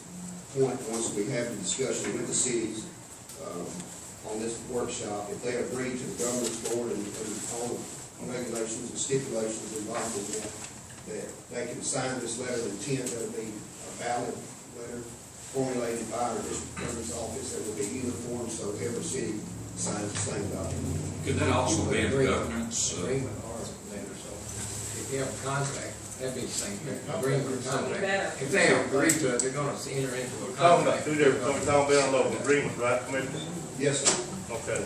L: point, once we have the discussion with the cities on this workshop, if they agree to the governor's board and all the regulations and stipulations involved in that, that they can sign this letter of intent. That'll be a valid letter formulated by our district attorney's office that will be uniform, so every city signs the same document.
C: Could that also be in the governance?
S: Agreement or letter, so if you have a contract, that'd be the same thing, agreement or contract. If they agree to it, they're gonna enter into a contract.
E: We're talking about local agreement, right, Commissioner?
L: Yes, sir.
E: Okay.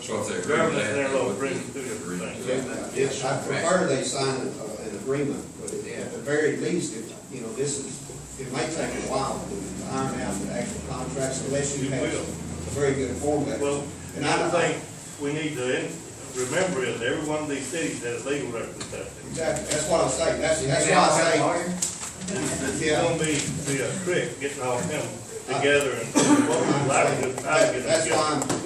C: So if they agree with that,
E: Government and local agreement, two different things.
L: Yes, I prefer they sign an agreement, but at the very least, you know, it may take a while to iron out the actual contracts unless you have a very good format.
E: Well,
L: and
E: I think we need to remember is every one of these cities has legal representation.
L: Exactly, that's what I'm saying, that's why I say.
E: It's gonna be a trick getting all of them together and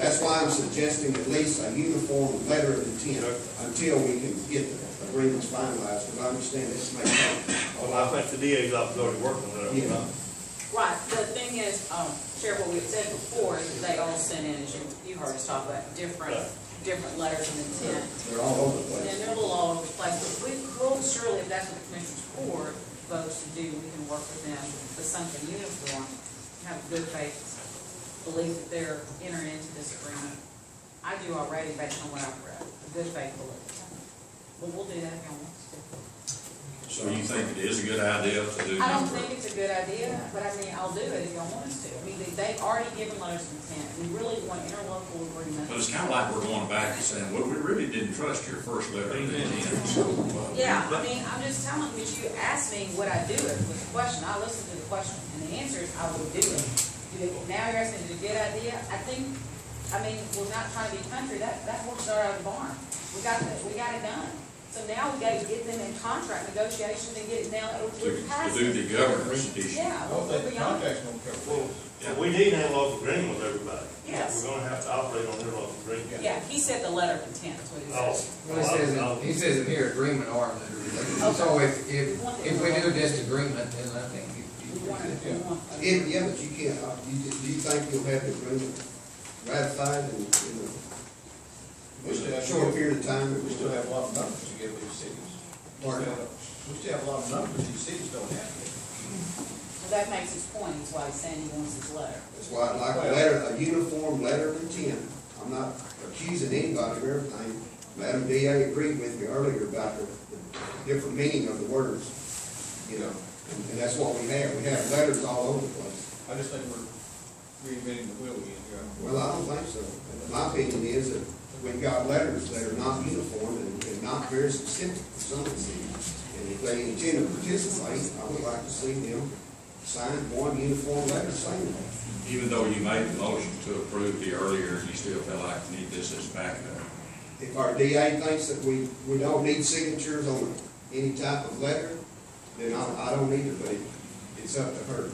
L: That's why I'm suggesting at least a uniform letter of intent until we can get the agreements finalized, because I understand this may take.
E: Well, I think the DA's office is already working on that.
L: Yeah.
R: Right, the thing is, Sheriff, what we had said before is that they all sent in, as you heard us talk about, different letters of intent.
L: They're all over the place.
R: And they're a little all over the place, but we will surely, if that's what the Commissioners Court votes to do, we can work with them for something uniform, have a good faith belief that they're entering into this agreement. I do already based on what I've read, a good faith belief. But we'll do that if you want us to.
C: So you think it is a good idea to do?
R: I don't think it's a good idea, but I mean, I'll do it if y'all want us to. I mean, they've already given letters of intent. We really want interlocal agreement.
C: But it's kind of like we're going back and saying, well, we really didn't trust your first letter of intent. So,
R: Yeah, I mean, I'm just telling you, you asked me would I do it with the question. I listened to the question, and the answer is I would do it. Now you're asking, is it a good idea? I mean, we're not trying to be country. That horse is already out of the barn. We got it done. So now we got to get them in contract negotiations and get it down.
C: to do the governance issue.
R: Yeah,
E: Well,
R: we're
E: the
R: beyond.
E: contract's gonna cover. Well, we need a local agreement with everybody.
R: Yes.
E: We're gonna have to operate on their local agreement.
R: Yeah, he said the letter of intent, that's what he
E: Oh.
R: said.
S: Well, he says in here, agreement or letter. So if we do disagreement, then I think
R: We want it, we want it.
L: Yeah, but you can't, do you think you'll have the agreement ratified in a short period of time?
D: We still have a lot of numbers to give these cities.
L: Pardon?
D: We still have a lot of numbers these cities don't have.
R: Well, that makes his point, is why he's saying he wants his letter.
L: That's why I'd like a uniform letter of intent. I'm not accusing anybody of everything. Madam DA agreed with me earlier about the different meaning of the words, you know, and that's what we have. We have letters all over the place.
D: I just think we're reinventing the wheel again here.
L: Well, I don't think so. My opinion is that we've got letters that are not uniform and not very specific for some of the cities. And if they intend to participate, I would like to see them sign one uniform letter saying that.
C: Even though you made the motion to approve the earlier, you still feel like you need this as backup.
L: If our DA thinks that we don't need signatures on any type of letter, then I don't either, but it's up to her.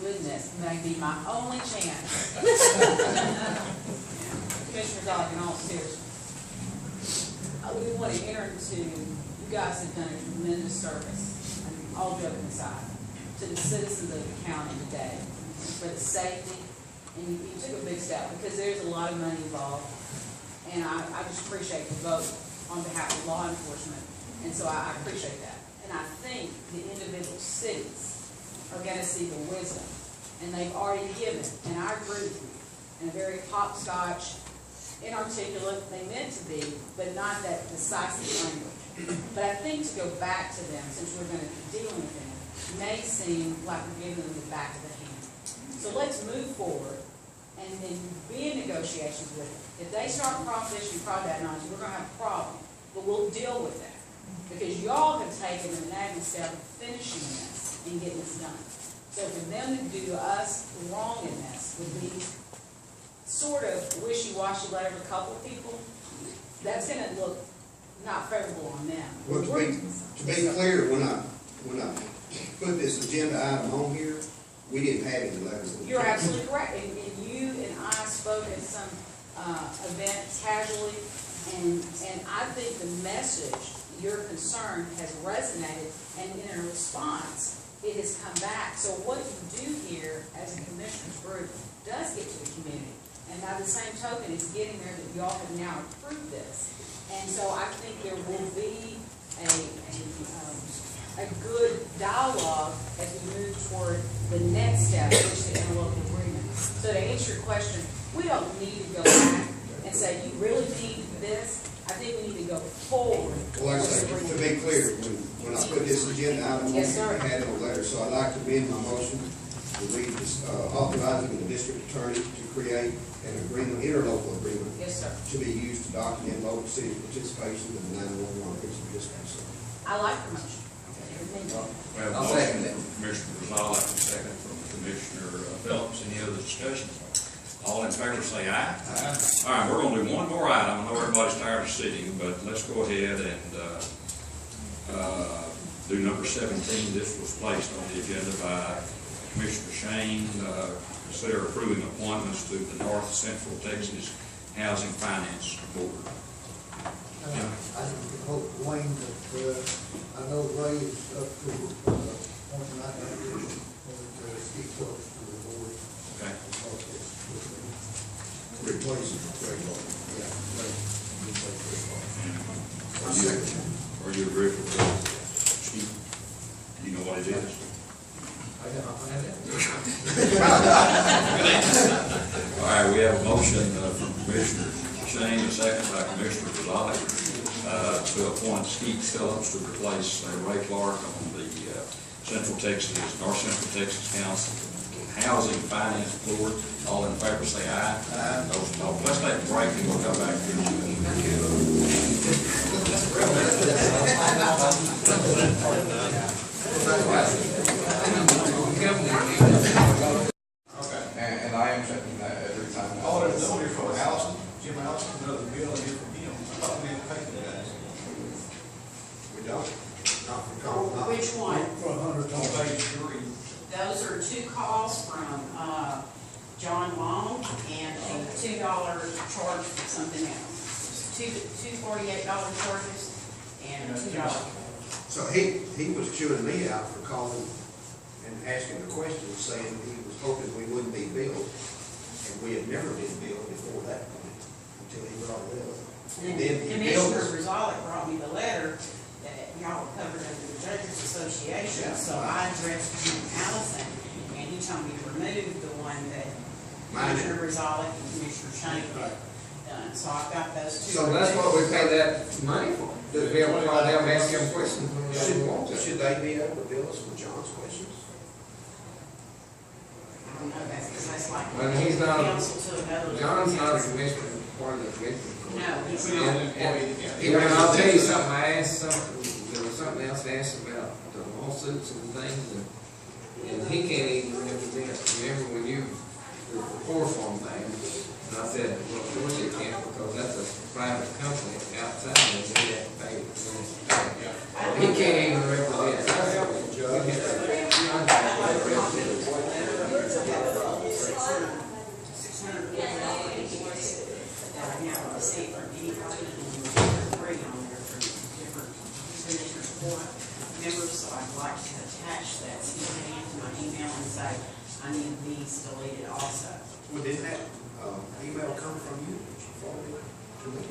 H: Goodness, may be my only chance. Commissioner Dodd, in all seriousness, we want to enter into, you guys have done a tremendous service, all joking aside, to the citizens of the county today, for the safety, and you took a big step, because there's a lot of money involved, and I just appreciate the vote on behalf of law enforcement, and so I appreciate that. And I think the individual cities are going to see the wisdom, and they've already given, and I agree with you, in a very hopscotch, inarticulate, they meant to be, but not that decisive language. But I think to go back to them, since we're going to be dealing with them, may seem like we're giving them the back of the hand. So let's move forward and then be in negotiations with them. If they start proposition crawdadnons, we're going to have a problem, but we'll deal with that. Because y'all have taken an agony step of finishing this and getting this done. So for them to do us wrong in this would be sort of wishy-washy letter to a couple of people. That's going to look not favorable on them.
L: Well, to be clear, when I put this agenda item on here, we didn't have any letters.
H: You're absolutely correct. And you and I spoke at some event casually, and I think the message, your concern, has resonated, and in a response, it has come back. So what you do here as a commissioners group does get to the community. And by the same token, it's getting there that y'all have now approved this. And so I think there will be a good dialogue as we move toward the next step, which is the interlocal agreement. So to answer your question, we don't need to go back and say, you really need this. I think we need to go forward.
L: Well, like I say, to be clear, when I put this agenda item on,
H: Yes, sir.
L: I had no letter, so I'd like to amend my motion to read this, authorizing the district attorney to create an agreement, interlocal agreement.
H: Yes, sir.
L: To be used to document local city participation in the 911 emergency dispatch center.
H: I like the motion.
C: We have a
S: I'll
C: motion
S: second that.
C: from Commissioner Gonzalez, and a second from Commissioner Phillips. Any other discussion? All in favor say aye. Aye. All right, we're going to do one more item. I know everybody's tired of sitting, but let's go ahead and do number 17. This was placed on the agenda by Commissioner Shane. Consider approving appointments to the North Central Texas Housing Finance Board.
O: I hope, Wayne, that, I know Ray is up to, one night, to speak close to the board.
C: Okay.
L: Replacing Greg Logan.
O: Yeah, Ray.
C: Are you agreeable with that? Steve? Do you know what it is? All right, we have a motion from Commissioner Shane, a second by Commissioner Gonzalez, to appoint Steve Phillips to replace Ray Clark on the North Central Texas Housing Finance Board. All in favor say aye. Aye. Those opposed. Let's take a break and we'll come back
S: And I am checking that every time.
D: Oh, there's nobody from Allison, Jim Allison, another bill in here from him. I thought we had to pay for that.
L: We don't, not for Kaufman.
M: Which one?
O: For $100.
D: On page 3.
M: Those are two calls from, John Long and a $2 charge for something else. Two $48 charges and $2.
L: So he was chewing me out for calling and asking the questions, saying he was hoping we wouldn't be billed, and we had never been billed before that point, until he brought it up. And then he billed
M: Commissioner
L: us.
M: Rosales brought me the letter that y'all were covered under the Judges Association, so I addressed him Allison, and he told me to remove the one that Commissioner Rosales and Commissioner Shane had done, so I've got those two.
S: So that's what we pay that money for, to be able to call them and ask them questions.
L: Should they be able to bill us for John's questions?
M: I don't know, that's like
S: Well, he's not,
M: counsel to another.
S: John's not a commissioner. part of the commission?
M: No, he's not.
S: And I'll tell you something, I asked something, there was something else I asked about the lawsuits and things, and he can't even represent, remember when you, the poor farm thing, and I said, well, of course you can't, because that's a private company outside, and they have to pay. He can't even represent.
M: Members, so I'd like to attach that CMA into my email and say, I need these deleted also.
L: Well, didn't that, email come from you? Did you forward it to me?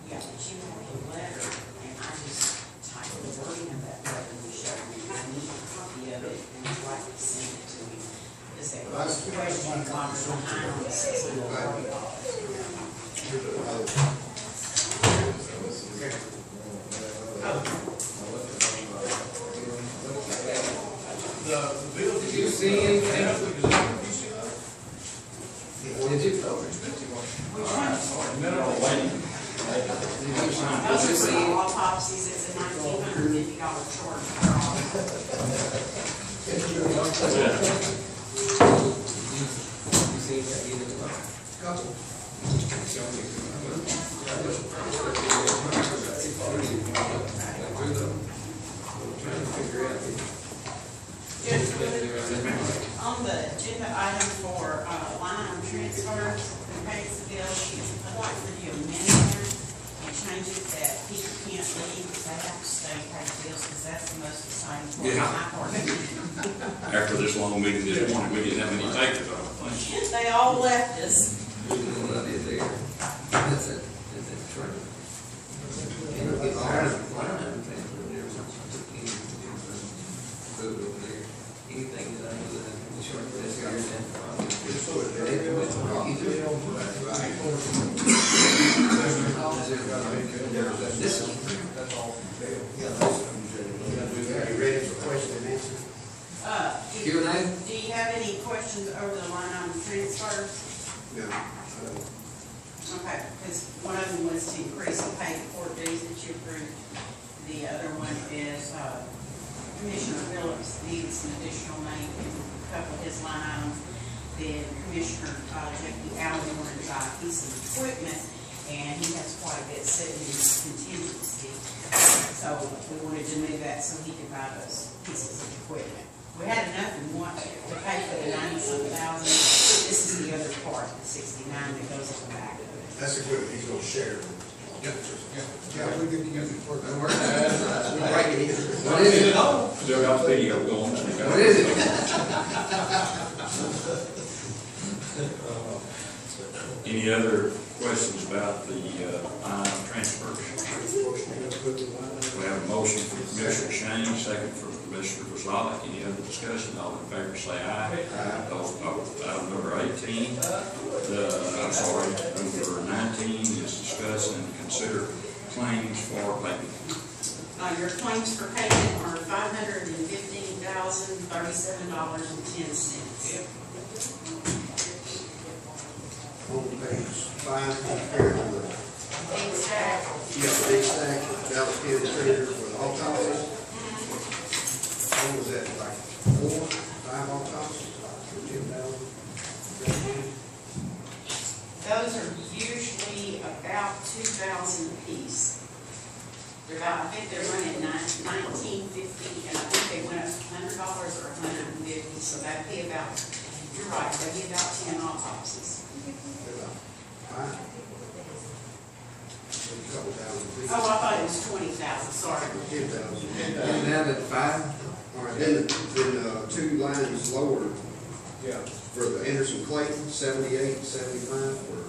M: Yeah, but you have a letter, and I just typed the wording of that letter and showed me, I need a copy of it, and I'd like to send it to me. Just say, question, behind on the
S: Did you see anything? Did you?
M: Those are for autopsies, it's a $1,950 charge per On the agenda item for line item transfers and pays the bill sheets, I'd like for you to amend there and change it that people can't leave, they have to stay and pay the bills, because that's the most exciting part of my part.
C: After this long meeting this morning, we didn't have any takers, I don't think.
M: They all left us.
S: That's it. That's it. True. It'll get tired of flying. Food over there. Anything that I do that I'm sure this year and this one.
L: You ready for question and answer?
S: Q&A?
M: Do you have any questions over the line item transfers?
L: No.
M: Okay, because one of them was to increase the pay for court dues that you approved. The other one is, Commissioner Phillips needed some additional money in a couple of his line items. Then Commissioner J.P. Allen wanted to buy a piece of equipment, and he has quite a bit sitting in his contingency. So we wanted to move that so he could buy those pieces of equipment. We had enough in one to pay for the 90-some thousand. This is the other part, the 69 that goes at the back of it.
L: That's a good, he's gonna share.
O: Yeah, we get to use it for.
S: What is it?
C: Still got the video going.
S: What is it?
C: Any other questions about the transfers? We have a motion from Commissioner Shane, second from Commissioner Rosales. Any other discussion? All in favor say aye. Those opposed, item number 18. Number 19 is discuss and consider claims for payment.
M: Your claims for payment are $515,037.10.
L: On page 5, compared to the,
M: Big stack.
L: big stack, Dallas County Treasurer for the autopsies. What was that, like 4, 5 autopsies? For 10,000?
M: Those are usually about 2,000 apiece. They're about, I think they're running $19.50, and I think they went up $100 or $150, so that'd be about, you're right, that'd be about 10 autopsies.
L: About 5. A couple thousand.
M: Oh, I thought it was 20,000, sorry.
L: 10,000.
S: And now that 5?
L: All right, then 2 lines lower. Yeah. For the Anderson Clayton, 78, 75 for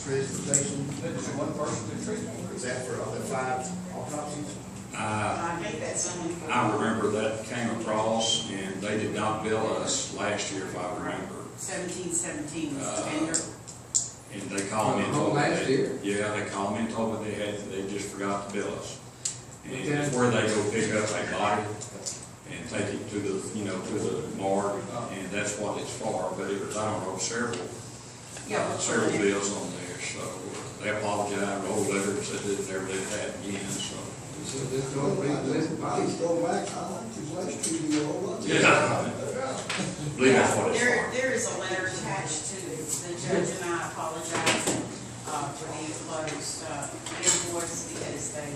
L: transportation.
F: That's one person to treat.
L: Is that for the 5 autopsies?
M: I think that's only for.
C: I remember that came across, and they did not bill us last year, if I remember.
M: 1717 was tender.
C: And they called me and told me.
S: Last year?
C: Yeah, they called me and told me they just forgot to bill us. And
S: Okay.
C: it's where they go pick up a body and take it to the, to the morgue, and that's what it's for. But it was, I don't know, several bills on there, so they apologized, wrote letters, said they'd never let that again, so.
S: So this don't be, this
O: Please go back, I like his last video.
C: Yeah. Believe that's what it's for.
M: There is a letter attached to it. The judge and I apologize for the enclosed invoice because they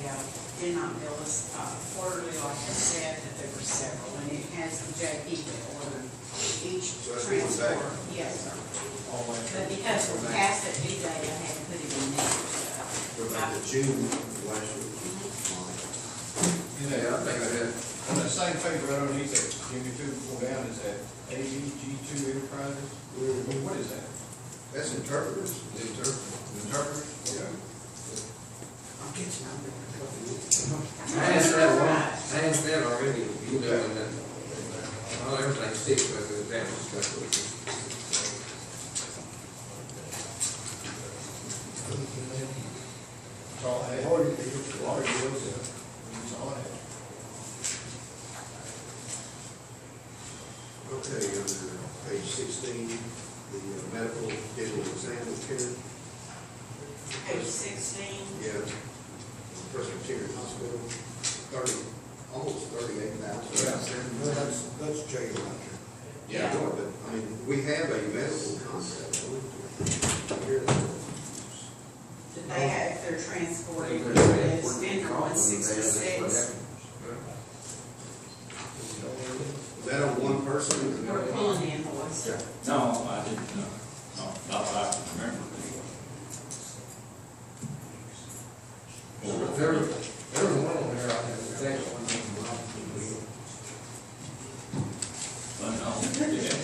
M: did not bill us quarterly like I said, that there were several. And it has the JP bill order each
L: So that's going back?
M: transport. Yes, sir. But because we're past that due date, I had to put it in there.
L: Go back to June last year.
D: Yeah, I think that, on that same page right underneath that, Jimmy, two, pull down, is that AEG2 Enterprises? What is that?
L: That's interpreters.
D: Interpreters? Yeah.
L: I'm catching up.
S: I asked that already, you know, and then, well, everything sticks with it, that was stuck with it.
D: That's all I had. Water bills, that's all I had.
L: Okay, under page 16, the medical dental exam care.
M: Page 16.
L: Yeah. Presbyterian Hospital, almost 38,000. That's jail out there.
M: Yeah.
L: But, I mean, we have a medical contract.
M: That they have, if they're transporting, it's vendor 166.
L: Is that on one person?
M: We're pulling the invoice.
C: No, I didn't, no, not that I can remember.
S: There was one on there, I think, it's actually one of
C: But no, yeah.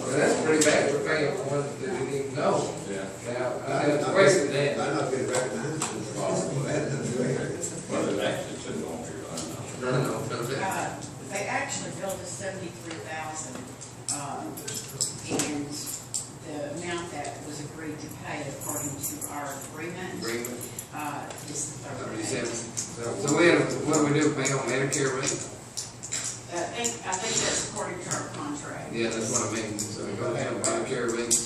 S: that's pretty bad, we're paying for one that we didn't even know.
C: Yeah.
S: Now, I have to question that.
L: I'm not being recognized.
C: Well, there's actually two on here, I don't know.
S: No.
M: They actually billed us 73,000, and the amount that was agreed to pay according to our agreement, is
S: 37.
M: 38.
S: So what do we do, pay on Medicare rate?
M: I think that's according to our contract.
S: Yeah, that's what I mean, so we go down Medicare rate.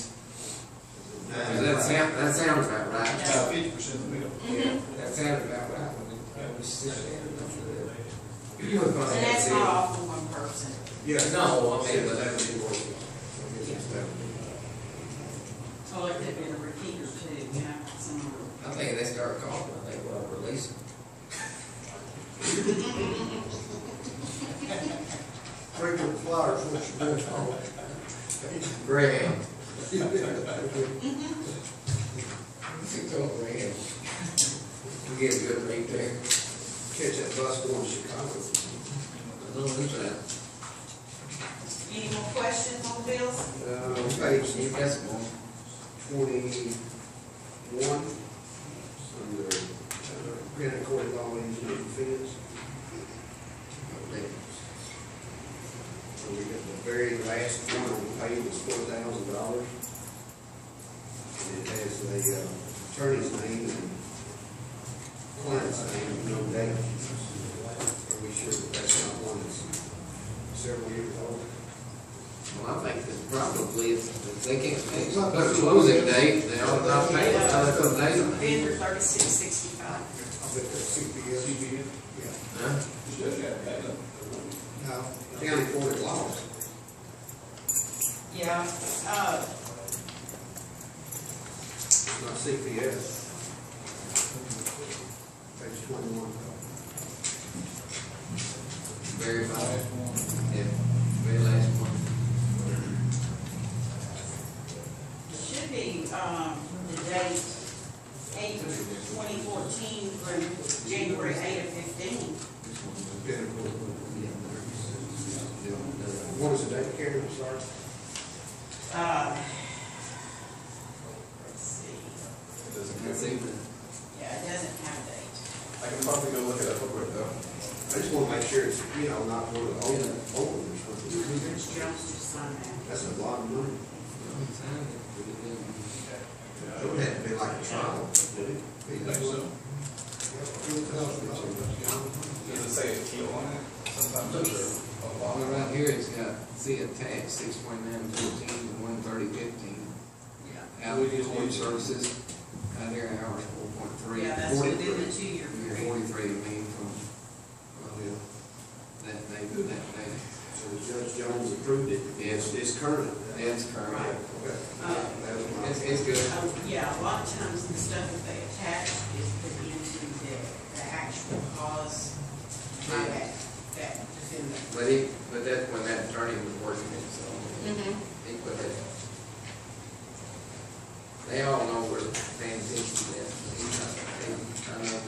S: That sounds about right.
D: About 50% of the bill.
S: Yeah, that sounded about right. When it was 60.
M: And that's not all for one person.
L: Yeah.
S: No, I mean, but
L: that's
M: So it could have been a repeat or two, you know, somewhere.
S: I think they start calling, I think we'll release it.
O: Frequent flyers, what you doing, Paul?
S: Graham. Graham. We get a good rate there.
L: Catch that bus going to Chicago.
S: I don't lose that.
M: Any more questions on the bills?
L: Page
S: You got some more.
L: 21, under granted court law engineering fees. So we got the very last one on the page was $4,000. And it has the attorney's name and client's name, no date. Are we sure that that's not one that's several years old?
S: Well, I think that probably if they can't put a closing date, they ought not pay it until they put a date on it.
M: Vendor 3665.
L: I bet that's CPS. Yeah.
S: Huh?
L: No, county court laws.
M: Yeah,
L: It's not CPS. Page 21.
S: Very last one. Yeah, very last one.
M: should be, the date 8/2014 through January 8/15.
L: What is the date, Karen, I'm sorry?
M: Let's see.
S: Let's see.
M: Yeah, it doesn't have a date.
D: I can probably go look it up real quick though.
L: I just want to make sure it's, not one of the old or something.
M: Ms. Jones just signed that.
L: That's a lot of money. It would have to be like a trial, would it?
D: I think so. Does it say a kilo on it? Sometimes those are a lot.
S: Well, right here it's got, see, attached 6.914 to 130. services, their hours 4.3.
M: Yeah, that's within the 2-year period.
S: 43, I mean, from, well, yeah, that they do that day.
L: So Judge Jones approved it. It's current.
S: It's current.
L: Okay.
S: It's good.
M: Yeah, a lot of times the stuff that they attach is put into the actual cause by that defendant.
S: But that's when that attorney was working it, so he put that. They all know we're paying attention to that. I know.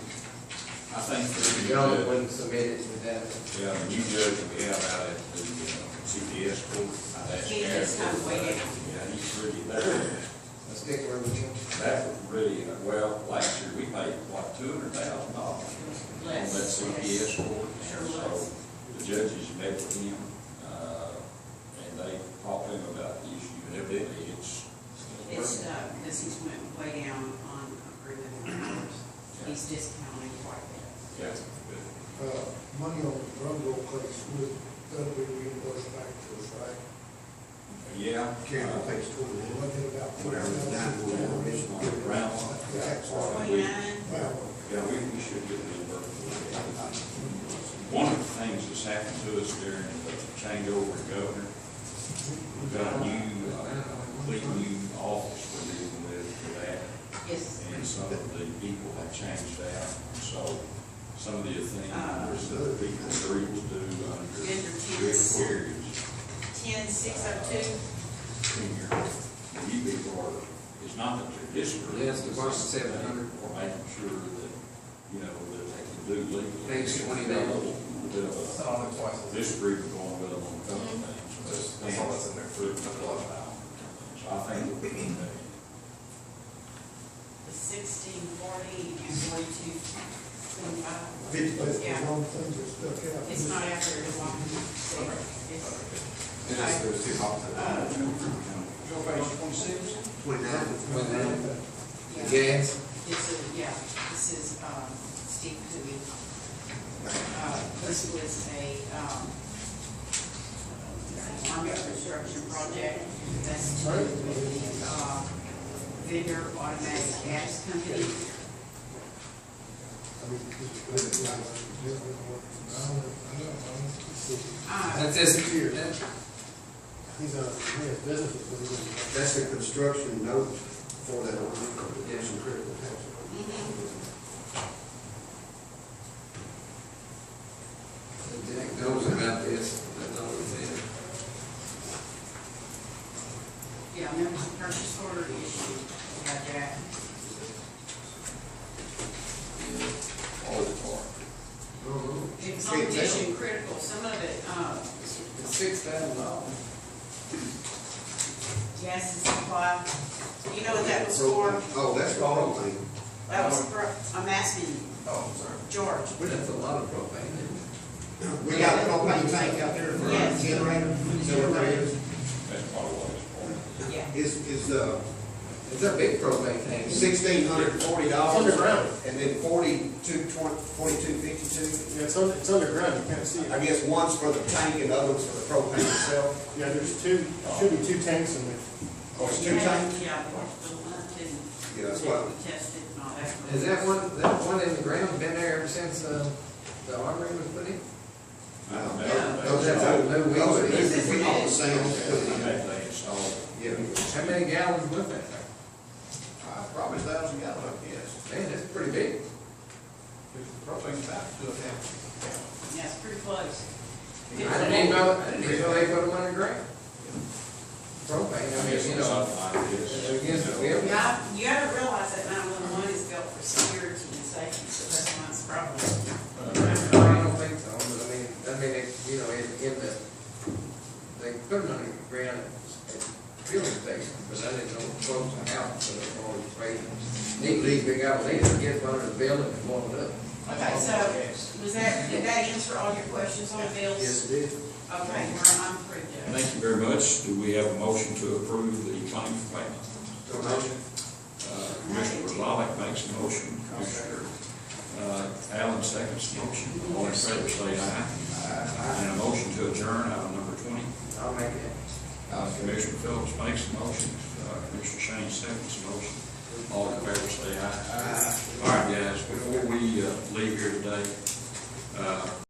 C: I think
S: The government wouldn't submit it with that.
C: yeah, the new judge we have out at the CPS court, that's
M: He is kind of waiting.
C: Yeah, he's really,
S: Let's stick with him.
C: that was really, well, last year we paid, what, $200,000 on that CPS court.
M: Sure
C: So
M: was.
C: the judges met with him, and they talked to him about the issue, and evidently it's
M: It's, because he's went way down on approving the hours. He's discounting quite a bit.
C: yeah, good.
O: Money on the drum roll case, that'll be reimbursed back to us, right?
C: Yeah.
L: Karen, on page 20.
O: What did about?
L: Whatever the 911
C: Around.
O: That's all.
M: 29,
C: Yeah, we should get reimbursed. One of the things that's happened to us during the changeover of governor, we've got a new, completely new office we're dealing with for that.
M: yes.
C: And some of the people have changed out, so some of the things that people agreed to do under
M: Vendor
C: good
M: tenants.
C: periods.
M: 10602,
C: You people are, it's not that they're discouraged.
S: Yes, the first 700.
C: Or making sure that, you know, that they can do legally.
S: Page 20
C: Got a
S: down.
C: little bit of a disagreement going with them on a couple of things. That's all that's in there. So I think we'll be okay.
M: the 1640 and 4225.
L: 50.
M: Yeah.
O: The wrong things are stuck out.
M: It's not after the one.
P: There's two options.
D: Go page 26.
L: 29.
S: The gas.
M: This is, Steve Cooey. This was a Army construction project. That's to with the vendor automatic gas company.
S: That's this.
O: He's he has businesses, but he doesn't.
L: That's the construction note for that one.
S: Yeah.
L: Some critical tax.
S: Jack knows about this. That's all he said.
M: Yeah, and there was a purchase order issue by Jack.
C: All the part.
M: It was on mission critical, some of it,
S: It's $6,000.
M: gas and supply. You know what that was for?
L: Oh, that's the propane.
M: That was for, I'm asking
D: Oh, I'm sorry.
M: George.
S: That's a lot of propane.
L: We got a propane tank out there for our
M: Yes.
L: generator.
C: That's probably what it's for.
M: Yeah.
S: It's a big propane tank.
L: $1,640.
O: Underground.
L: And then 4252.
O: Yeah, it's underground, you can't see it.
L: I guess one's for the tank and the other one's for the propane itself.
O: Yeah, there's should be two tanks in there.
L: Oh, it's two tanks?
M: Yeah, and
L: Yeah, that's what.
M: we tested and all that.
S: Is that one in the ground been there ever since the armory was put in?
C: I don't know.
L: Those
S: That's
L: are
S: old, no, we
L: those are
S: would-
L: we all the same.
C: They installed.
L: Yeah.
S: How many gallons was that there?
D: Probably 1,000 gallons, I guess.
S: Man, that's pretty big.
D: Because the propane's about to do it now.
M: Yeah, it's pretty close.
S: I didn't even know they put them underground. Propane, I mean, you know,
C: Something like this.
S: against the bill.
M: Yeah, you gotta realize that 911 is built for security and safety, so that's why it's probably.
S: I don't think so, but I mean, you know, in the, they put them underground at fueling stations, but I didn't know close to the house, so they're always afraid. These big outlet, get under the building and blow it up.
M: Okay, so, did that answer all your questions on the bills?
L: Yes, it did.
M: Okay, I'm approved, Judge.
C: Thank you very much. Do we have a motion to approve the claim for payment?
L: So motion.
C: Commissioner Rosales makes a motion. Commissioner Allen seconds the motion. All in favor, say aye. And a motion to adjourn, item number 20.
S: I'll make it.
C: Commissioner Phillips makes a motion. Commissioner Shane seconds the motion.